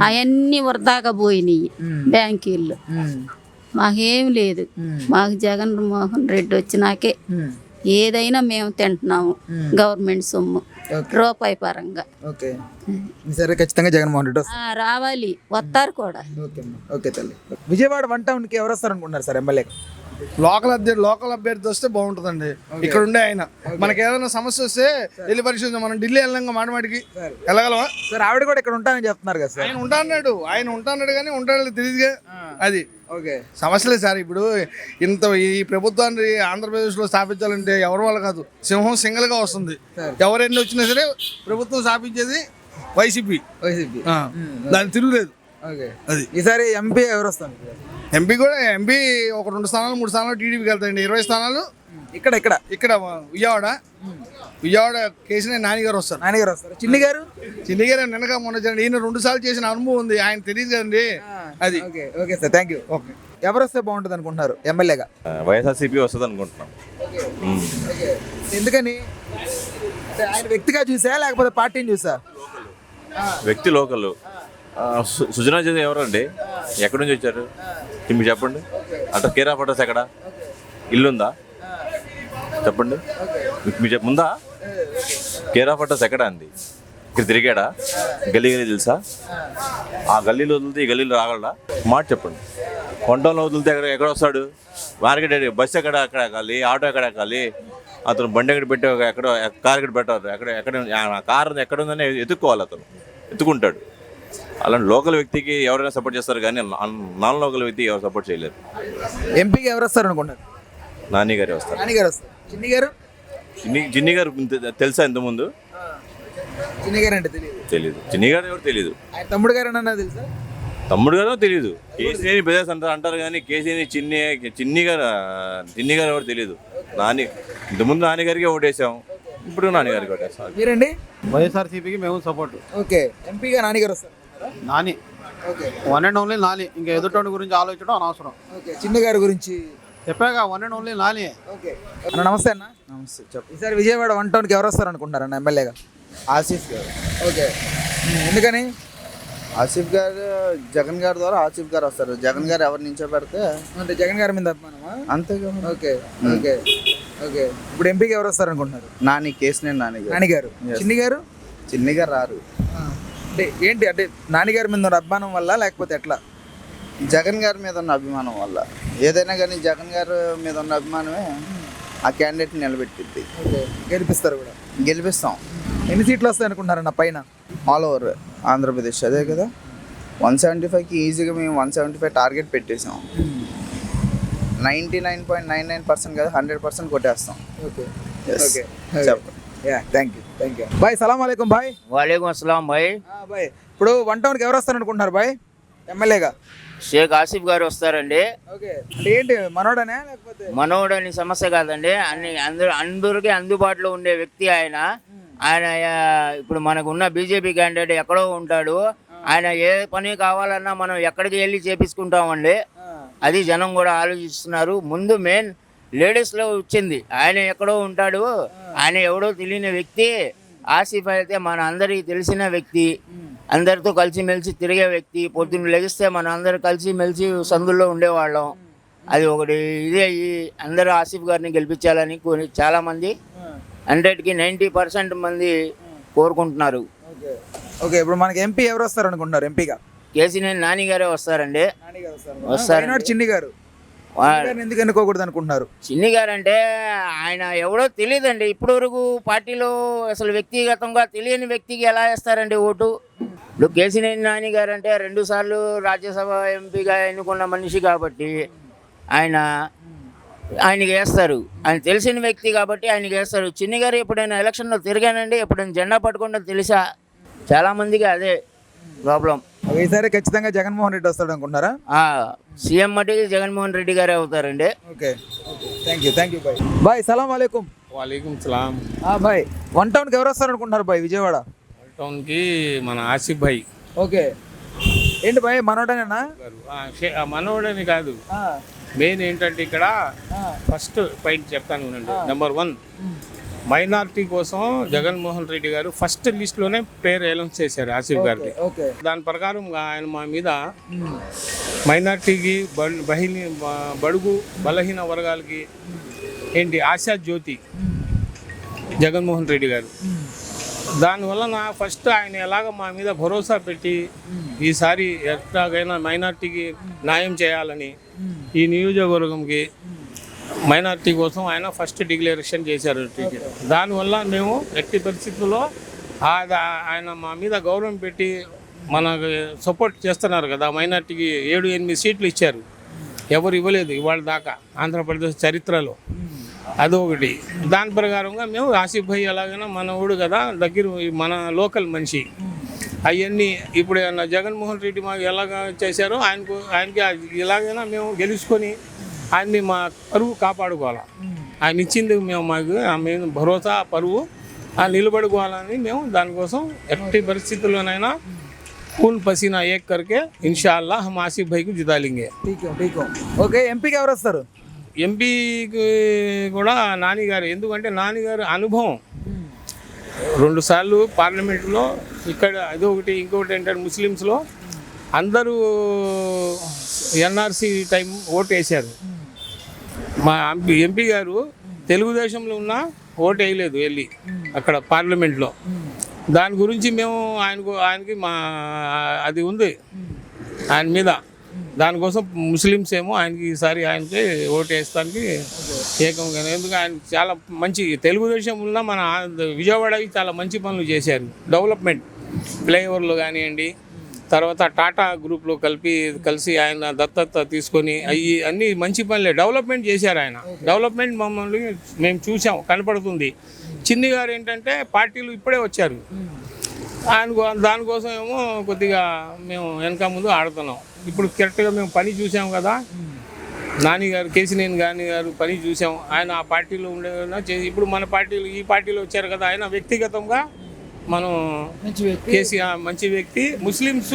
అవన్నీ వృధాగా పోయినాయి బ్యాంకీల్లో. మాకేం లేదు, మాకు జగన్మోహన్ రెడ్డి వచ్చినాకే ఏదైనా మేము తింటున్నాము గవర్నమెంట్ సొమ్ము రూపాయి పరంగా. సరే, ఖచ్చితంగా జగన్మోహన్ రెడ్డి రావాలి, వస్తారు కూడా. ఓకే తల్లి. విజయవాడ 1 టౌన్కి ఎవరు వస్తారు అనుకుంటున్నారు సార్ ఎమ్మెల్యే? లోకల్ అభ్యర్థి వస్తే బాగుంటుందండి. ఇక్కడ ఉండే ఆయన మనకి ఏదైనా సమస్య వస్తే వెళ్ళి పరిశోధన, మనం ఢిల్లీ వెళ్ళంగా మాటిమాటికి వెళ్ళగలవా సార్? ఆవిడ కూడా ఇక్కడ ఉంటానని చెప్తున్నారు కదా సార్. ఆయన ఉంటాడు కానీ ఉంటాడు తెలియదుగా. అది సమస్యలే సార్. ఇప్పుడు ఈ ప్రభుత్వాన్ని ఆంధ్రప్రదేశ్లో స్థాపించాలంటే ఎవరి వల్ల కాదు, సింహం సింగిల్గా వస్తుంది. ఎవరైనా వచ్చినా సరే ప్రభుత్వం స్థాపించేది వైసీపీ. దాన్ని తిరుగులేదు. అది ఈసారి ఎంపీ ఎవరు వస్తారు? ఎంపీ ఒక 2 స్థానాలు 3 స్థానాలు టీడీపీకి వెళ్తాయండి. 20 స్థానాలు ఇక్కడ విజయవాడ కేసీఆర్ నాని గారు వస్తారు. చిన్ని గారు నిన్నగా మొన్న ఈయన 2 సార్లు చేసిన అనుభవం ఉంది, ఆయన తెలియదు కదండి. అది okay sir, thank you. Okay, ఎవరు వస్తే బాగుంటుంది అనుకుంటున్నారు ఎమ్మెల్యేగా? వైఎస్ఆర్సీపీ వస్తుంది అనుకుంటున్నాం. ఎందుకని? ఆయన వ్యక్తిగా చూసా లేకపోతే పార్టీని చూసా? వ్యక్తి లోకల్. సుజనా చౌదరి ఎవరండి? ఎక్కడి నుంచి వచ్చారు మీరు చెప్పండి. అంటే కేర్ ఆఫ్ అడ్రస్ ఎక్కడ? ఇల్లుందా చెప్పండి. మీరు ముందా కేర్ ఆఫ్ అడ్రస్ ఎక్కడ అంది? ఇక్కడ తిరిగాడా? గల్లీ తెలుసా? ఆ గల్లీలో వదిలితే ఈ గల్లీలో రాగలడా? మాట చెప్పండి. కొండంలో వదిలితే ఎక్కడ వస్తాడు? మార్కెట్ బస్సు అక్కడ ఎక్కాలి, ఆటో ఎక్కడ ఎక్కాలి, అతను బండి ఎక్కడ పెట్టే, ఎక్కడో కార్ ఎక్కడ పెట్టారు, కార్ ఎక్కడ ఉందని ఎత్తుక్కోవాలి, అతను ఎత్తుకుంటాడు. అలాంటి లోకల్ వ్యక్తికి ఎవరైనా సపోర్ట్ చేస్తారు కానీ నాన్ లోకల్ వ్యక్తికి ఎవరు సపోర్ట్ చేయలేరు. ఎంపీకి ఎవరు వస్తారు అనుకుంటారు? నాని గారే వస్తారు. చిన్ని గారు తెలుసా ఇంతకుముందు? చిన్ని గారు అంటే తెలీదు. చిన్ని గారు ఎవరు తెలీదు. తమ్ముడు గారు అన్నా తెలుసా? తమ్ముడు గారు తెలీదు. కేసీఆర్ బ్రదర్స్ అంటారు కానీ కేసీఆర్ చిన్ని గారు ఎవరు తెలీదు. ఇంతకుముందు నాని గారికి ఓటేసాం, ఇప్పుడు నాని గారికి ఓటేస్తాం. మీరండి? వైఎస్ఆర్సీపీకి మేము సపోర్ట్. ఓకే, ఎంపీగా నాని గారు వస్తారు? Nani one and only Nani. ఇంకా ఎదుటోడి గురించి ఆలోచించడం అనవసరం. చిన్ని గారి గురించి చెప్పాక వన్ అండ్ ఓన్లీ నాని. అన్న నమస్తే అన్న. నమస్తే. చెప్పు. ఈసారి విజయవాడ 1 టౌన్కి ఎవరు వస్తారు అనుకుంటారన్న ఎమ్మెల్యేగా? ఆసిఫ్ గారు. ఓకే, ఎందుకని? ఆసిఫ్ గారు జగన్ గారి ద్వారా ఆసిఫ్ గారు వస్తారు. జగన్ గారు ఎవరు నుంచో పెడితే అంటే జగన్ గారి మీద అభిమానమా? అంతేగా. Okay okay okay. ఇప్పుడు ఎంపీకి ఎవరు వస్తారు అనుకుంటున్నారు? నాని, కేసీఆర్ నాని గారు. చిన్ని గారు రారు. అంటే ఏంటి, అంటే నాన్నగారి మీద ఉన్న అభిమానం వల్ల లేకపోతే ఎట్లా? జగన్ గారి మీద ఉన్న అభిమానం వల్ల. ఏదైనా కానీ జగన్ గారి మీద ఉన్న అభిమానమే ఆ క్యాండిడేట్ని నిలబెట్టింది. గెలిపిస్తారు కూడా? గెలిపిస్తాం. ఎన్ని సీట్లు వస్తాయి అనుకుంటున్నారన్న పైన? ఆల్ ఓవర్ ఆంధ్రప్రదేశ్ అదే కదా. 175కి ఈజీగా మేము 175 టార్గెట్ పెట్టేసాం. 99.99% కదా, 100% కొట్టేస్తాం. ఓకే ఓకే, చెప్పండి. Thank you. బాయ్, సలాం అలైకుం బాయ్. వాలేకుం అస్సలాం బాయ్. బాయ్, ఇప్పుడు 1 టౌన్కి ఎవరు వస్తారు అనుకుంటున్నారు బాయ్? ఎమ్మెల్యేగా? షేక్ ఆసిఫ్ గారు వస్తారండి. ఓకే, అంటే ఏంటి మనోడనే లేకపోతే? మనోడని సమస్య కాదండి, అందరికీ అందుబాటులో ఉండే వ్యక్తి ఆయన. ఆయన ఇప్పుడు మనకున్న బీజేపీ క్యాండిడేట్ ఎక్కడో ఉంటాడు. ఆయన ఏ పని కావాలన్నా మనం ఎక్కడికి వెళ్ళి చేపించుకుంటామండి. అది జనం కూడా ఆలోచిస్తున్నారు. ముందు మెయిన్ లేడీస్లో వచ్చింది, ఆయన ఎక్కడో ఉంటాడు, ఆయన ఎవడో తెలియని వ్యక్తి. ఆసిఫ్ అయితే మన అందరికీ తెలిసిన వ్యక్తి, అందరితో కలిసిమెలిసి తిరిగే వ్యక్తి. పొద్దున్న లెగిస్తే మన అందరు కలిసిమెలిసి సందుల్లో ఉండేవాళ్ళం. అది ఒకటి ఇదే. అందరూ ఆసిఫ్ గారిని గెలిపించాలని చాలామంది 100కి 90% మంది కోరుకుంటున్నారు. ఓకే, ఇప్పుడు మనకి ఎంపీ ఎవరు వస్తారు అనుకుంటున్నారు? ఎంపీగా కేసీనేని నాని గారే వస్తారండి. వస్తారు. చిన్ని గారు ఎందుకు ఎన్నుకోకూడదు అనుకుంటున్నారు? చిన్ని గారు అంటే ఆయన ఎవడో తెలియదండి. ఇప్పటి వరకు పార్టీలో అసలు వ్యక్తిగతంగా తెలియని వ్యక్తికి ఎలా వేస్తారండి ఓటు? ఇప్పుడు కేసీనేని నాని గారు అంటే 2 సార్లు రాజ్యసభ ఎంపీగా ఎన్నుకున్న మనిషి కాబట్టి ఆయనకి వేస్తారు. ఆయన తెలిసిన వ్యక్తి కాబట్టి ఆయనకి వేస్తారు. చిన్ని గారు ఎప్పుడైనా ఎలక్షన్లో తిరిగానండి, ఎప్పుడైనా జెండా పట్టుకుంటే తెలుసా? చాలామందికి అదే ప్రాబ్లం. ఈసారి ఖచ్చితంగా జగన్మోహన్ రెడ్డి వస్తాడు అనుకుంటున్నారా? సీఎం మటుకు జగన్మోహన్ రెడ్డి గారే అవుతారండి. ఓకే, థ్యాంక్ యూ బాయ్. బాయ్, సలాం వాలేకుం. వాలేకుం సలాం. బాయ్, 1 టౌన్కి ఎవరు వస్తారు అనుకుంటున్నారు బాయ్? విజయవాడ 1 టౌన్కి మన ఆసిఫ్ భాయ్. ఓకే, ఏంటి బాయ్ మనోడనేనా? మనోడని కాదు, మెయిన్ ఏంటంటే ఇక్కడ ఫస్ట్ పాయింట్ చెప్తాను వినండి. నెంబర్ 1, మైనారిటీ కోసం జగన్మోహన్ రెడ్డి గారు ఫస్ట్ లిస్ట్లోనే పేరు అనౌన్స్ చేశారు ఆసిఫ్ గారికి. దాని ప్రకారం ఆయన మా మీద మైనారిటీకి బడుగు బలహీన వర్గాలకి ఏంటి ఆశా జ్యోతి జగన్మోహన్ రెడ్డి గారు. దానివల్ల ఫస్ట్ ఆయన ఎలాగ మా మీద భరోసా పెట్టి ఈసారి ఎట్లాగైనా మైనారిటీకి న్యాయం చేయాలని ఈ నియోజకవర్గంకి మైనారిటీ కోసం ఆయన ఫస్ట్ డిక్లరేషన్ చేశారు. దానివల్ల మేము ఎట్టి పరిస్థితుల్లో ఆయన మా మీద గౌరవం పెట్టి మనకు సపోర్ట్ చేస్తున్నారు కదా. మైనారిటీకి 7-8 సీట్లు ఇచ్చారు, ఎవరు ఇవ్వలేదు ఇవాళ దాకా ఆంధ్రప్రదేశ్ చరిత్రలో. అదొకటి. దాని ప్రకారంగా మేము ఆసిఫ్ భాయ్ ఎలాగైనా మన ఊడు కదా, దగ్గర మన లోకల్ మనిషి. అవన్నీ ఇప్పుడు జగన్మోహన్ రెడ్డి మాకు ఎలాగ చేశారో ఆయనకి ఇలాగైనా మేము గెలుచుకొని ఆయన్ని మా పరువు కాపాడుకోవాలి. ఆయన ఇచ్చింది మేము భరోసా పరువు నిలబడుకోవాలని మేము దానికోసం ఎట్టి పరిస్థితుల్లోనైనా खून पसीना एक करके इंशाअल्लाह हम आसिफ भाई को जिता लेंगे. ఓకే, ఎంపీకి ఎవరు వస్తారు? ఎంపీకి కూడా నాని గారు. ఎందుకంటే నాని గారు అనుభవం 2 సార్లు పార్లమెంట్లో ఇక్కడ అదొకటి. ఇంకొకటి ఏంటంటే ముస్లిమ్స్లో అందరూ ఎన్ఆర్సీ టైం ఓటు వేశారు. మా ఎంపీ గారు తెలుగుదేశంలో ఉన్న ఓటు వేయలేదు వెళ్ళి అక్కడ పార్లమెంట్లో. దాని గురించి మేము ఆయనకి మా అది ఉంది ఆయన మీద. దానికోసం ముస్లిమ్స్ ఏమో ఆయనకి ఈసారి ఆయనకి ఓటు వేస్తానికి ఏకంగా. ఎందుకంటే ఆయన చాలా మంచి తెలుగుదేశంలో మన విజయవాడకి చాలా మంచి పనులు చేశారు. డెవలప్మెంట్ ఫ్లైఓవర్లు కానివ్వండి, తర్వాత టాటా గ్రూప్లో కలిసి ఆయన దత్తత తీసుకొని అన్ని మంచి పనులే డెవలప్మెంట్ చేశారు ఆయన. డెవలప్మెంట్ మమ్మల్ని మేము చూసాం, కనపడుతుంది. చిన్ని గారు ఏంటంటే పార్టీలు ఇప్పుడే వచ్చారు. దానికోసం ఏమో కొద్దిగా మేము వెనక ముందు ఆడుతున్నాం. ఇప్పుడు కరెక్ట్గా మేము పని చూసాం కదా, నాని గారు కేసీనేని నాని గారు పని చూసాం. ఆయన ఆ పార్టీలో ఉండే ఇప్పుడు మన పార్టీలో ఈ పార్టీలో వచ్చారు కదా. ఆయన వ్యక్తిగతంగా మనం కేసీఆర్ మంచి వ్యక్తి. ముస్లిమ్స్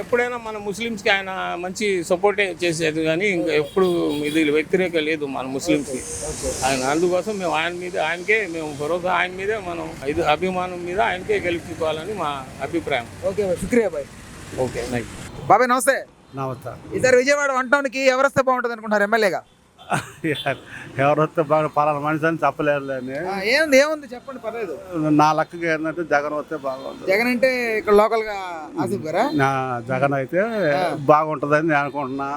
ఎప్పుడైనా మన ముస్లిమ్స్కి ఆయన మంచి సపోర్టే చేసేది, కానీ ఇంకా ఎప్పుడు ఇది వ్యతిరేక లేదు మన ముస్లిమ్స్కి ఆయన. అందుకోసం మేము ఆయనకే మేము భరోసా, ఆయన మీదే మనం ఇది అభిమానం మీద ఆయనకే గెలుచుకోవాలని మా అభిప్రాయం. Okay, శుక్రియా bye. ఓకే, బాబాయ్ నమస్తే. నమస్తే. ఈసారి విజయవాడ 1 టౌన్కి ఎవరు వస్తే బాగుంటుంది అనుకుంటున్నారు ఎమ్మెల్యేగా? ఎవరు వస్తే బాగా పలానా మనిషి అని చెప్పలేరు. ఏముంది చెప్పండి, పర్లేదు. నా లెక్కకి ఏంటంటే జగన్ వస్తే బాగుంటుంది. జగన్ అంటే ఇక్కడ లోకల్ గా ఆసిఫ్ గారా? జగన్ అయితే బాగుంటుందని నేను అనుకుంటున్నా.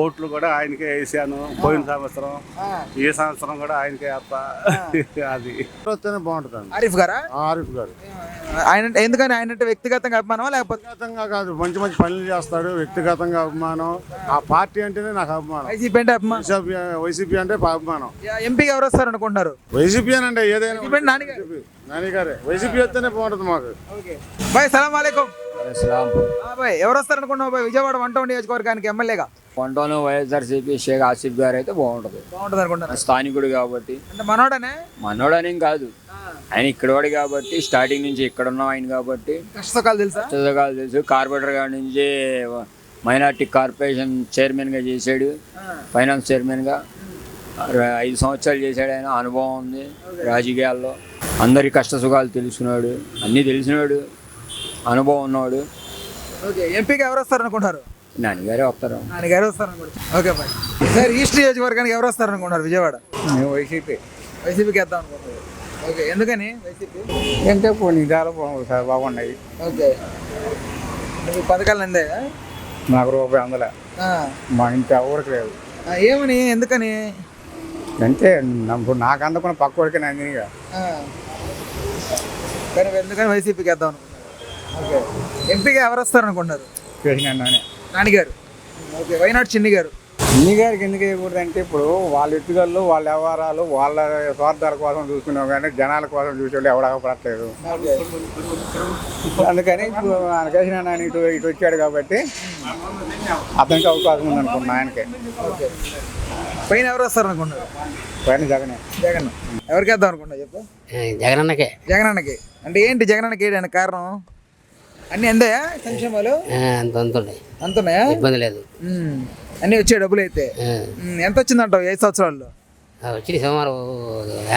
ఓట్లు కూడా ఆయనకే వేసాను పోయిన సంవత్సరం, ఈ సంవత్సరం కూడా ఆయనకే వేస్తా. అది వస్తేనే బాగుంటుంది. ఆరిఫ్ గారా? ఆరిఫ్ గారు. ఆయన ఎందుకని? ఆయన అంటే వ్యక్తిగతంగా అభిమానమా లేకపోతే? వ్యక్తిగతంగా కాదు, మంచి మంచి పనులు చేస్తాడు. వ్యక్తిగతంగా అభిమానం. ఆ పార్టీ అంటేనే నాకు అభిమానం. వైసీపీ అంటే అభిమానం. వైసీపీ అంటే అభిమానం. ఎంపీకి ఎవరు వస్తారు అనుకుంటున్నారు? వైసీపీ అంటే ఏదైనా నాని గారే. వైసీపీ వస్తేనే బాగుంటుంది మాకు. బాయ్, సలాం వాలేకుం. బాయ్ ఎవరు వస్తారు అనుకున్నావు బాయ్ విజయవాడ 1 టౌన్ నియోజకవర్గానికి ఎమ్మెల్యేగా? 1 టౌన్ వైఎస్ఆర్సీపీ షేక్ ఆసిఫ్ గారు అయితే బాగుంటుంది. బాగుంటుంది అనుకుంటారు. స్థానికుడు కాబట్టి. అంటే మనోడనే? మనోడనేం కాదు, ఆయన ఇక్కడవాడు కాబట్టి, స్టార్టింగ్ నుంచి ఇక్కడ ఉన్నాం ఆయన కాబట్టి. కష్టసుఖాలు తెలుసా? కష్టసుఖాలు తెలుసు. కార్పొరేటర్ గారి నుంచి మైనార్టీ కార్పొరేషన్ చైర్మన్గా చేశాడు, ఫైనాన్స్ చైర్మన్గా 5 సంవత్సరాలు చేశాడు. ఆయన అనుభవం ఉంది రాజకీయాల్లో. అందరి కష్టసుఖాలు తెలుసుకున్నాడు, అన్నీ తెలిసినాడు, అనుభవం ఉన్నాడు. ఓకే, ఎంపీగా ఎవరు వస్తారు అనుకుంటారు? నాన్నగారే వస్తారు. నాన్నగారే వస్తారు అనుకుంటారు. Okay bye. సార్ ఈస్ట్ నియోజకవర్గానికి ఎవరు వస్తారు అనుకుంటారు విజయవాడ? వైసీపీ. వైసీపీకి వేద్దాం అనుకుంటారు. ఓకే, ఎందుకని వైసీపీ? అంటే కొన్ని విధాలు సార్ బాగున్నాయి. ఓకే, మీకు పథకాలు అందాయా? నాకు రూపాయి అందులో మా ఇంటి ఎవరికి లేదు. ఏమని, ఎందుకని? అంటే నాకు అందుకున్న పక్క వరకే నందినిగా. కానీ ఎందుకని వైసీపీకి వేద్దాం అనుకుంటున్నారు? ఓకే, ఎంపీగా ఎవరు వస్తారు అనుకుంటున్నారు? నాన్నగారు. ఓకే, వైనాడు చిన్ని గారు. చిన్ని గారికి ఎందుకు వేయకూడదు అంటే ఇప్పుడు వాళ్ళ ఎత్తుగళ్ళు, వాళ్ళ వ్యవహారాలు, వాళ్ళ స్వార్థాల కోసం చూసుకున్నాం కానీ జనాల కోసం చూసేవాళ్ళు ఎవడపడట్లేదు. అందుకని ఇప్పుడు కేసీ నాని ఇటు వచ్చాడు కాబట్టి అతనికి అవకాశం ఉంది అనుకున్నాను ఆయనకే. ఓకే, పైన ఎవరు వస్తారు అనుకుంటున్నారు? పైన జగనే. జగన్. ఎవరికి వేద్దాం అనుకుంటున్నా చెప్పు? జగనన్నకే. జగనన్నకి. అంటే ఏంటి జగనన్నకి వేయడానికి కారణం? అన్నీ అందాయా సంక్షేమాలు? అంతున్నాయా? ఇబ్బంది లేదు. అన్నీ వచ్చే డబ్బులు అయితే ఎంత వచ్చిందంటావు 5 సంవత్సరాల్లో? వచ్చినాయి సుమారు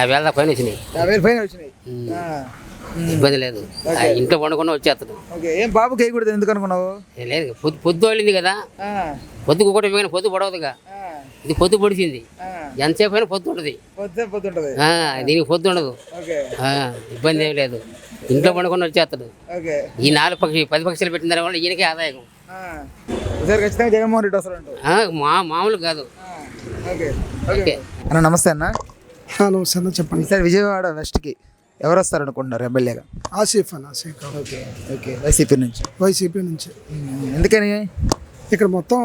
50,000 పైన వచ్చినాయి. 50,000 పైన వచ్చినాయి. ఇబ్బంది లేదు. ఇంట్లో పండుకున్నా వచ్చేస్తాడు. ఓకే, ఏం బాబుకి వేయకూడదు ఎందుకు అనుకున్నావు? లేదు, పొద్దు వెళ్ళింది కదా, పొద్దుకు ఒకటి పోయిన పొద్దు పడవదుగా. ఇది పొద్దు పొడిచింది, ఎంతసేపు అయినా పొద్దు ఉంటుంది. దీనికి పొద్దు ఉండదు. ఇబ్బంది ఏం లేదు, ఇంట్లో పండుకొని వచ్చేస్తాడు. ఈ 10 పక్షులు పెట్టిన దాని వల్ల ఈయనకే ఆదాయం. జగన్మోహన్ రెడ్డి వస్తారు మామూలు కాదు. అన్న నమస్తే అన్న. నమస్తే అన్న, చెప్పండి. సార్ విజయవాడ వెస్ట్కి ఎవరు వస్తారు అనుకుంటున్నారు ఎమ్మెల్యేగా? ఆసిఫ్ అన్న. ఓకే ఓకే, వైసీపీ నుంచి. వైసీపీ నుంచి. ఎందుకని? ఇక్కడ మొత్తం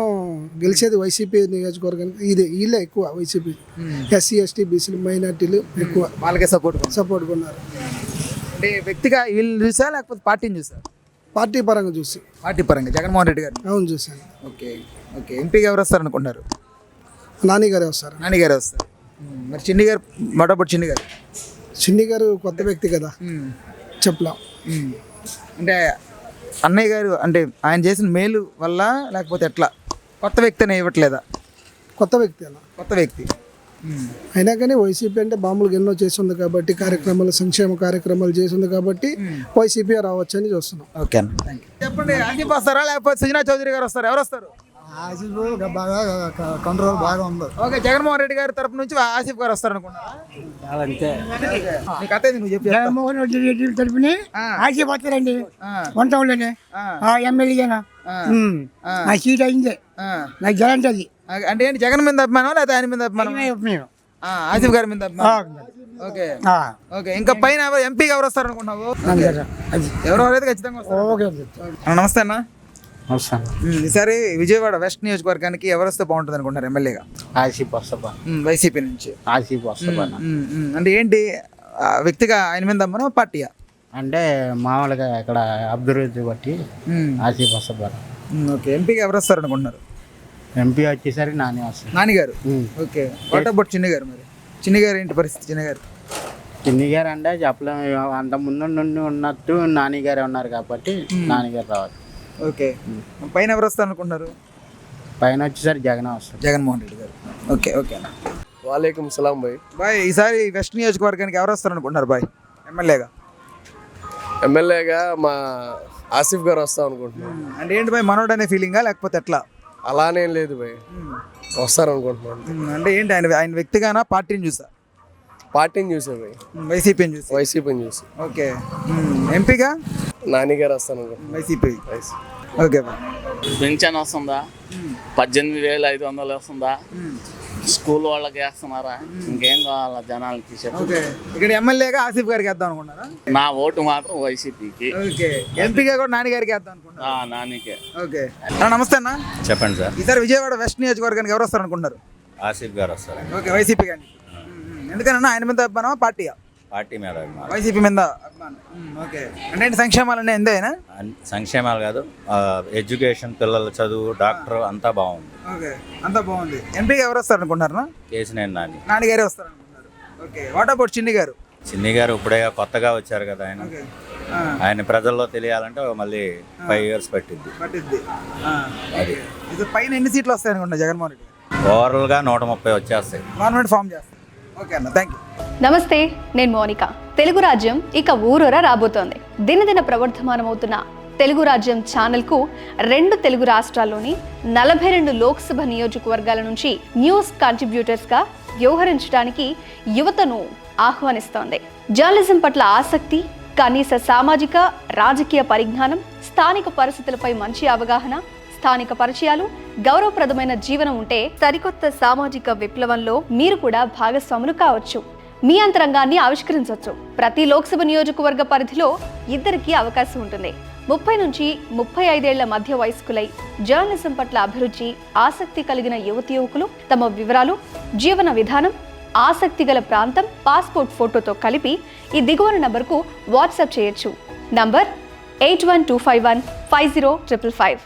గెలిచేది వైసీపీ నియోజకవర్గానికి వీళ్ళే ఎక్కువ. వైసీపీ ఎస్సీ ఎస్టీ బీసీలు మైనార్టీలు ఎక్కువ వాళ్ళకే సపోర్ట్ ఉన్నారు. అంటే వ్యక్తిగా వీళ్ళు చూసా లేకపోతే పార్టీని చూసా? పార్టీ పరంగా చూసి. పార్టీ పరంగా జగన్మోహన్ రెడ్డి గారు? అవును, చూసాను. ఓకే ఓకే, ఎంపీగా ఎవరు వస్తారు అనుకుంటున్నారు? నానిగారే వస్తారు. నానిగారే వస్తారు. మరి చిన్ని గారు, మొట్టమొదటి చిన్ని గారు? చిన్ని గారు కొత్త వ్యక్తి కదా, చెప్పలేం. అంటే అన్నయ్య గారు అంటే ఆయన చేసిన మేలు వల్ల లేకపోతే ఎట్లా? కొత్త వ్యక్తి అనే ఇవ్వట్లేదా? కొత్త వ్యక్తి అన్న. కొత్త వ్యక్తి అయినా కానీ వైసీపీ అంటే మామూలుగా ఎన్నో చేస్తుంది కాబట్టి, కార్యక్రమాలు, సంక్షేమ కార్యక్రమాలు చేసింది కాబట్టి వైసీపీ రావచ్చు అని చూస్తున్నాం. ఓకే అన్న, థ్యాంక్ యూ. చెప్పండి, ఆసిఫ్ వస్తారా లేకపోతే సుజనా చౌదరి గారు వస్తారు? ఎవరు వస్తారు? బాగా కంట్రోల్ బాగా ఉంది. ఓకే, జగన్మోహన్ రెడ్డి గారి తరపు నుంచి ఆసిఫ్ గారు వస్తారు అనుకున్నారా? జగన్మోహన్ రెడ్డి తరపుని ఆసిఫ్ వస్తారండి. 1 టౌన్లోనే ఎమ్మెల్యేనా ఆ సీట్ అయింది, నాకు గ్యారంటీ. అంటే ఏంటి, జగన్ మీద అభిమానం లేదా ఆయన మీద అభిమానం? ఆసిఫ్ గారి మీద అభిమానం. ఓకే ఓకే, ఇంకా పైన ఎంపీగా ఎవరు వస్తారు అనుకున్నావు? ఎవరైతే ఖచ్చితంగా వస్తారు. నమస్తే అన్న. ఈసారి విజయవాడ వెస్ట్ నియోజకవర్గానికి ఎవరు వస్తే బాగుంటుంది అనుకుంటారు ఎమ్మెల్యేగా? ఆసిఫ్ వస్తా. వైసీపీ నుంచి ఆసిఫ్ వస్తా. అంటే ఏంటి, వ్యక్తిగా ఆయన మీద అమ్మను పార్టీయా? అంటే మామూలుగా ఇక్కడ అభివృద్ధి బట్టి ఆసిఫ్ వస్తా. ఓకే, ఎంపీగా ఎవరు వస్తారు అనుకుంటున్నారు? ఎంపీ వచ్చేసరికి నాని వస్తారు. నానిగారు. ఓకే, వాట్ అబౌట్ చిన్ని గారు? మరి చిన్ని గారు ఏంటి పరిస్థితి? చిన్ని గారు అంటే చెప్పలేము, అంత ముందు నుండి ఉన్నట్టు నానిగారే ఉన్నారు కాబట్టి నానిగారు రావాలి. ఓకే, పైన ఎవరు వస్తారు అనుకుంటున్నారు? పైన వచ్చేసరికి జగన్ వస్తారు. జగన్మోహన్ రెడ్డి గారు. ఓకే ఓకే అన్న. వాలేకుం సలాం భాయ్. బాయ్, ఈసారి వెస్ట్ నియోజకవర్గానికి ఎవరు వస్తారు అనుకుంటున్నారు బాయ్ ఎమ్మెల్యేగా? ఎమ్మెల్యేగా మా ఆసిఫ్ గారు వస్తాం అనుకుంటున్నాం. అంటే ఏంటి బాయ్, మనోడు అనే ఫీలింగా లేకపోతే ఎట్లా? అలానేం లేదు భాయ్, వస్తారు అనుకుంటున్నాను. అంటే ఏంటి, ఆయన వ్యక్తిగానా పార్టీని చూసా? పార్టీని చూసా భాయ్. వైసీపీని చూసి. వైసీపీని చూసి. ఓకే, ఎంపీగా నాని గారు వస్తాను వైసీపీ. Okay bye. పింఛన్ వస్తుందా? 18,500 వస్తుందా? స్కూల్ వాళ్ళకి వేస్తున్నారా? ఇంకేం కావాలా జనాలకి? ఓకే, ఇక్కడ ఎమ్మెల్యేగా ఆసిఫ్ గారికి వేద్దాం అనుకున్నారా? నా ఓటు మాత్రం వైసీపీకి. ఓకే, ఎంపీగా కూడా నాని గారికి వేద్దాం అనుకున్నారా? నానికే. ఓకే నమస్తే అన్న. చెప్పండి సార్. ఈసారి విజయవాడ వెస్ట్ నియోజకవర్గానికి ఎవరు వస్తారు అనుకుంటున్నారు? ఆసిఫ్ గారు వస్తారు. ఓకే, వైసీపీ గారిని. ఎందుకన్నా ఆయన మీద అభిమానమా పార్టీయా? పార్టీ మీద అభిమానం. వైసీపీ మీద అభిమానం. ఓకే. అంటే సంక్షేమాలన్నీ ఎంతైనా సంక్షేమాలు కాదు, ఎడ్యుకేషన్, పిల్లల చదువు, డాక్టర్ అంతా బాగుంది. ఓకే, అంతా బాగుంది. ఎంపీగా ఎవరు వస్తారు అనుకుంటున్నారా? కేసినేని నాని. నాని గారే వస్తారు అనుకుంటున్నారు. ఓకే. వాట్ అబౌట్ చిన్ని గారు? చిన్ని గారు ఇప్పుడే కొత్తగా వచ్చారు కదా ఆయన. ఆయన ప్రజల్లో తెలియాలంటే మళ్ళీ 5 years పట్టిద్ది. అది ఇది పైన ఎన్ని సీట్లు వస్తాయి అనుకుంటున్నా జగన్మోహన్ రెడ్డి? ఓవరాల్గా 130 వచ్చేస్తాయి. గవర్నమెంట్ ఫామ్ చేస్తారు. ఓకే అన్న, థ్యాంక్ యూ. నమస్తే, నేను మోనిక. తెలుగు రాజ్యం ఇక ఊరూరా రాబోతోంది. దినదిన ప్రవర్ధమానమవుతున్న తెలుగు రాజ్యం ఛానల్కు 2 తెలుగు రాష్ట్రాల్లోని 42 లోక్సభ నియోజకవర్గాల నుంచి న్యూస్ కంట్రిబ్యూటర్స్గా వ్యవహరించడానికి యువతను ఆహ్వానిస్తోంది. జర్నలిజం పట్ల ఆసక్తి, కనీస సామాజిక రాజకీయ పరిజ్ఞానం, స్థానిక పరిస్థితులపై మంచి అవగాహన, స్థానిక పరిచయాలు, గౌరవప్రదమైన జీవనం ఉంటే సరికొత్త సామాజిక విప్లవంలో మీరు కూడా భాగస్వాములు కావచ్చు. మీ అంతరంగాన్ని ఆవిష్కరించవచ్చు. ప్రతి లోక్సభ నియోజకవర్గ పరిధిలో 2కి అవకాశం ఉంటుంది. 30 నుంచి 35 ఏళ్ల మధ్య వయస్కులై జర్నలిజం పట్ల అభిరుచి, ఆసక్తి కలిగిన యువతి యువకులు తమ వివరాలు, జీవన విధానం, ఆసక్తి గల ప్రాంతం, పాస్పోర్ట్ ఫోటోతో కలిపి ఈ దిగువన నంబర్కు వాట్సాప్ చేయొచ్చు. నంబర్ 8125150555.